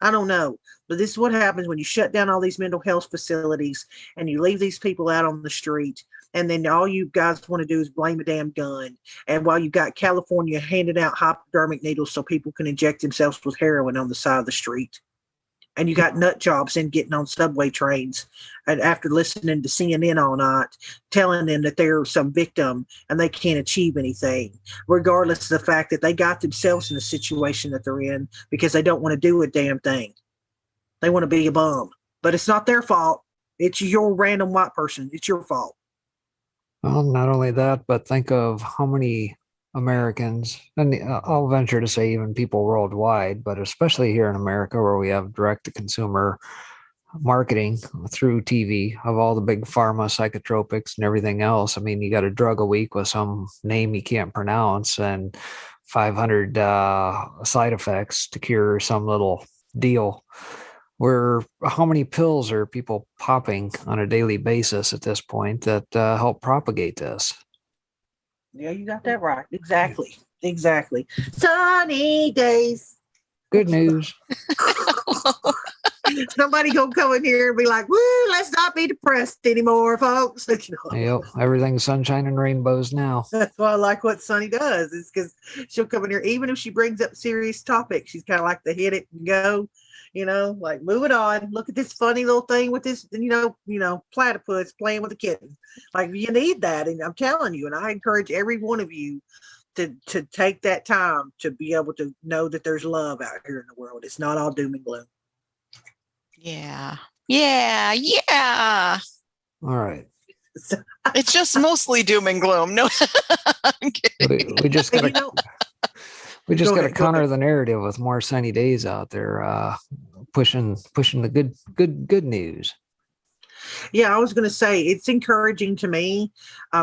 I don't know, but this is what happens when you shut down all these mental health facilities and you leave these people out on the street, and then all you guys want to do is blame a damn gun. And while you got California handing out hypodermic needles so people can inject themselves with heroin on the side of the street, and you got nut jobs in getting on subway trains, and after listening to CNN all night, telling them that they're some victim and they can't achieve anything, regardless of the fact that they got themselves in the situation that they're in because they don't want to do a damn thing. They want to be a bum, but it's not their fault. It's your random white person. It's your fault. Well, not only that, but think of how many Americans, and I'll venture to say even people worldwide, but especially here in America where we have direct-to-consumer marketing through TV of all the big pharma psychotropics and everything else. I mean, you got a drug a week with some name you can't pronounce and 500 side effects to cure some little deal. Where how many pills are people popping on a daily basis at this point that help propagate this? Yeah, you got that right. Exactly. Sunny days. Good news. Somebody gonna come in here and be like, "Woo, let's not be depressed anymore, folks." Yep, everything's sunshine and rainbows now. That's why I like what Sunny does. Is because she'll come in here, even if she brings up serious topics, she's kind of like to hit it and go, like moving on. Look at this funny little thing with this, platypus playing with a kitten. Like, you need that, and I'm telling you, and I encourage every one of you to take that time to be able to know that there's love out here in the world. It's not all doom and gloom. Yeah. All right. It's just mostly doom and gloom. No, I'm kidding. We just got to counter the narrative with more sunny days out there, pushing the good news. Yeah, I was going to say it's encouraging to me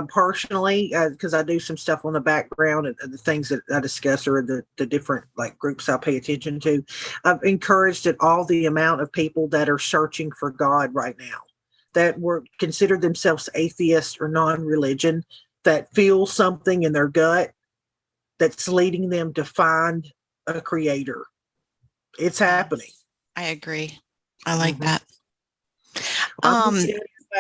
personally, because I do some stuff on the background and the things that I discuss or the different groups I pay attention to. I'm encouraged at all the amount of people that are searching for God right now, that were considered themselves atheists or non-religion, that feel something in their gut that's leading them to find a creator. It's happening. I agree. I like that.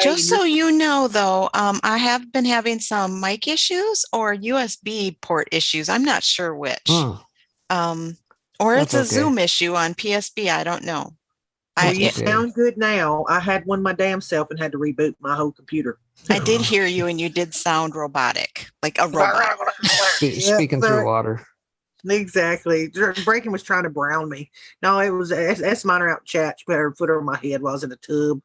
Just Just so you know, though, I have been having some mic issues or USB port issues. I'm not sure which. Or it's a Zoom issue on PSB. I don't know. You sound good now. I had one my damn self and had to reboot my whole computer. I did hear you, and you did sound robotic, like a robot. Speaking through water. Exactly. Breaking was trying to brown me. No, it was S Minor out chat. She put her foot over my head while I was in the tub.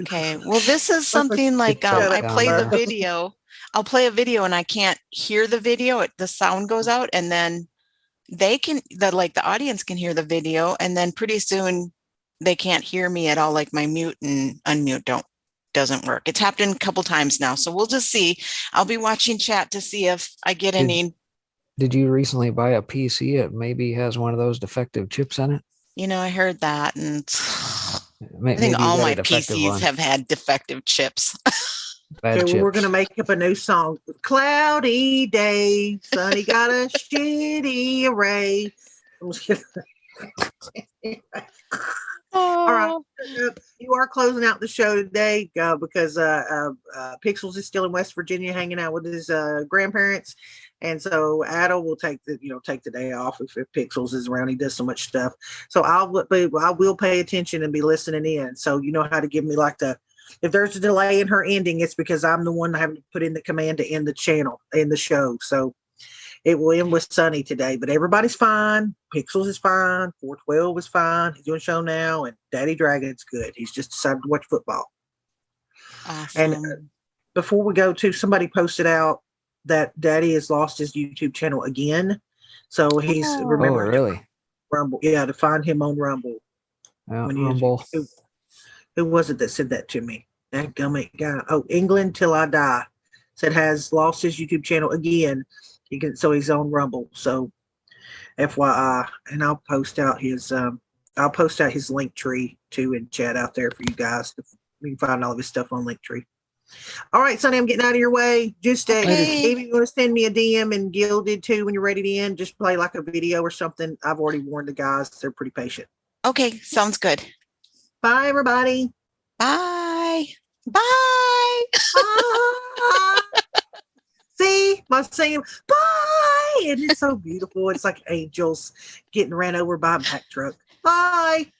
Okay. Well, this is something like I play the video. I'll play a video and I can't hear the video. The sound goes out, and then they can, the audience can hear the video, and then pretty soon they can't hear me at all. Like my mute and unmute doesn't work. It's happened a couple times now. So we'll just see. I'll be watching chat to see if I get any. Did you recently buy a PC? It maybe has one of those defective chips in it. I heard that, and I think all my PCs have had defective chips. Okay, we're going to make up a new song. Cloudy day, Sunny got a shitty array. All right. You are closing out the show today because Pixels is still in West Virginia hanging out with his grandparents. And so Adel will take the day off if Pixels is around. He does so much stuff. So I will pay attention and be listening in. So you know how to give me if there's a delay in her ending, it's because I'm the one having to put in the command to end the channel, in the show. So it will end with Sunny today, but everybody's fine. Pixels is fine. 412 is fine. He's doing a show now, and Daddy Dragon's good. He's just decided to watch football. Awesome. And before we go to, somebody posted out that Daddy has lost his YouTube channel again. So he's remembering really? Rumble. Yeah, to find him on Rumble. Rumble. Who was it that said that to me? That gummit guy. Oh, England Till I Die said has lost his YouTube channel again. He's on Rumble. So FYI, and I'll post out his link tree too in chat out there for you guys. You can find all of his stuff on Linktree. All right, Sonny, I'm getting out of your way. Just Okay. if you want to send me a DM, and Gil did too, when you're ready to end, just play like a video or something. I've already warned the guys; they're pretty patient. Okay, sounds good. Bye, everybody. Bye. Bye. See, my singing bye. It is so beautiful. It's like angels getting ran over by a Mack truck. Bye.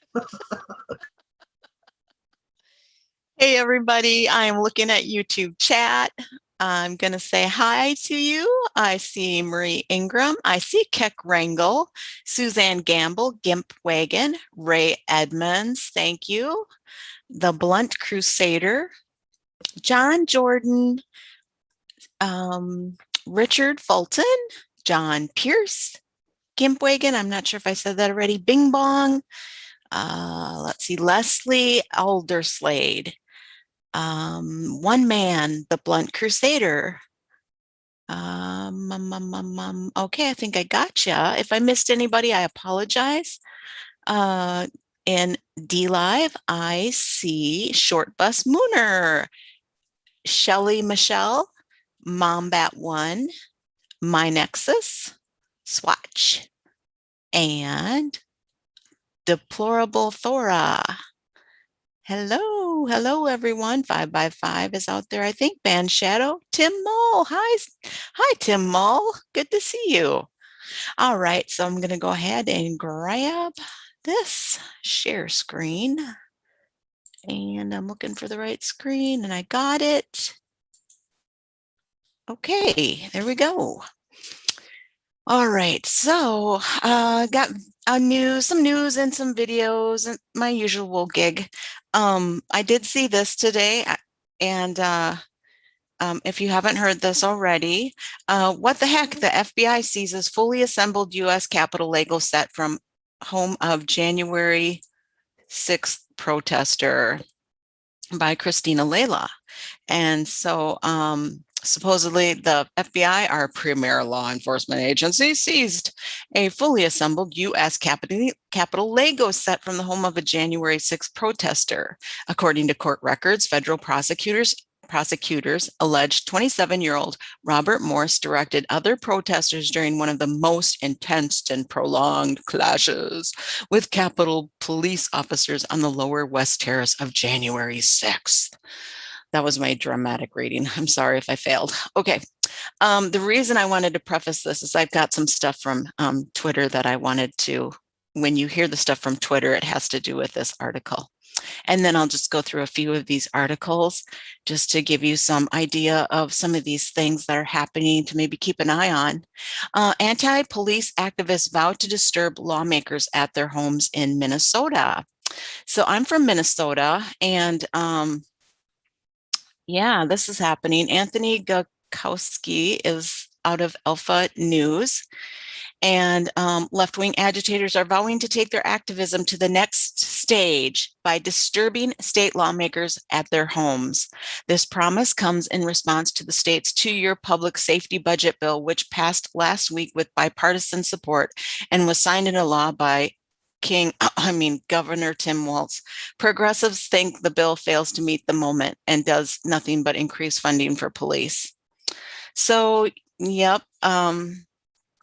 Hey, everybody. I'm looking at YouTube chat. I'm going to say hi to you. I see Marie Ingram. I see Keck Wrangle, Suzanne Gamble, Gimp Wagon, Ray Edmonds. Thank you. The Blunt Crusader, John Jordan, Richard Fulton, John Pierce, Gimp Wagon. I'm not sure if I said that already. Bing Bong. Let's see, Leslie Alderslade. One Man, The Blunt Crusader. Okay, I think I gotcha. If I missed anybody, I apologize. In D Live, I see Short Bus Mooner, Shelly Michelle, Mombat1, My Nexus, Swatch, and Deplorable Thora. Hello, everyone. 5x5 is out there, I think. Band Shadow, Tim Mull. Hi, Tim Mull. Good to see you. All right, so I'm going to go ahead and grab this share screen. And I'm looking for the right screen, and I got it. Okay, there we go. All right, so got some news and some videos, and my usual gig. I did see this today, and if you haven't heard this already, what the heck? The FBI seizes fully assembled U.S. Capitol Lego set from home of January 6th protester by Christina Layla. And so supposedly the FBI, our premier law enforcement agency, seized a fully assembled U.S. Capitol Lego set from the home of a January 6th protester. According to court records, federal prosecutors alleged 27-year-old Robert Morse directed other protesters during one of the most intense and prolonged clashes with Capitol police officers on the Lower West Terrace of January 6th. That was my dramatic reading. I'm sorry if I failed. Okay. The reason I wanted to preface this is I've got some stuff from Twitter that I wanted to, when you hear the stuff from Twitter, it has to do with this article. And then I'll just go through a few of these articles just to give you some idea of some of these things that are happening to maybe keep an eye on. Anti-police activists vow to disturb lawmakers at their homes in Minnesota. So I'm from Minnesota, and yeah, this is happening. Anthony Gukowski is out of Alpha News. And left-wing agitators are vowing to take their activism to the next stage by disturbing state lawmakers at their homes. This promise comes in response to the state's 2-year public safety budget bill, which passed last week with bipartisan support and was signed into law by Governor Tim Walz. Progressives think the bill fails to meet the moment and does nothing but increase funding for police. So, yep.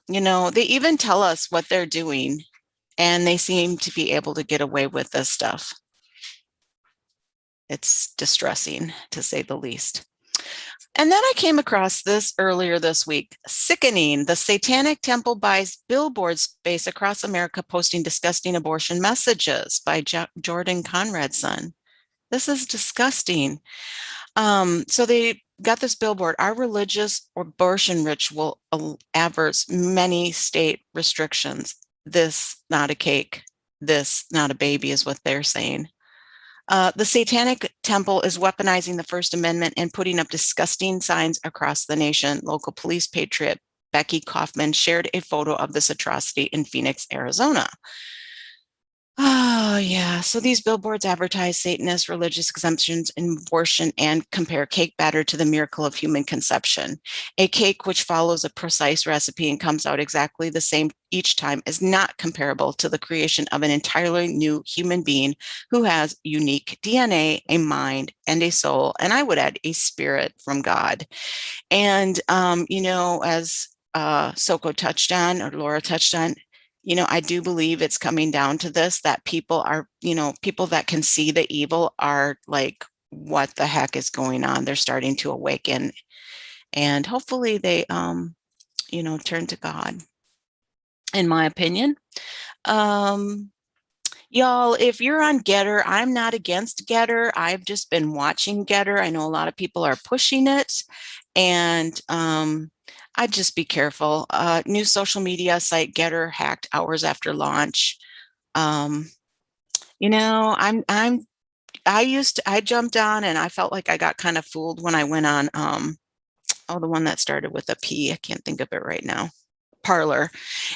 You know, they even tell us what they're doing, and they seem to be able to get away with this stuff. It's distressing, to say the least. And then I came across this earlier this week. Sickening. The Satanic Temple buys billboard space across America posting disgusting abortion messages by Jordan Conradson. This is disgusting. So they got this billboard. Our religious abortion ritual averts many state restrictions. This, not a cake. This, not a baby, is what they're saying. The Satanic Temple is weaponizing the First Amendment and putting up disgusting signs across the nation. Local police patriot Becky Kaufman shared a photo of this atrocity in Phoenix, Arizona. Oh, yeah. So these billboards advertise Satanist religious exemptions in abortion and compare cake batter to the miracle of human conception. A cake which follows a precise recipe and comes out exactly the same each time is not comparable to the creation of an entirely new human being who has unique DNA, a mind, and a soul, and I would add a spirit from God. And, as Soko touched on, or Laura touched on, I do believe it's coming down to this, that people that can see the evil are like, what the heck is going on? They're starting to awaken, and hopefully they, turn to God, in my opinion. Y'all, if you're on Getter, I'm not against Getter. I've just been watching Getter. I know a lot of people are pushing it, and I'd just be careful. New social media site Getter hacked hours after launch. I jumped on and I felt like I got kind of fooled when I went on the one that started with a P. I can't think of it right now. Parlor.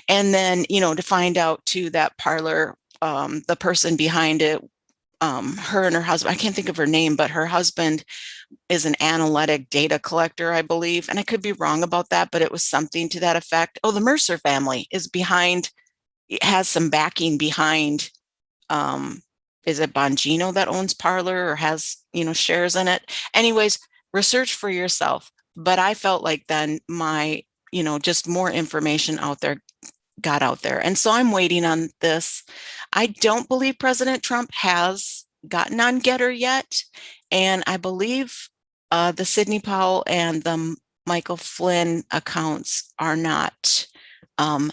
And then, to find out too that Parlor, the person behind it, her and her husband, I can't think of her name, but her husband is an analytic data collector, I believe. And I could be wrong about that, but it was something to that effect. Oh, the Mercer family is behind, it has some backing behind, is it Bongino that owns Parlor or has, shares in it? Anyways, research for yourself. But I felt like then my, just more information got out there. And so I'm waiting on this. I don't believe President Trump has gotten on Getter yet. And I believe the Sidney Powell and the Michael Flynn accounts are not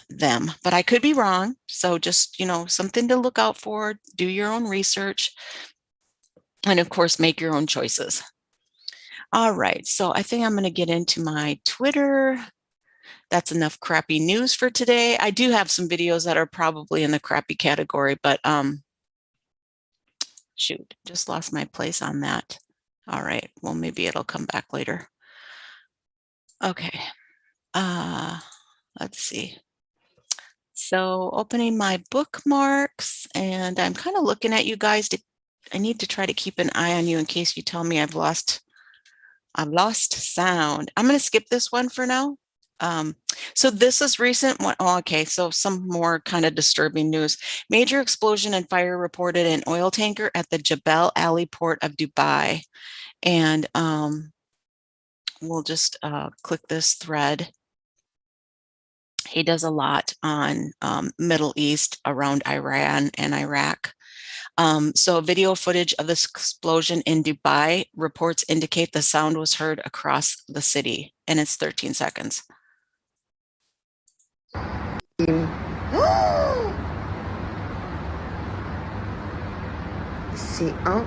them, but I could be wrong. So just, something to look out for, do your own research, and of course, make your own choices. All right, so I think I'm going to get into my Twitter. That's enough crappy news for today. I do have some videos that are probably in the crappy category, but shoot, just lost my place on that. All right, well, maybe it'll come back later. Okay, let's see. So opening my bookmarks, and I'm kind of looking at you guys. I need to try to keep an eye on you in case you tell me I've lost sound. I'm going to skip this one for now. So this is recent. Oh, okay, so some more kind of disturbing news. Major explosion and fire reported in oil tanker at the Jebel Ali port of Dubai. And we'll just click this thread. He does a lot on Middle East, around Iran and Iraq. So video footage of this explosion in Dubai, reports indicate the sound was heard across the city, and it's 13 seconds. C'est un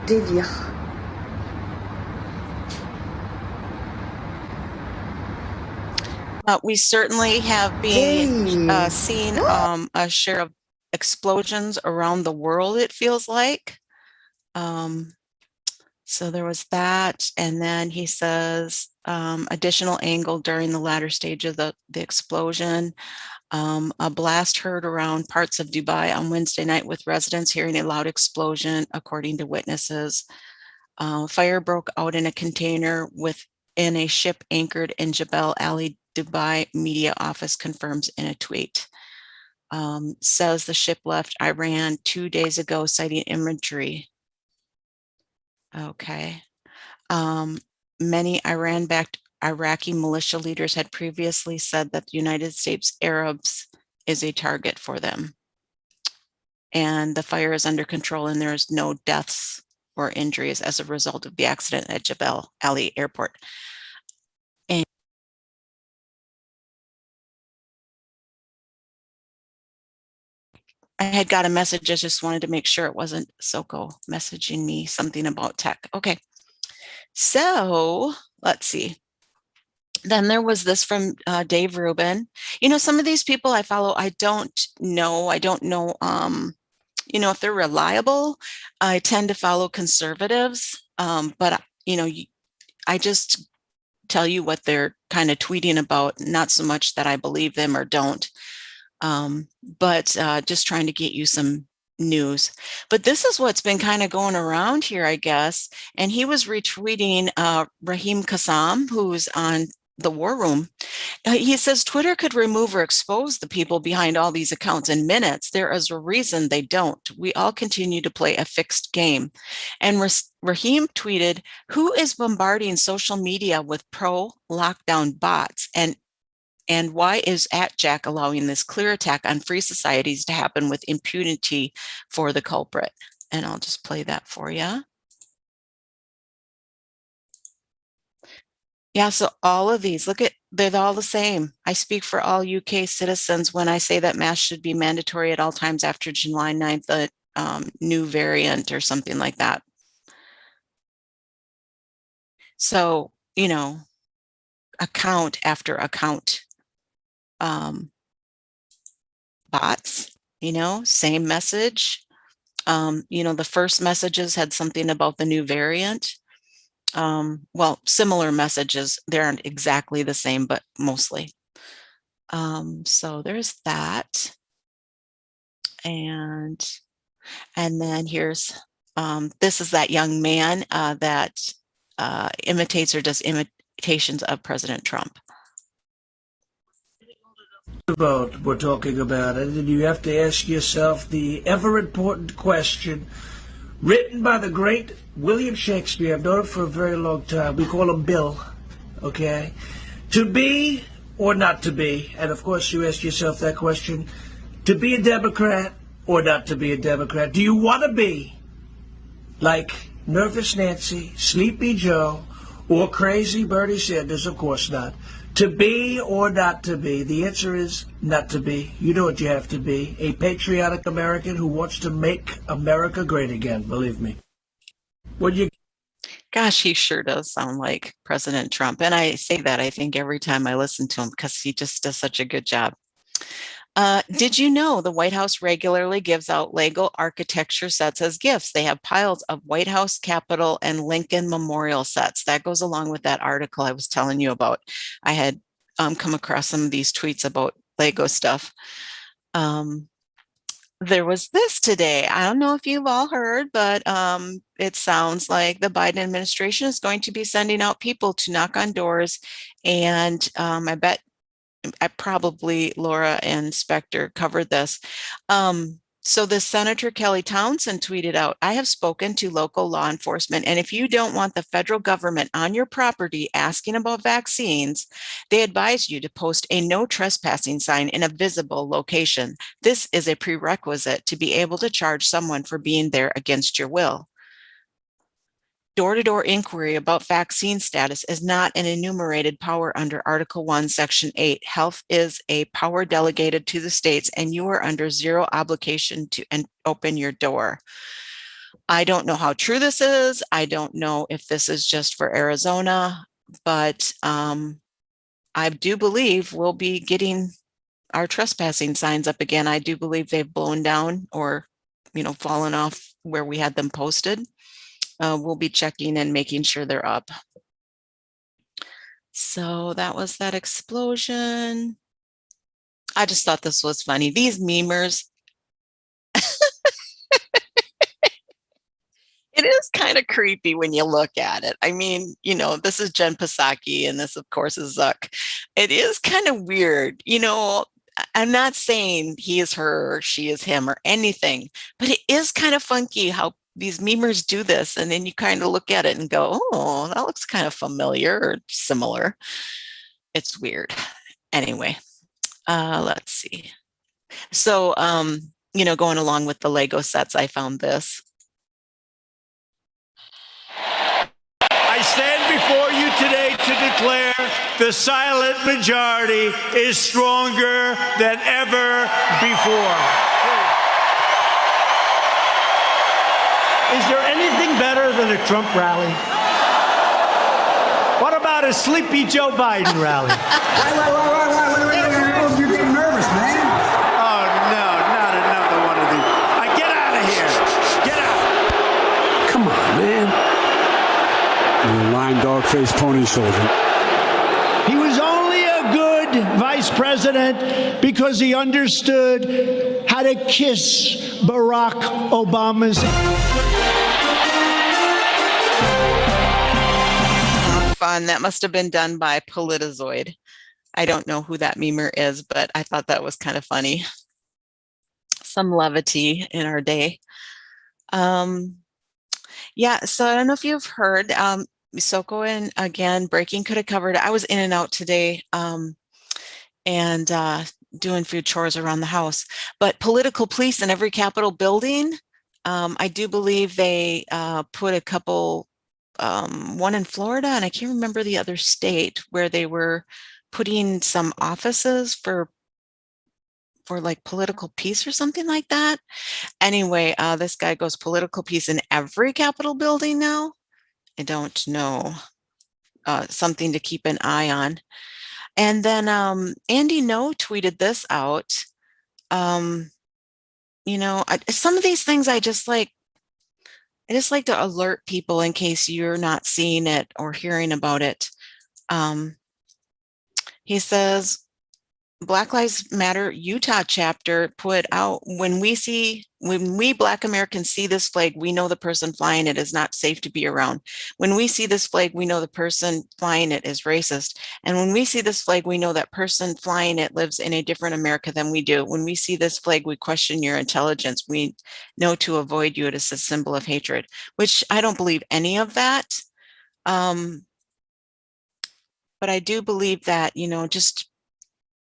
délire. We certainly have been seeing a share of explosions around the world, it feels like. So there was that. And then he says additional angle during the latter stage of the explosion. A blast heard around parts of Dubai on Wednesday night, with residents hearing a loud explosion, according to witnesses. Fire broke out in a container within a ship anchored in Jebel Ali, Dubai. Media office confirms in a tweet. Says the ship left Iran 2 days ago, citing imagery. Okay. Many Iran-backed Iraqi militia leaders had previously said that the United States Arabs is a target for them. And the fire is under control, and there is no deaths or injuries as a result of the accident at Jebel Ali Airport. And I had got a message. I just wanted to make sure it wasn't Soko messaging me something about tech. Okay. So let's see. Then there was this from Dave Rubin. Some of these people I follow, I don't know, if they're reliable. I tend to follow conservatives, but I just tell you what they're kind of tweeting about, not so much that I believe them or don't, but just trying to get you some news. But this is what's been kind of going around here, I guess. And he was retweeting Raheem Kassam, who's on the War Room. He says Twitter could remove or expose the people behind all these accounts in minutes. There is a reason they don't. We all continue to play a fixed game. And Raheem tweeted, who is bombarding social media with pro-lockdown bots? And why is @Jack allowing this clear attack on free societies to happen with impunity for the culprit? And I'll just play that for you. Yeah, so all of these, look at, they're all the same. I speak for all UK citizens when I say that masks should be mandatory at all times after July 9th, the new variant or something like that. So, you know, account after account. Bots, you know, same message. You know, the first messages had something about the new variant. Well, similar messages. They aren't exactly the same, but mostly. So there's that. And then here's, this is that young man that imitates or does imitations of President Trump. We're talking about it, and you have to ask yourself the ever important question, written by the great William Shakespeare. I've known him for a very long time. We call him Bill, okay? To be or not to be, and of course you ask yourself that question, to be a Democrat or not to be a Democrat. Do you want to be like Nervous Nancy, Sleepy Joe, or crazy Bernie Sanders? Of course not. To be or not to be? The answer is not to be. You know what you have to be. A patriotic American who wants to make America great again, believe me. What you? Gosh, he sure does sound like President Trump. And I say that, I think, every time I listen to him because he just does such a good job. Did you know the White House regularly gives out Lego architecture sets as gifts? They have piles of White House, Capitol, and Lincoln Memorial sets. That goes along with that article I was telling you about. I had come across some of these tweets about Lego stuff. There was this today. I don't know if you've all heard, but it sounds like the Biden administration is going to be sending out people to knock on doors. And I probably Laura and Spectre covered this. So the Senator Kelly Townsend tweeted out, I have spoken to local law enforcement, and if you don't want the federal government on your property asking about vaccines, they advise you to post a no trespassing sign in a visible location. This is a prerequisite to be able to charge someone for being there against your will. Door-to-door inquiry about vaccine status is not an enumerated power under Article 1, Section 8. Health is a power delegated to the states, and you are under zero obligation to open your door. I don't know how true this is. I don't know if this is just for Arizona, but I do believe we'll be getting our trespassing signs up again. I do believe they've blown down or, fallen off where we had them posted. We'll be checking and making sure they're up. So that was that explosion. I just thought this was funny. These memers, it is kind of creepy when you look at it. I mean, this is Jen Psaki and this, of course, is Zuck. It is kind of weird. I'm not saying he is her or she is him or anything, but it is kind of funky how these memers do this, and then you kind of look at it and go, oh, that looks kind of familiar or similar. It's weird. Anyway, let's see. So, going along with the Lego sets, I found this. I stand before you today to declare the silent majority is stronger than ever before. Is there anything better than a Trump rally? What about a sleepy Joe Biden rally? Wait. You're getting nervous, man. Oh, no, not another one of these. Get out of here. Get out. Come on, man. You lying dog-faced pony soldier. He was only a good vice president because he understood how to kiss Barack Obama's. Fun. That must have been done by Politizoid. I don't know who that memer is, but I thought that was kind of funny. Some levity in our day. Yeah, so I don't know if you've heard, Misoko and again, breaking could have covered. I was in and out today and doing food chores around the house. But political police in every Capitol building, I do believe they put a couple, one in Florida, and I can't remember the other state, where they were putting some offices for like political peace or something like that. Anyway, this guy goes political peace in every Capitol building now. I don't know, something to keep an eye on. And then Andy No tweeted this out. You know, some of these things I just like to alert people in case you're not seeing it or hearing about it. He says, Black Lives Matter Utah chapter put out, when we Black Americans see this flag, we know the person flying it is not safe to be around. When we see this flag, we know the person flying it is racist. And when we see this flag, we know that person flying it lives in a different America than we do. When we see this flag, we question your intelligence. We know to avoid you. It is a symbol of hatred, which I don't believe any of that. But I do believe that, you know, just,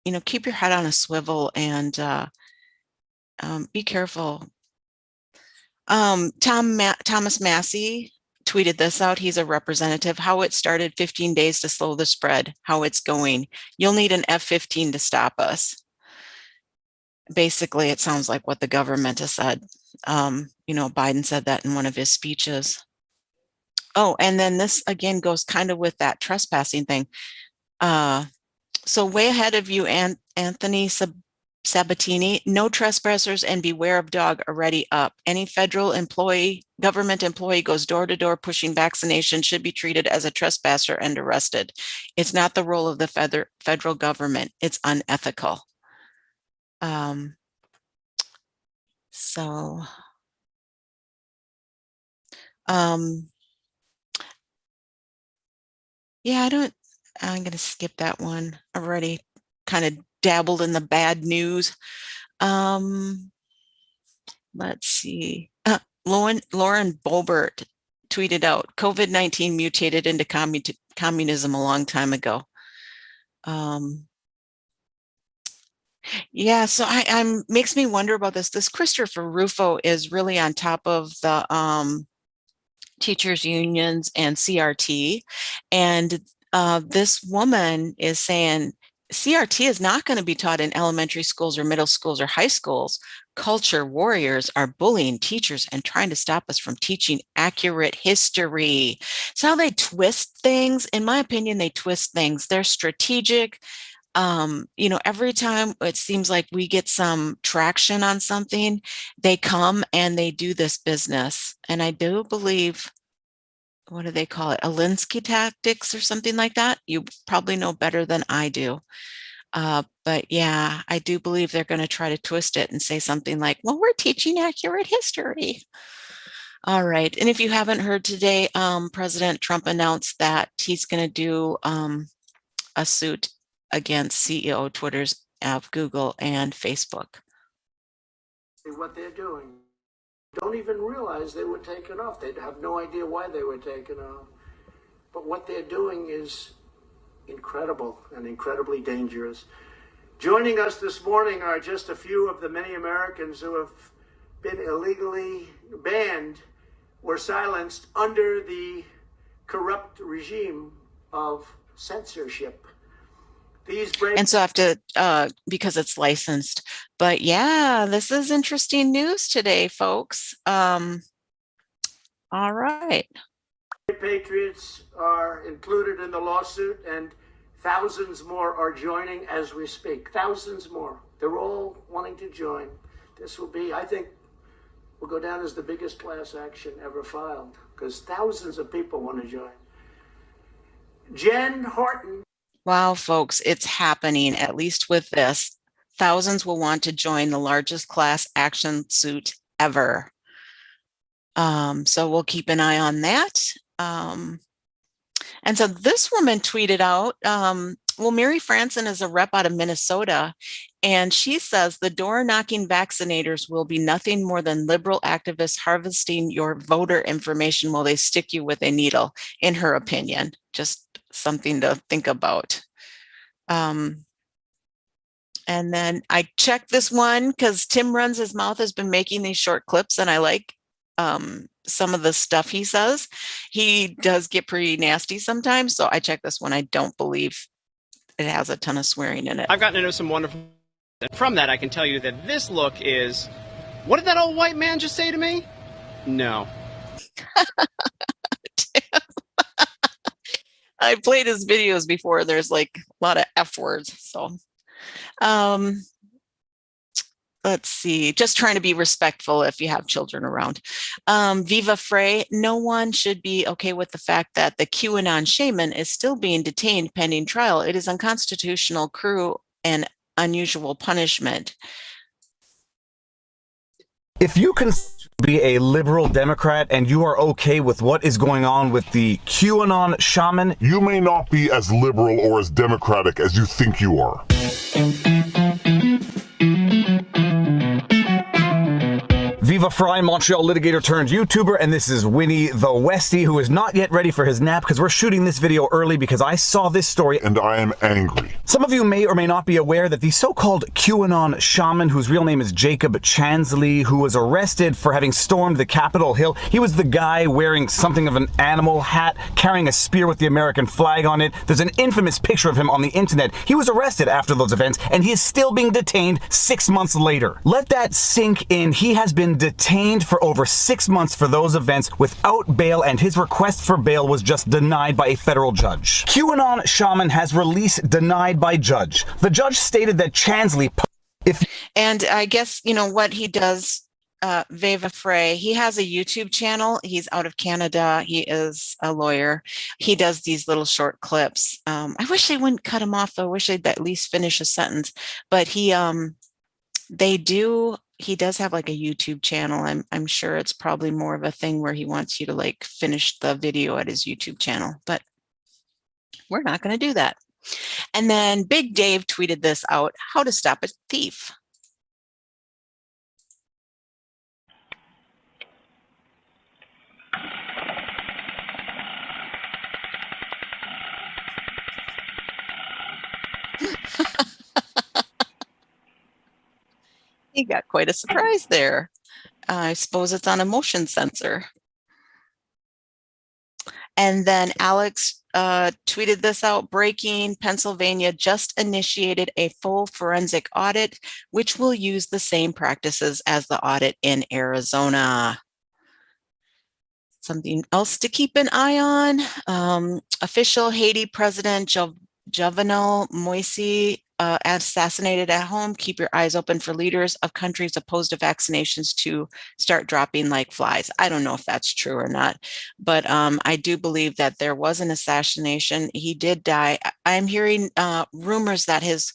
you know, keep your head on a swivel and be careful. Thomas Massey tweeted this out. He's a representative. How it started 15 days to slow the spread, how it's going. You'll need an F-15 to stop us. Basically, it sounds like what the government has said. You know, Biden said that in one of his speeches. Oh, and then this again goes kind of with that trespassing thing. So way ahead of you, Anthony Sabatini, no trespassers and beware of dog already up. Any federal employee, government employee goes door to door pushing vaccination should be treated as a trespasser and arrested. It's not the role of the federal government. It's unethical. Yeah, I'm going to skip that one. I've already kind of dabbled in the bad news. Let's see. Lauren Boebert tweeted out, COVID-19 mutated into communism a long time ago. Yeah, so I'm makes me wonder about this. This Christopher Rufo is really on top of the teachers unions and CRT. And this woman is saying CRT is not going to be taught in elementary schools or middle schools or high schools. Culture warriors are bullying teachers and trying to stop us from teaching accurate history. So how they twist things, in my opinion, they twist things. They're strategic. You know, every time it seems like we get some traction on something, they come and they do this business. And I do believe, what do they call it? Alinsky tactics or something like that. You probably know better than I do. But yeah, I do believe they're going to try to twist it and say something like, well, we're teaching accurate history. All right. And if you haven't heard today, President Trump announced that he's going to do a suit against CEO Twitter's of Google and Facebook. What they're doing. Don't even realize they were taken off. They'd have no idea why they were taken off. But what they're doing is incredible and incredibly dangerous. Joining us this morning are just a few of the many Americans who have been illegally banned or silenced under the corrupt regime of censorship. And so I have to, because it's licensed. But yeah, this is interesting news today, folks. All right. Patriots are included in the lawsuit, and thousands more are joining as we speak. Thousands more. They're all wanting to join. This will be, I think, will go down as the biggest class action ever filed, because thousands of people want to join. Jen Horton. Wow, folks, it's happening, at least with this. Thousands will want to join the largest class action suit ever. So we'll keep an eye on that. And so this woman tweeted out, well, Mary Franson is a rep out of Minnesota, and she says the door knocking vaccinators will be nothing more than liberal activists harvesting your voter information while they stick you with a needle, in her opinion. Just something to think about. And then I checked this one because Tim Runs His Mouth has been making these short clips, and I like some of the stuff he says. He does get pretty nasty sometimes, so I checked this one. I don't believe it has a ton of swearing in it. I've gotten to know some wonderful, and from that I can tell you that this look is, what did that old white man just say to me? No. I played his videos before. There's like a lot of F words. So let's see, just trying to be respectful if you have children around. Viva Frey, no one should be okay with the fact that the QAnon shaman is still being detained pending trial. It is unconstitutional, cruel, and unusual punishment. If you can be a liberal Democrat and you are okay with what is going on with the QAnon shaman, you may not be as liberal or as democratic as you think you are. Viva Fry, Montreal litigator turned YouTuber, and this is Winnie the Westie, who is not yet ready for his nap because we're shooting this video early because I saw this story and I am angry. Some of you may or may not be aware that the so-called QAnon shaman, whose real name is Jacob Chansley, who was arrested for having stormed the Capitol Hill. He was the guy wearing something of an animal hat, carrying a spear with the American flag on it. There's an infamous picture of him on the internet. He was arrested after those events, and he is still being detained 6 months later. Let that sink in. He has been detained for over 6 months for those events without bail, and his request for bail was just denied by a federal judge. QAnon shaman has release denied by judge. The judge stated that Chansley, and I guess, you know, what he does, Viva Frey, he has a YouTube channel. He's out of Canada. He is a lawyer. He does these little short clips. I wish they wouldn't cut him off, though. I wish they'd at least finish a sentence. But he does have like a YouTube channel. I'm sure it's probably more of a thing where he wants you to like finish the video at his YouTube channel, but we're not going to do that. And then Big Dave tweeted this out: how to stop a thief. He got quite a surprise there. I suppose it's on a motion sensor. And then Alex tweeted this out: breaking, Pennsylvania just initiated a full forensic audit, which will use the same practices as the audit in Arizona. Something else to keep an eye on. Official Haiti President Jovenel Moise assassinated at home. Keep your eyes open for leaders of countries opposed to vaccinations to start dropping like flies. I don't know if that's true or not, but I do believe that there was an assassination. He did die. I'm hearing rumors that his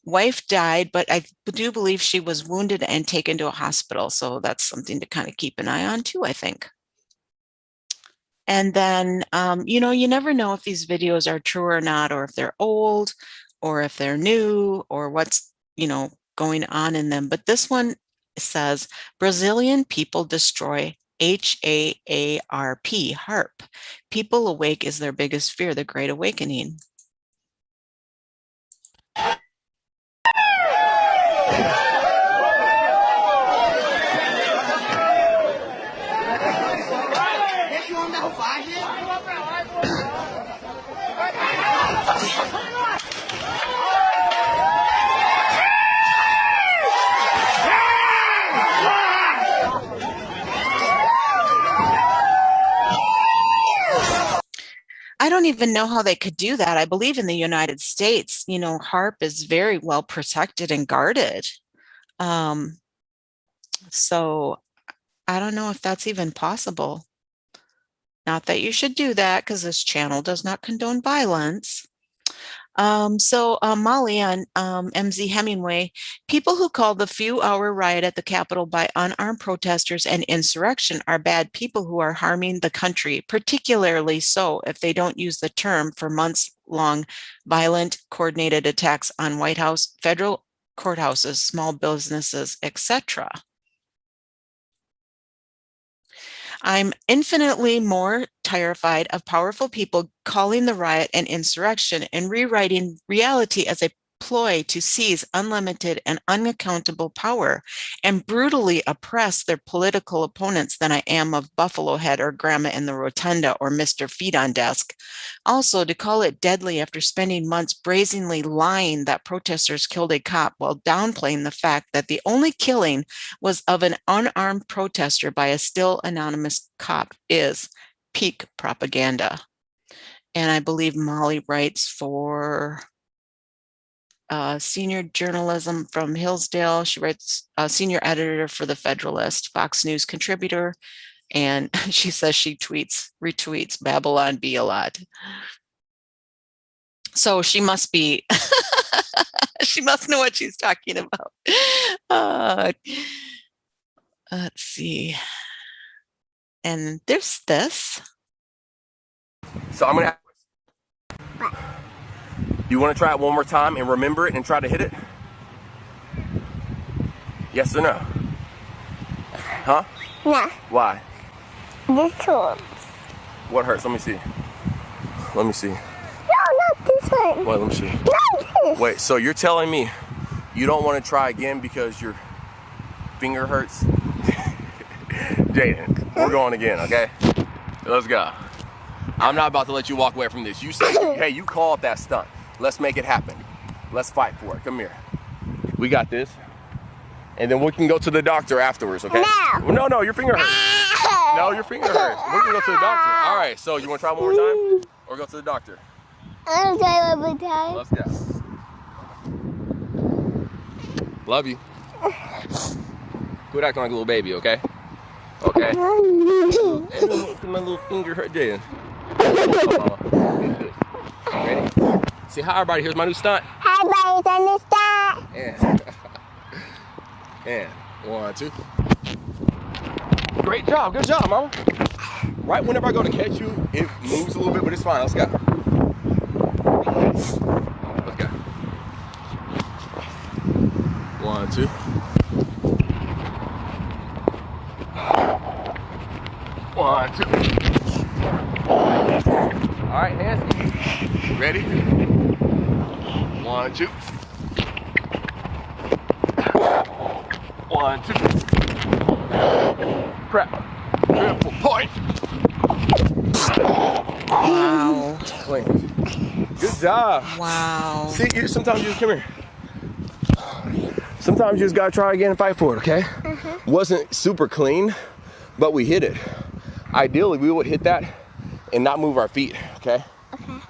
wife died, but I do believe she was wounded and taken to a hospital. So that's something to kind of keep an eye on too, I think. And then, you know, you never know if these videos are true or not, or if they're old, or if they're new, or what's, you know, going on in them. But this one says, Brazilian people destroy HAARP, HARP. People awake is their biggest fear, the Great Awakening. I don't even know how they could do that. I believe in the United States, you know, HARP is very well protected and guarded. So I don't know if that's even possible. Not that you should do that, because this channel does not condone violence. Molly on MZ Hemingway, people who call the few-hour riot at the Capitol by unarmed protesters an insurrection are bad people who are harming the country, particularly so if they don't use the term for months-long violent coordinated attacks on White House, federal courthouses, small businesses, etc. I'm infinitely more terrified of powerful people calling the riot an insurrection and rewriting reality as a ploy to seize unlimited and unaccountable power and brutally oppress their political opponents than I am of Buffalo Head or Grandma in the Rotunda or Mr. Feet on Desk. Also, to call it deadly after spending months brazenly lying that protesters killed a cop while downplaying the fact that the only killing was of an unarmed protester by a still anonymous cop is peak propaganda. And I believe Molly writes for senior journalism from Hillsdale. She writes senior editor for the Federalist, Fox News contributor. And she says she retweets Babylon Bee a lot. So she must be, she must know what she's talking about. Let's see. And there's this. So I'm gonna. You want to try it one more time and remember it and try to hit it? Yes or no? Huh? No. Why? This hurts. What hurts? Let me see. Let me see. No, not this one. Wait, let me see. Not this. Wait, so you're telling me you don't want to try again because your finger hurts? Jaden, we're going again, okay? Let's go. I'm not about to let you walk away from this. You say, hey, you called that stunt. Let's make it happen. Let's fight for it. Come here. We got this. And then we can go to the doctor afterwards, okay? No. No, your finger hurts. No, your finger hurts. We're gonna go to the doctor. All right, so you wanna try one more time? Or go to the doctor? I'll try one more time. Let's go. Love you. Quit acting like a little baby, okay? Okay. My little finger hurt there. Ready? Say hi, everybody. Here's my new stunt. Hi, everybody. It's a new stunt. And 1, 2. Great job. Good job, mama. Right whenever I go to catch you, it moves a little bit, but it's fine. Let's go. Let's go. 1, 2. One, two. All right, Nancy. Ready? 1, 2. 1, 2. Crap. Triple point. Wow. Clean. Good job. Wow. See, sometimes you just come here. Sometimes you just gotta try again and fight for it, okay? Wasn't super clean, but we hit it. Ideally, we would hit that and not move our feet, okay? Okay.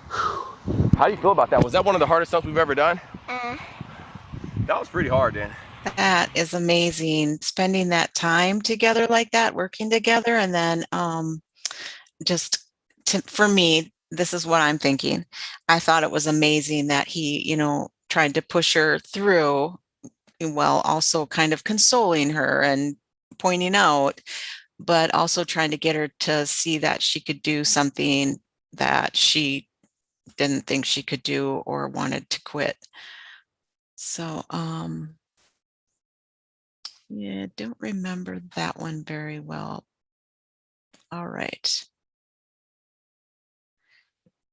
How do you feel about that? Was that one of the hardest stunts we've ever done? That was pretty hard, Dan. That is amazing. Spending that time together like that, working together, and then for me, this is what I'm thinking. I thought it was amazing that he, tried to push her through while also kind of consoling her and pointing out, but also trying to get her to see that she could do something that she didn't think she could do or wanted to quit. So, yeah, don't remember that one very well. All right.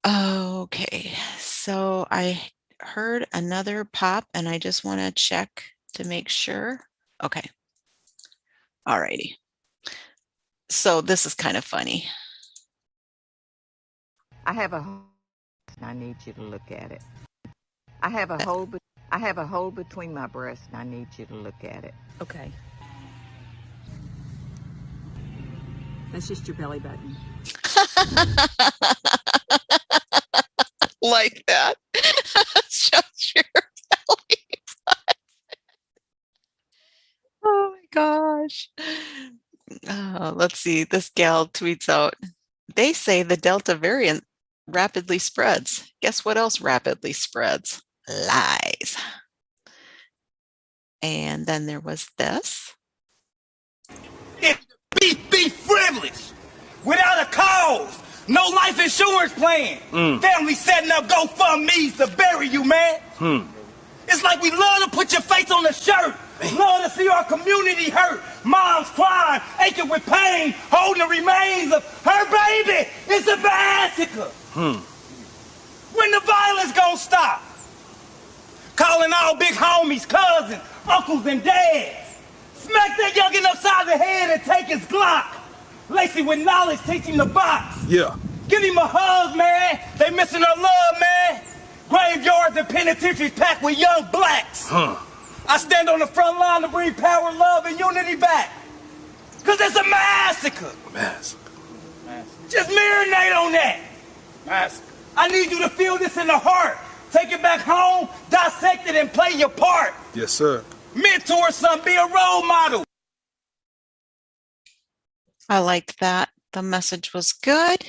Okay, so I heard another pop and I just want to check to make sure. Okay. All righty. So this is kind of funny. I have a hole. I need you to look at it. I have a hole between my breasts and I need you to look at it. Okay. That's just your belly button. Like that. Just your belly button. Oh my gosh. Let's see. This gal tweets out, they say the Delta variant rapidly spreads. Guess what else rapidly spreads? Lies. And then there was this. Be frivolous, without a cause, no life insurance plan. Family setting up GoFundMe's to bury you, man. It's like we love to put your face on the shirt. Love to see our community hurt. Moms crying, aching with pain, holding the remains of her baby. It's a massacre. When the violence gonna stop? Calling all big homies, cousins, uncles, and dads. Smack that youngin' upside the head and take his Glock. Lacey with knowledge, teach him the box. Yeah. Give him a hug, man. They missing her love, man. Graveyards and penitentiaries packed with young blacks. I stand on the front line to bring power, love, and unity back. Cause it's a massacre. Just marinate on that. I need you to feel this in the heart. Take it back home, dissect it, and play your part. Yes, sir. Mentor some, be a role model. I liked that. The message was good.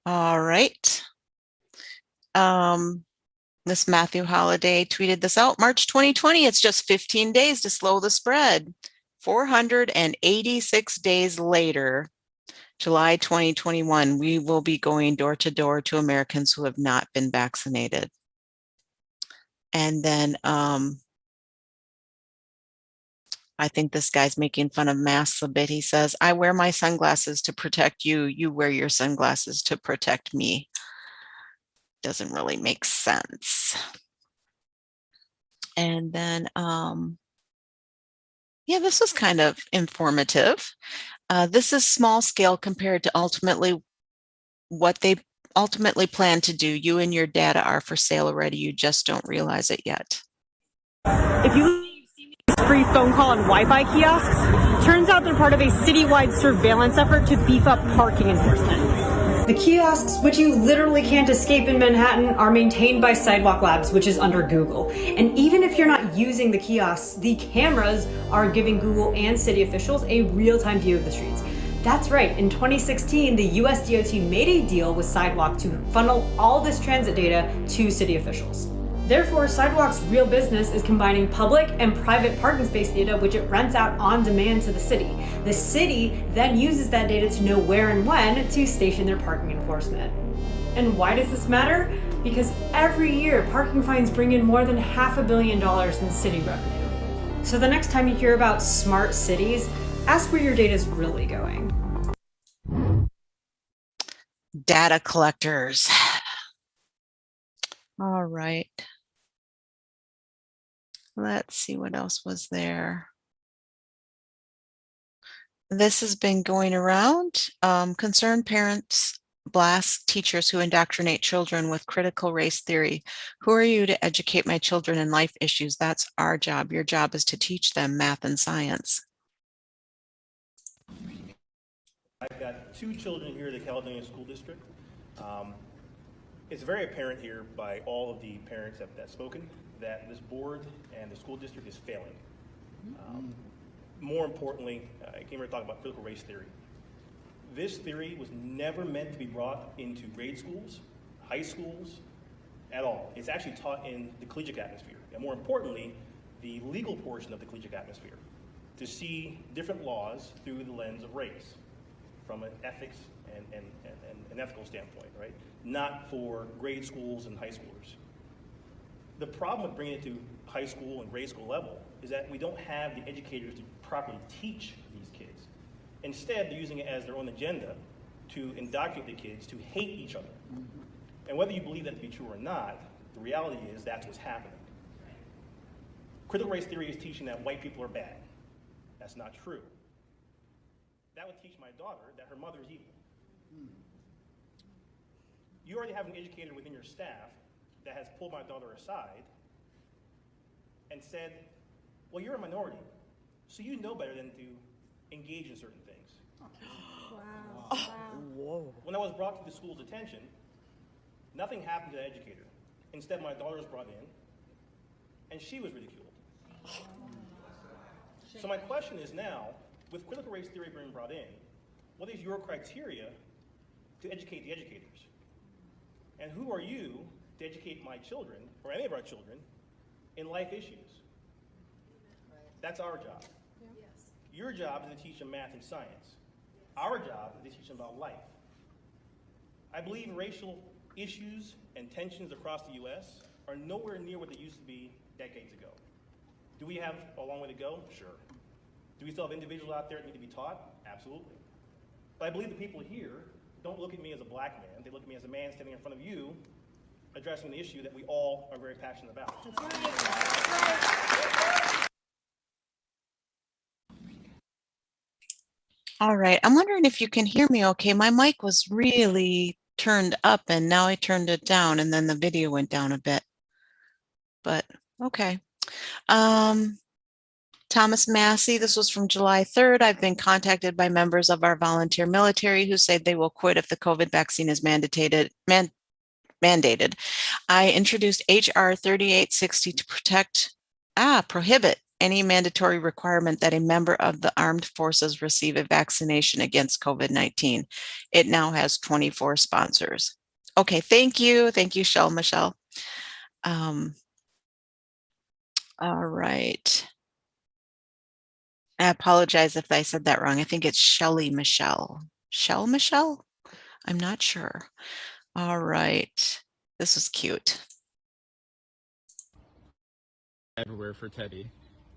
All right. Miss Matthew Holiday tweeted this out. March 2020, it's just 15 days to slow the spread. 486 days later, July 2021, we will be going door to door to Americans who have not been vaccinated. And then I think this guy's making fun of masks a bit. He says, I wear my sunglasses to protect you. You wear your sunglasses to protect me. Doesn't really make sense. And then, yeah, this was kind of informative. This is small scale compared to ultimately what they ultimately plan to do. You and your data are for sale already. You just don't realize it yet. If you free phone call and Wi-Fi kiosks, turns out they're part of a citywide surveillance effort to beef up parking enforcement. The kiosks, which you literally can't escape in Manhattan, are maintained by Sidewalk Labs, which is under Google. And even if you're not using the kiosks, the cameras are giving Google and city officials a real-time view of the streets. That's right, in 2016, the US DOT made a deal with Sidewalk to funnel all this transit data to city officials. Therefore, Sidewalk's real business is combining public and private parking space data, which it rents out on demand to the city. The city then uses that data to know where and when to station their parking enforcement. And why does this matter? Because every year, parking fines bring in more than $500 million in city revenue. So the next time you hear about smart cities, ask where your data is really going. Data collectors. All right. Let's see what else was there. This has been going around. Concerned parents blast teachers who indoctrinate children with critical race theory. Who are you to educate my children in life issues? That's our job. Your job is to teach them math and science. I've got 2 children here at the Caledonia School District. It's very apparent here by all of the parents that have spoken that this board and the school district is failing. More importantly, I came here to talk about critical race theory. This theory was never meant to be brought into grade schools, high schools, at all. It's actually taught in the collegiate atmosphere, and more importantly, the legal portion of the collegiate atmosphere, to see different laws through the lens of race, from an ethics and an ethical standpoint, right? Not for grade schools and high schoolers. The problem with bringing it to high school and grade school level is that we don't have the educators to properly teach these kids. Instead, they're using it as their own agenda to indoctrinate the kids to hate each other. And whether you believe that to be true or not, the reality is that's what's happening. Critical race theory is teaching that white people are bad. That's not true. That would teach my daughter that her mother is evil. You already have an educator within your staff that has pulled my daughter aside and said, well, you're a minority, so you know better than to engage in certain things. Wow. Whoa. When I was brought to the school's attention, nothing happened to the educator. Instead, my daughter was brought in, and she was ridiculed. So my question is now, with critical race theory being brought in, what is your criteria to educate the educators. And who are you to educate my children, or any of our children, in life issues? That's our job. Your job is to teach them math and science. Our job is to teach them about life. I believe racial issues and tensions across the U.S. are nowhere near what they used to be decades ago. Do we have a long way to go? Sure. Do we still have individuals out there that need to be taught? Absolutely. But I believe the people here don't look at me as a black man. They look at me as a man standing in front of you addressing the issue that we all are very passionate about. That's right. All right. I'm wondering if you can hear me okay. My mic was really turned up and now I turned it down and then the video went down a bit. But okay. Thomas Massey, this was from July 3rd. I've been contacted by members of our volunteer military who say they will quit if the COVID vaccine is mandated. I introduced HR 3860 to prohibit any mandatory requirement that a member of the armed forces receive a vaccination against COVID-19. It now has 24 sponsors. Okay, thank you. Thank you, Michelle. All right. I apologize if I said that wrong. I think it's Shelly Michelle. Michelle? I'm not sure. All right. This is cute. Everywhere for Teddy.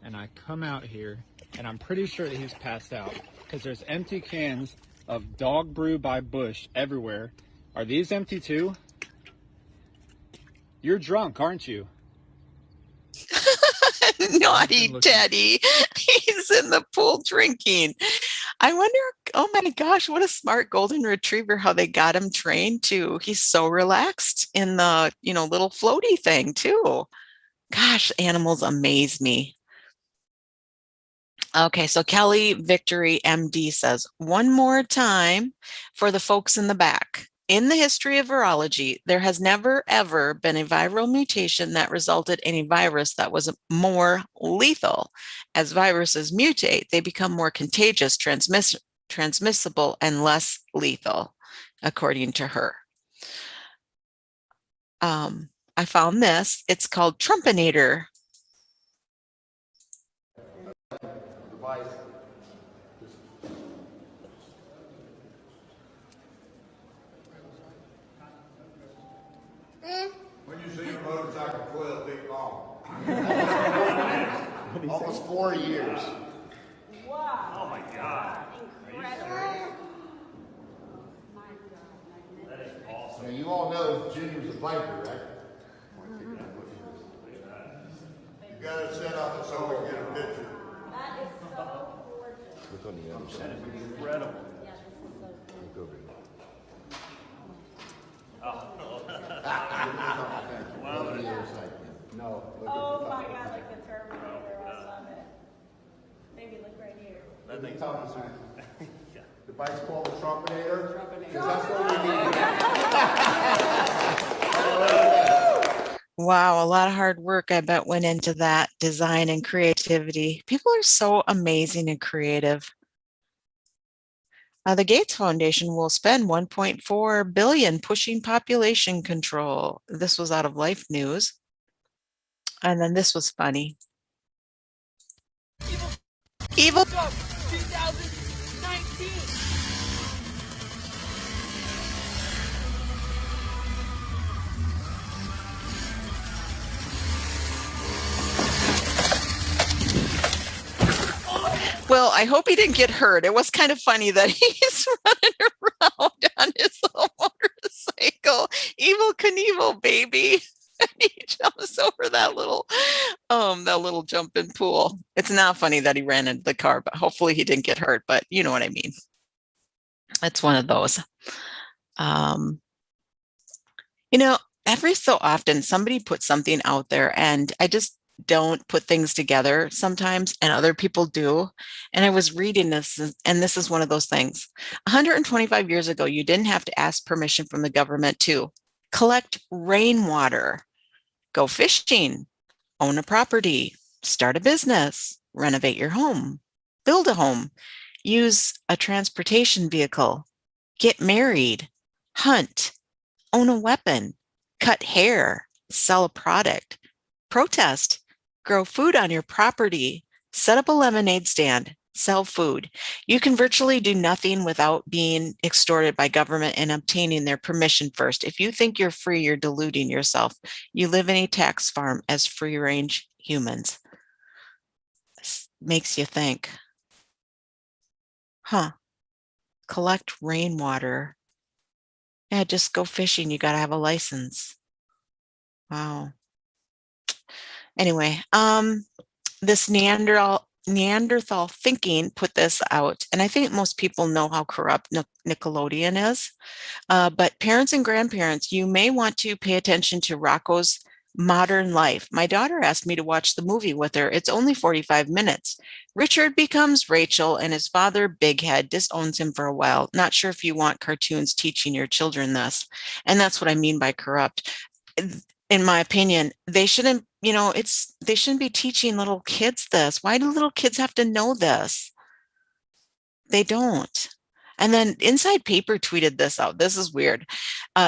And I come out here and I'm pretty sure that he's passed out because there's empty cans of dog brew by Bush everywhere. Are these empty too? You're drunk, aren't you? Naughty Teddy. He's in the pool drinking. I wonder, oh my gosh, what a smart golden retriever, how they got him trained too. He's so relaxed in the, little floaty thing too. Gosh, animals amaze me. Okay, so Kelly Victory MD says, one more time for the folks in the back. In the history of virology, there has never, ever been a viral mutation that resulted in a virus that was more lethal. As viruses mutate, they become more contagious, transmissible, and less lethal, according to her. I found this. It's called Trumpinator. When you see a motorcycle 12 feet long. Almost 4 years. Wow. Oh my God. Incredible. That is awesome. Now you all know Junior's a biker, right? You got to set up so we can get a picture. That is so gorgeous. Look on the other side. That is incredible. Yeah, this is so cool. Look over here. No. Oh my God, like the Terminator. I love it. Maybe look right here. That thing's awesome. The bike's called the Trumpinator. Wow, a lot of hard work, I bet, went into that design and creativity. People are so amazing and creative. The Gates Foundation will spend $1.4 billion pushing population control. This was out of Life News. And then this was funny. Evil 2019. Well, I hope he didn't get hurt. It was kind of funny that he's running around on his little motorcycle. Evel Knievel, baby. And he jumps over that little jumping pool. It's not funny that he ran into the car, but hopefully he didn't get hurt. But you know what I mean. It's one of those. Every so often somebody puts something out there, and I just don't put things together sometimes, and other people do. And I was reading this, and this is one of those things. 125 years ago, you didn't have to ask permission from the government to collect rainwater, go fishing, own a property, start a business, renovate your home, build a home, use a transportation vehicle, get married, hunt, own a weapon, cut hair, sell a product, protest, grow food on your property, set up a lemonade stand, sell food. You can virtually do nothing without being extorted by government and obtaining their permission first. If you think you're free, you're deluding yourself. You live in a tax farm as free-range humans. This makes you think. Huh. Collect rainwater. Yeah, just go fishing. You got to have a license. Wow. Anyway, this Neanderthal thinking put this out, and I think most people know how corrupt Nickelodeon is. But parents and grandparents, you may want to pay attention to Rocco's Modern Life. My daughter asked me to watch the movie with her. It's only 45 minutes. Richard becomes Rachel, and his father, Big Head, disowns him for a while. Not sure if you want cartoons teaching your children this. And that's what I mean by corrupt. In my opinion, they shouldn't, they shouldn't be teaching little kids this. Why do little kids have to know this? They don't. And then Inside Paper tweeted this out. This is weird.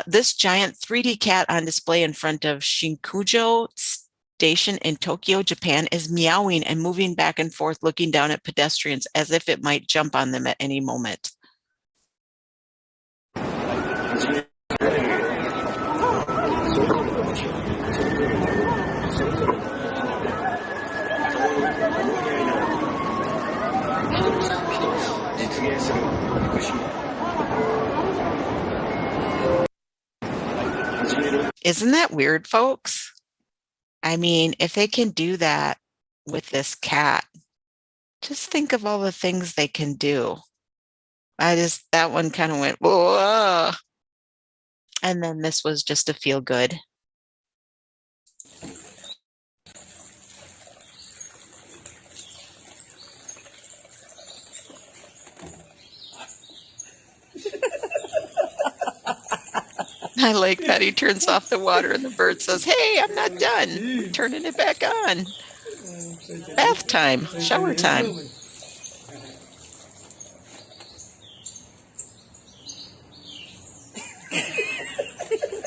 This giant 3D cat on display in front of Shinkujo Station in Tokyo, Japan, is meowing and moving back and forth, looking down at pedestrians as if it might jump on them at any moment. Isn't that weird, folks? I mean, if they can do that with this cat, just think of all the things they can do. That one kind of went, whoa. And then this was just a feel good. I like that he turns off the water and the bird says, hey, I'm not done. Turning it back on. Bath time, shower time.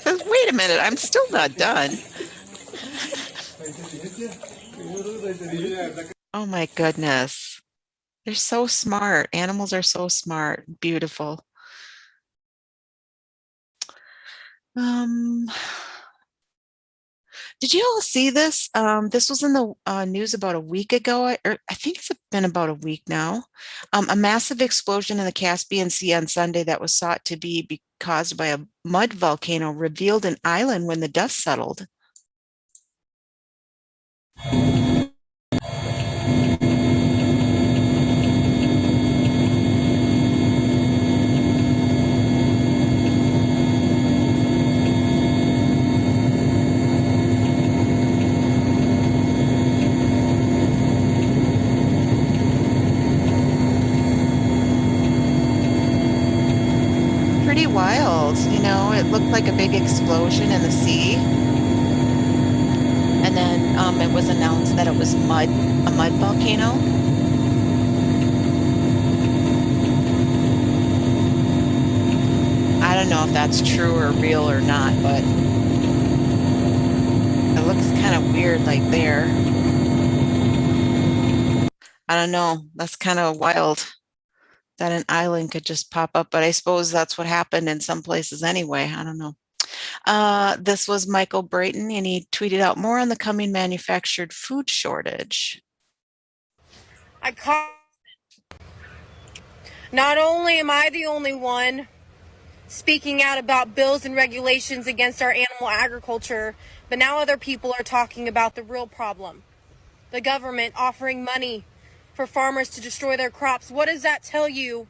Says, wait a minute, I'm still not done. Oh my goodness. They're so smart. Animals are so smart. Beautiful. Did you all see this? This was in the news about a week ago, or I think it's been about a week now. A massive explosion in the Caspian Sea on Sunday that was thought to be caused by a mud volcano revealed an island when the dust settled. Pretty wild, it looked like a big explosion in the sea. And then it was announced that it was a mud volcano. I don't know if that's true or real or not, but it looks kind of weird like there. I don't know. That's kind of wild that an island could just pop up, but I suppose that's what happened in some places anyway. I don't know. This was Michael Brayton, and he tweeted out more on the coming manufactured food shortage. Not only am I the only one speaking out about bills and regulations against our animal agriculture, but now other people are talking about the real problem. The government offering money for farmers to destroy their crops. What does that tell you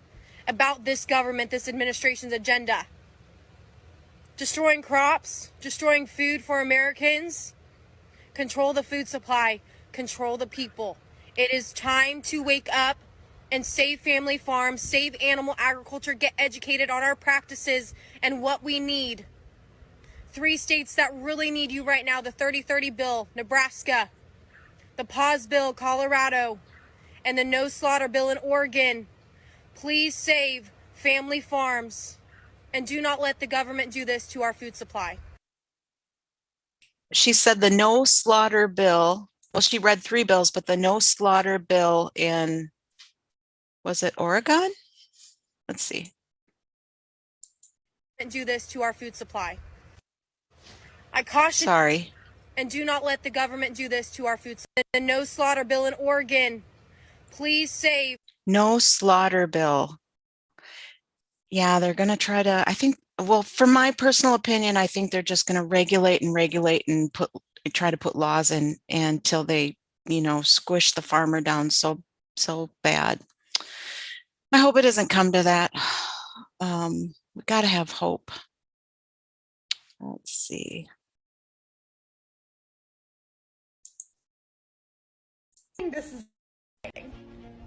about this government, this administration's agenda? Destroying crops, destroying food for Americans. Control the food supply, control the people. It is time to wake up and save family farms, save animal agriculture, get educated on our practices and what we need. 3 states that really need you right now: the 3030 bill, Nebraska; the pause bill, Colorado; and the no slaughter bill in Oregon. Please save family farms. And do not let the government do this to our food supply. She said the no slaughter bill. Well, she read 3 bills, but the no slaughter bill in, was it Oregon? Let's see. And do this to our food supply. I caution. Sorry. And do not let the government do this to our food supply. The no slaughter bill in Oregon. Please save. No slaughter bill. Yeah, they're going to try to, I think, well, from my personal opinion, I think they're just going to regulate and try to put laws in until they, squish the farmer down so bad. I hope it doesn't come to that. We got to have hope. Let's see. This is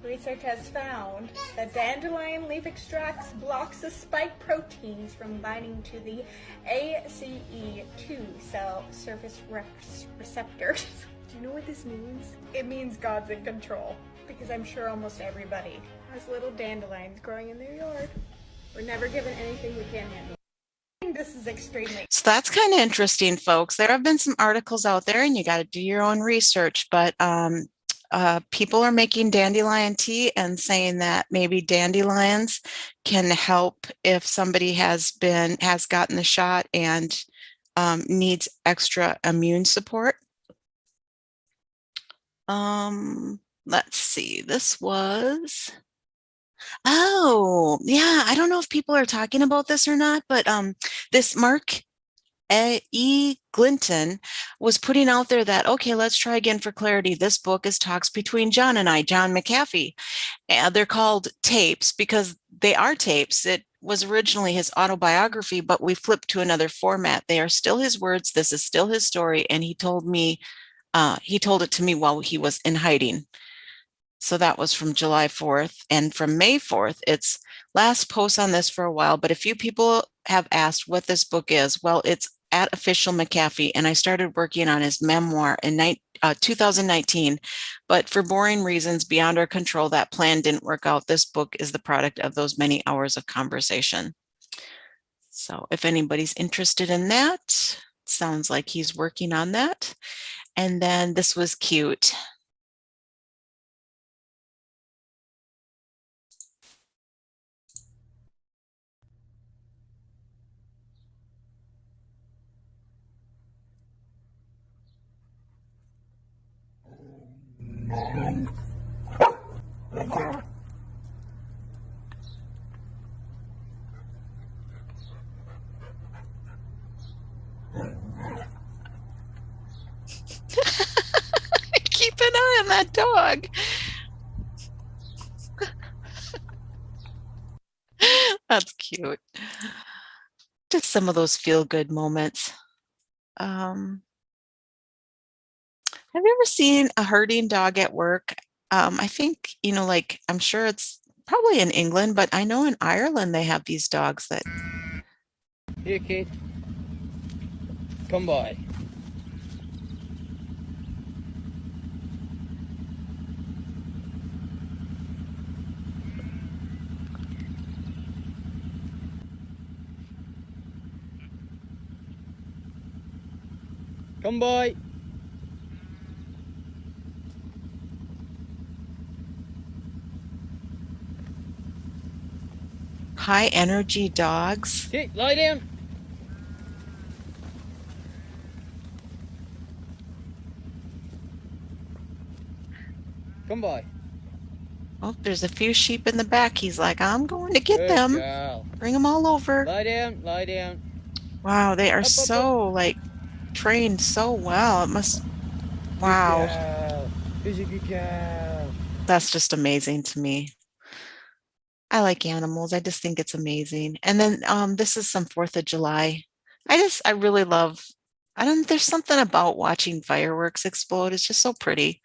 research has found that dandelion leaf extracts blocks the spike proteins from binding to the ACE2 cell surface receptors. Do you know what this means? It means God's in control, because I'm sure almost everybody has little dandelions growing in their yard. We're never given anything we can't handle. This is extremely. So that's kind of interesting, folks. There have been some articles out there, and you got to do your own research, but people are making dandelion tea and saying that maybe dandelions can help if somebody has gotten the shot and needs extra immune support. Let's see, this was, oh yeah, I don't know if people are talking about this or not, but this Mark E. Glinton was putting out there that, okay, let's try again for clarity. This book is talks between John and I, John McAfee. And they're called tapes because they are tapes. It was originally his autobiography, but we flipped to another format. They are still his words. This is still his story. And he told it to me while he was in hiding. So that was from July 4th. And from May 4th, it's last post on this for a while, but a few people have asked what this book is. Well, it's at Official McAfee, and I started working on his memoir in 2019, but for boring reasons beyond our control, that plan didn't work out. This book is the product of those many hours of conversation. So if anybody's interested in that, sounds like he's working on that. And then this was cute. Keep an eye on that dog. That's cute. Just some of those feel-good moments. Have you ever seen a herding dog at work? I think, like, I'm sure it's probably in England, but I know in Ireland they have these dogs that... Here, kid. Come by. Come by. High energy dogs. Okay, lie down. Come by. Oh, there's a few sheep in the back. He's like, I'm going to get Good them. girl. Bring them all over. Lie down, lie down. Wow, they are Up, so like trained so well. It must. Wow. Who's a good girl? That's just amazing to me. I like animals. I just think it's amazing. And then this is some 4th of July. I really love, there's something about watching fireworks explode. It's just so pretty.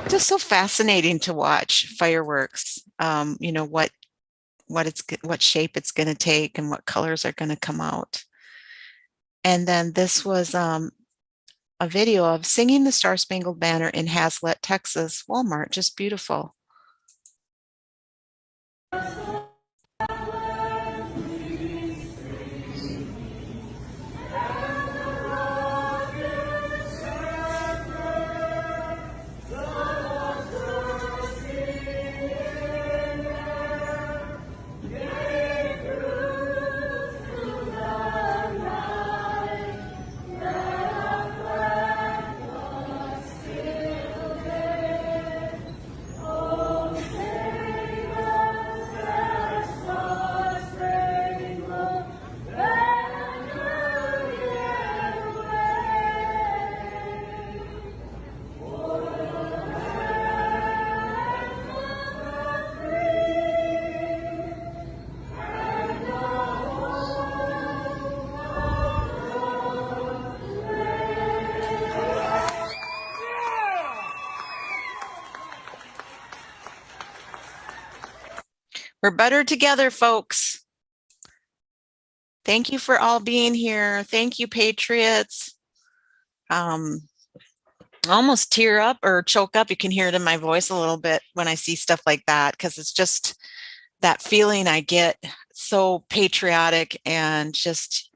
Just so fascinating to watch fireworks. You know, what shape it's going to take and what colors are going to come out. And then this was a video of singing the Star Spangled Banner in Hazlet, Texas, Walmart. Just beautiful. We're better together, folks. Thank you for all being here. Thank you, Patriots. I almost tear up or choke up. You can hear it in my voice a little bit when I see stuff like that, because it's just that feeling I get, so patriotic, and just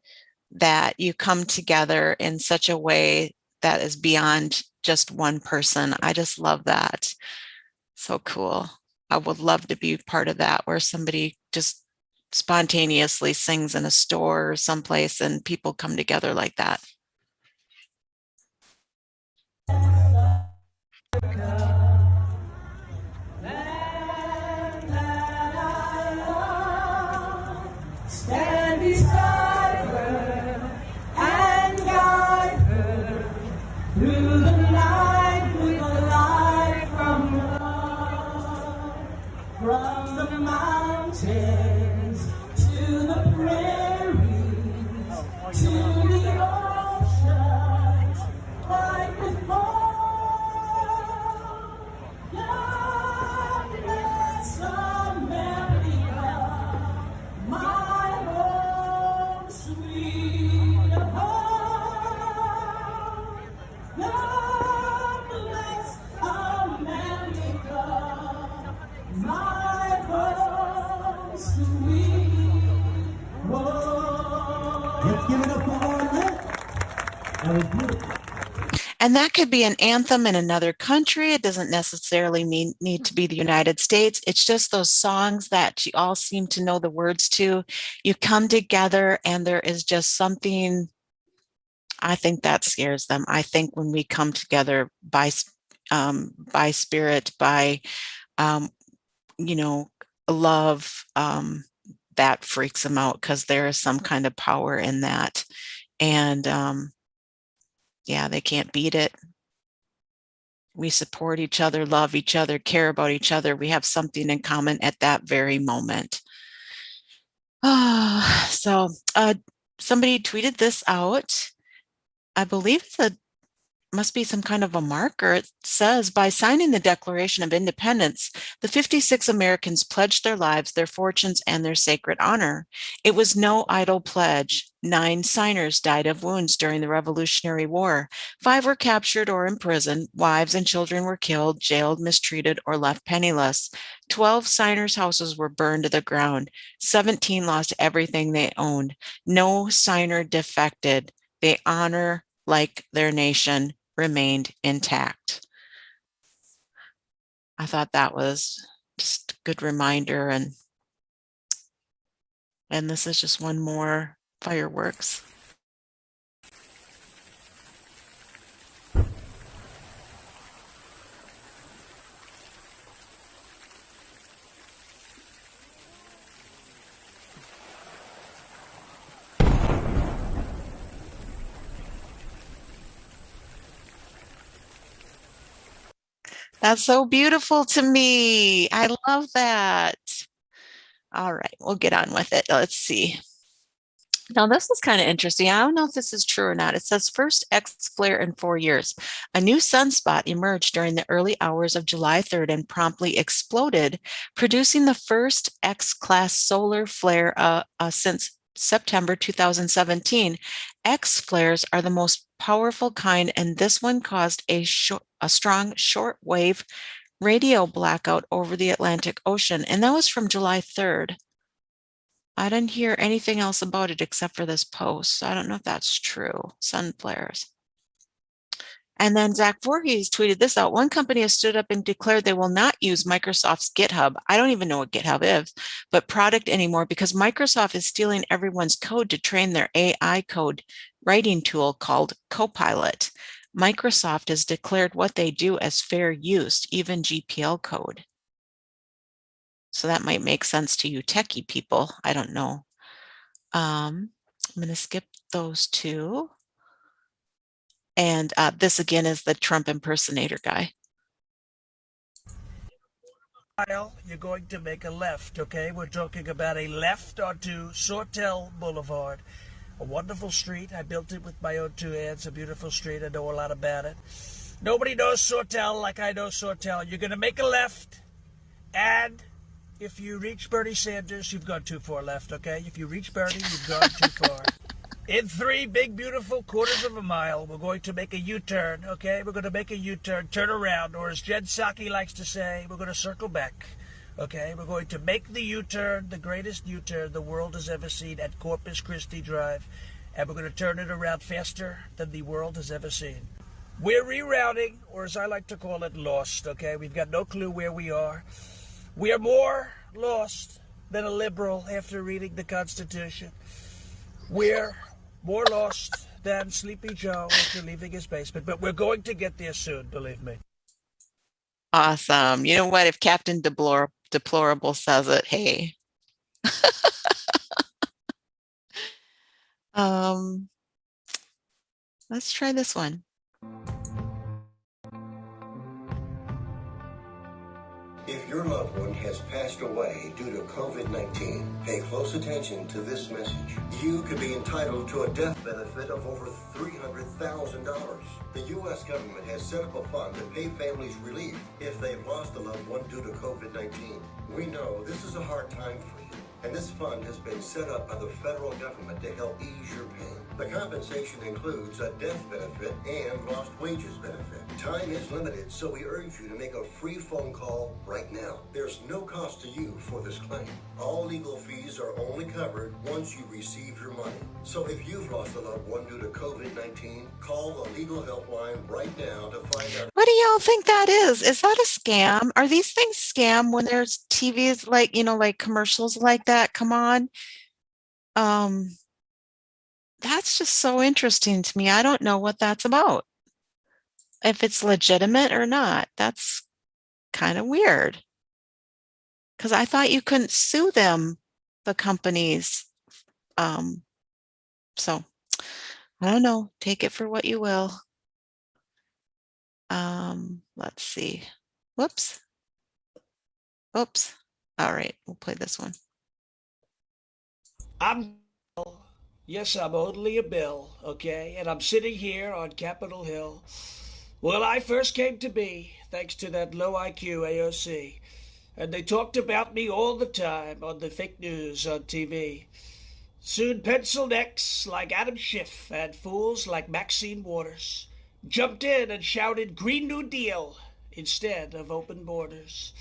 that you come together in such a way that is beyond just one person. I just love that. So cool. I would love to be part of that, where somebody just spontaneously sings in a store or someplace and people come together like that. Stand beside her and guide her through the night with a light from love. From the mountains to the prairies to the oceans, like before. God bless America, my home sweet home. God bless America, my home sweet home. Let's give it up for Arlette. That was beautiful. And that could be an anthem in another country. It doesn't necessarily need to be the United States. It's just those songs that you all seem to know the words to. You come together and there is just something, I think, that scares them. I think when we come together by spirit, by, love, that freaks them out, because there is some kind of power in that. And yeah, they can't beat it. We support each other, love each other, care about each other. We have something in common at that very moment. So somebody tweeted this out. I believe it must be some kind of a marker. It says, by signing the Declaration of Independence, the 56 Americans pledged their lives, their fortunes, and their sacred honor. It was no idle pledge. 9 signers died of wounds during the Revolutionary War. 5 were captured or imprisoned. Wives and children were killed, jailed, mistreated, or left penniless. 12 signers' houses were burned to the ground. 17 lost everything they owned. No signer defected. They honor like their nation remained intact. I thought that was just a good reminder, and this is just one more fireworks. That's so beautiful to me. I love that. All right, we'll get on with it. Let's see. Now, this is kind of interesting. I don't know if this is true or not. It says first X flare in 4 years. A new sunspot emerged during the early hours of July 3rd and promptly exploded, producing the first X-class solar flare since September 2017. X flares are the most powerful kind, and this one caused a strong shortwave radio blackout over the Atlantic Ocean, and that was from July 3rd. I didn't hear anything else about it except for this post. So I don't know if that's true. Sun flares. And then Zach Voorhees tweeted this out. One company has stood up and declared they will not use Microsoft's GitHub. I don't even know what GitHub is, but product anymore because Microsoft is stealing everyone's code to train their AI code writing tool called Copilot. Microsoft has declared what they do as fair use, even GPL code. So that might make sense to you techie people. I don't know. I'm going to skip those two. And this again is the Trump impersonator guy. You're going to make a left, okay? We're talking about a left onto Sawtell Boulevard. A wonderful street. I built it with my own two hands. A beautiful street. I know a lot about it. Nobody knows Sawtell like I know Sawtell. You're going to make a left, and if you reach Bernie Sanders, you've gone too far left, okay? If you reach Bernie, you've gone too far. In 3 big, beautiful quarters of a mile, we're going to make a U-turn, okay? We're going to make a U-turn, turn around, or as Jen Psaki likes to say, we're going to circle back, okay? We're going to make the U-turn, the greatest U-turn the world has ever seen at Corpus Christi Drive, and we're going to turn it around faster than the world has ever seen. We're rerouting, or as I like to call it, lost, okay? We've got no clue where we are. We are more lost than a liberal after reading the Constitution. We're more lost than Sleepy Joe after leaving his basement, but we're going to get there soon, believe me. Awesome. You know what? If Captain Deplorable says it, hey. Let's try this one. If your loved one has passed away due to COVID-19, pay close attention to this message. You could be entitled to a death benefit of over $300,000. The U.S. government has set up a fund to pay families relief if they've lost a loved one due to COVID-19. We know this is a hard time for you, and this fund has been set up by the federal government to help ease your pain. The compensation includes a death benefit and lost wages benefit. Time is limited, so we urge you to make a free phone call right now. There's no cost to you for this claim. All legal fees are only covered once you receive your money. So if you've lost a loved one due to COVID-19, call the legal helpline right now to find out. What do y'all think that is? Is that a scam? Are these things scam when there's TVs like, you know, like commercials like that come on? That's just so interesting to me. I don't know what that's about. If it's legitimate or not, that's kind of weird. Because I thought you couldn't sue them, the companies. So I don't know. Take it for what you will. Let's see. Whoops. Oops. All right, we'll play this one. Yes, I'm only a Bill, okay? And I'm sitting here on Capitol Hill. Well, I first came to be thanks to that low IQ AOC. And they talked about me all the time on the fake news on TV. Soon pencil necks like Adam Schiff and fools like Maxine Waters jumped in and shouted Green New Deal instead of open borders.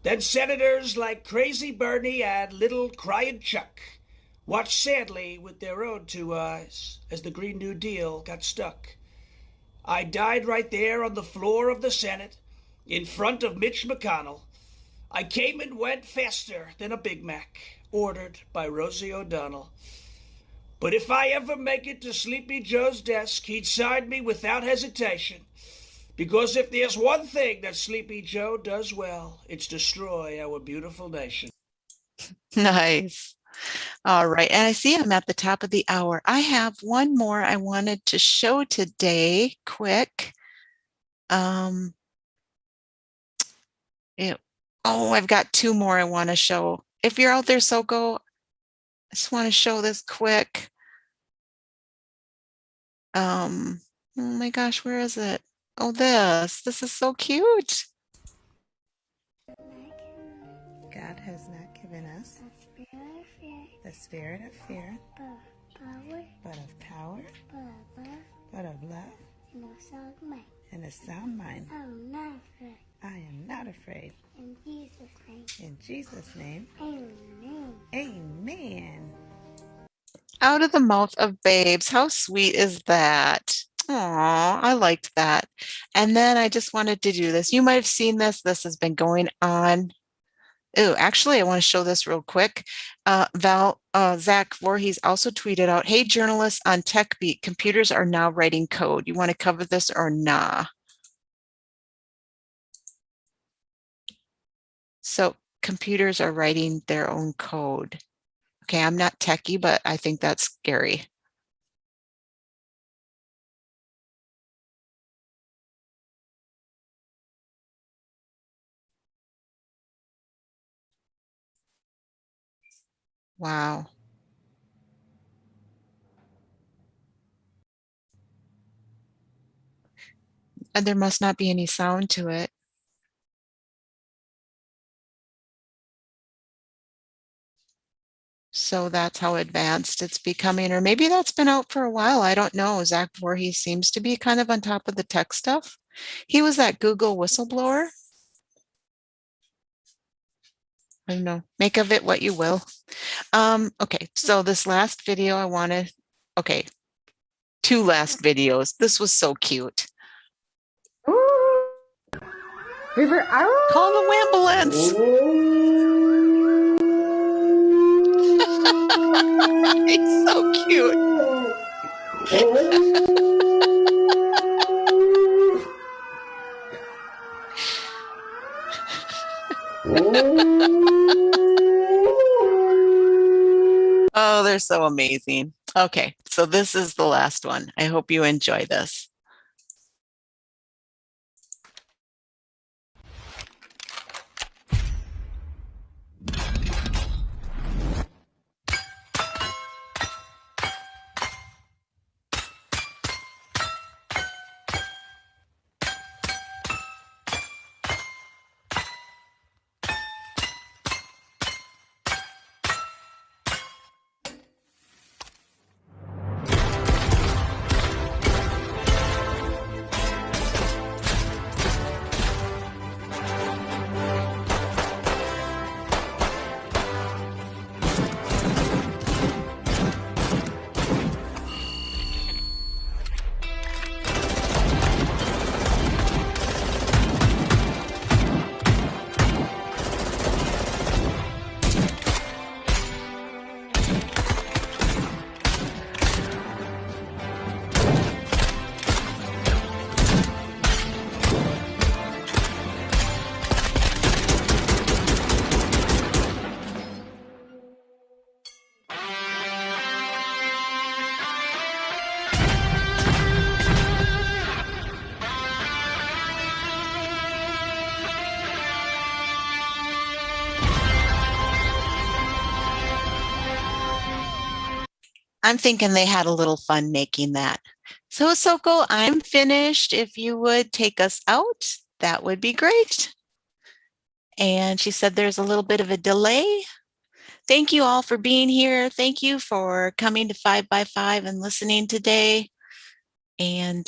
Then senators like Crazy Bernie and Little Crying Chuck watched sadly with their own 2 eyes as the Green New Deal got stuck. I died right there on the floor of the Senate in front of Mitch McConnell. I came and went faster than a Big Mac ordered by Rosie O'Donnell. But if I ever make it to Sleepy Joe's desk, he'd sign me without hesitation. Because if there's one thing that Sleepy Joe does well, it's destroy our beautiful nation. Nice. All right. And I see I'm at the top of the hour. I have one more I wanted to show today, quick. I've got 2 more I want to show. If you're out there, so go I just want to show this quick. Oh my gosh, where is it? Oh, this is so cute. God has not given us the spirit of fear, but of power, but of love, and a sound mind. I am not afraid. In Jesus' name. In Jesus' name. Amen. Amen. Out of the mouth of babes. How sweet is that? Aw, I liked that. And then I just wanted to do this. You might have seen this. This has been going on. Oh, actually, I want to show this real quick. Zach Voorhees also tweeted out, "Hey, journalists on TechBeat, computers are now writing code. You want to cover this or nah?" So computers are writing their own code. Okay, I'm not techie, but I think that's scary. Wow. And there must not be any sound to it. So that's how advanced it's becoming, or maybe that's been out for a while. I don't know. Zach Voorhees seems to be kind of on top of the tech stuff. He was that Google whistleblower. I don't know. Make of it what you will. Okay, so this last video okay, two last videos. This was so cute. River Arrow. Call the ambulance. He's so cute. Oh, they're so amazing. Okay, so this is the last one. I hope you enjoy this. I'm thinking they had a little fun making that. So Soko, I'm finished. If you would take us out, that would be great. And she said there's a little bit of a delay. Thank you all for being here. Thank you for coming to 5x5 and listening today. And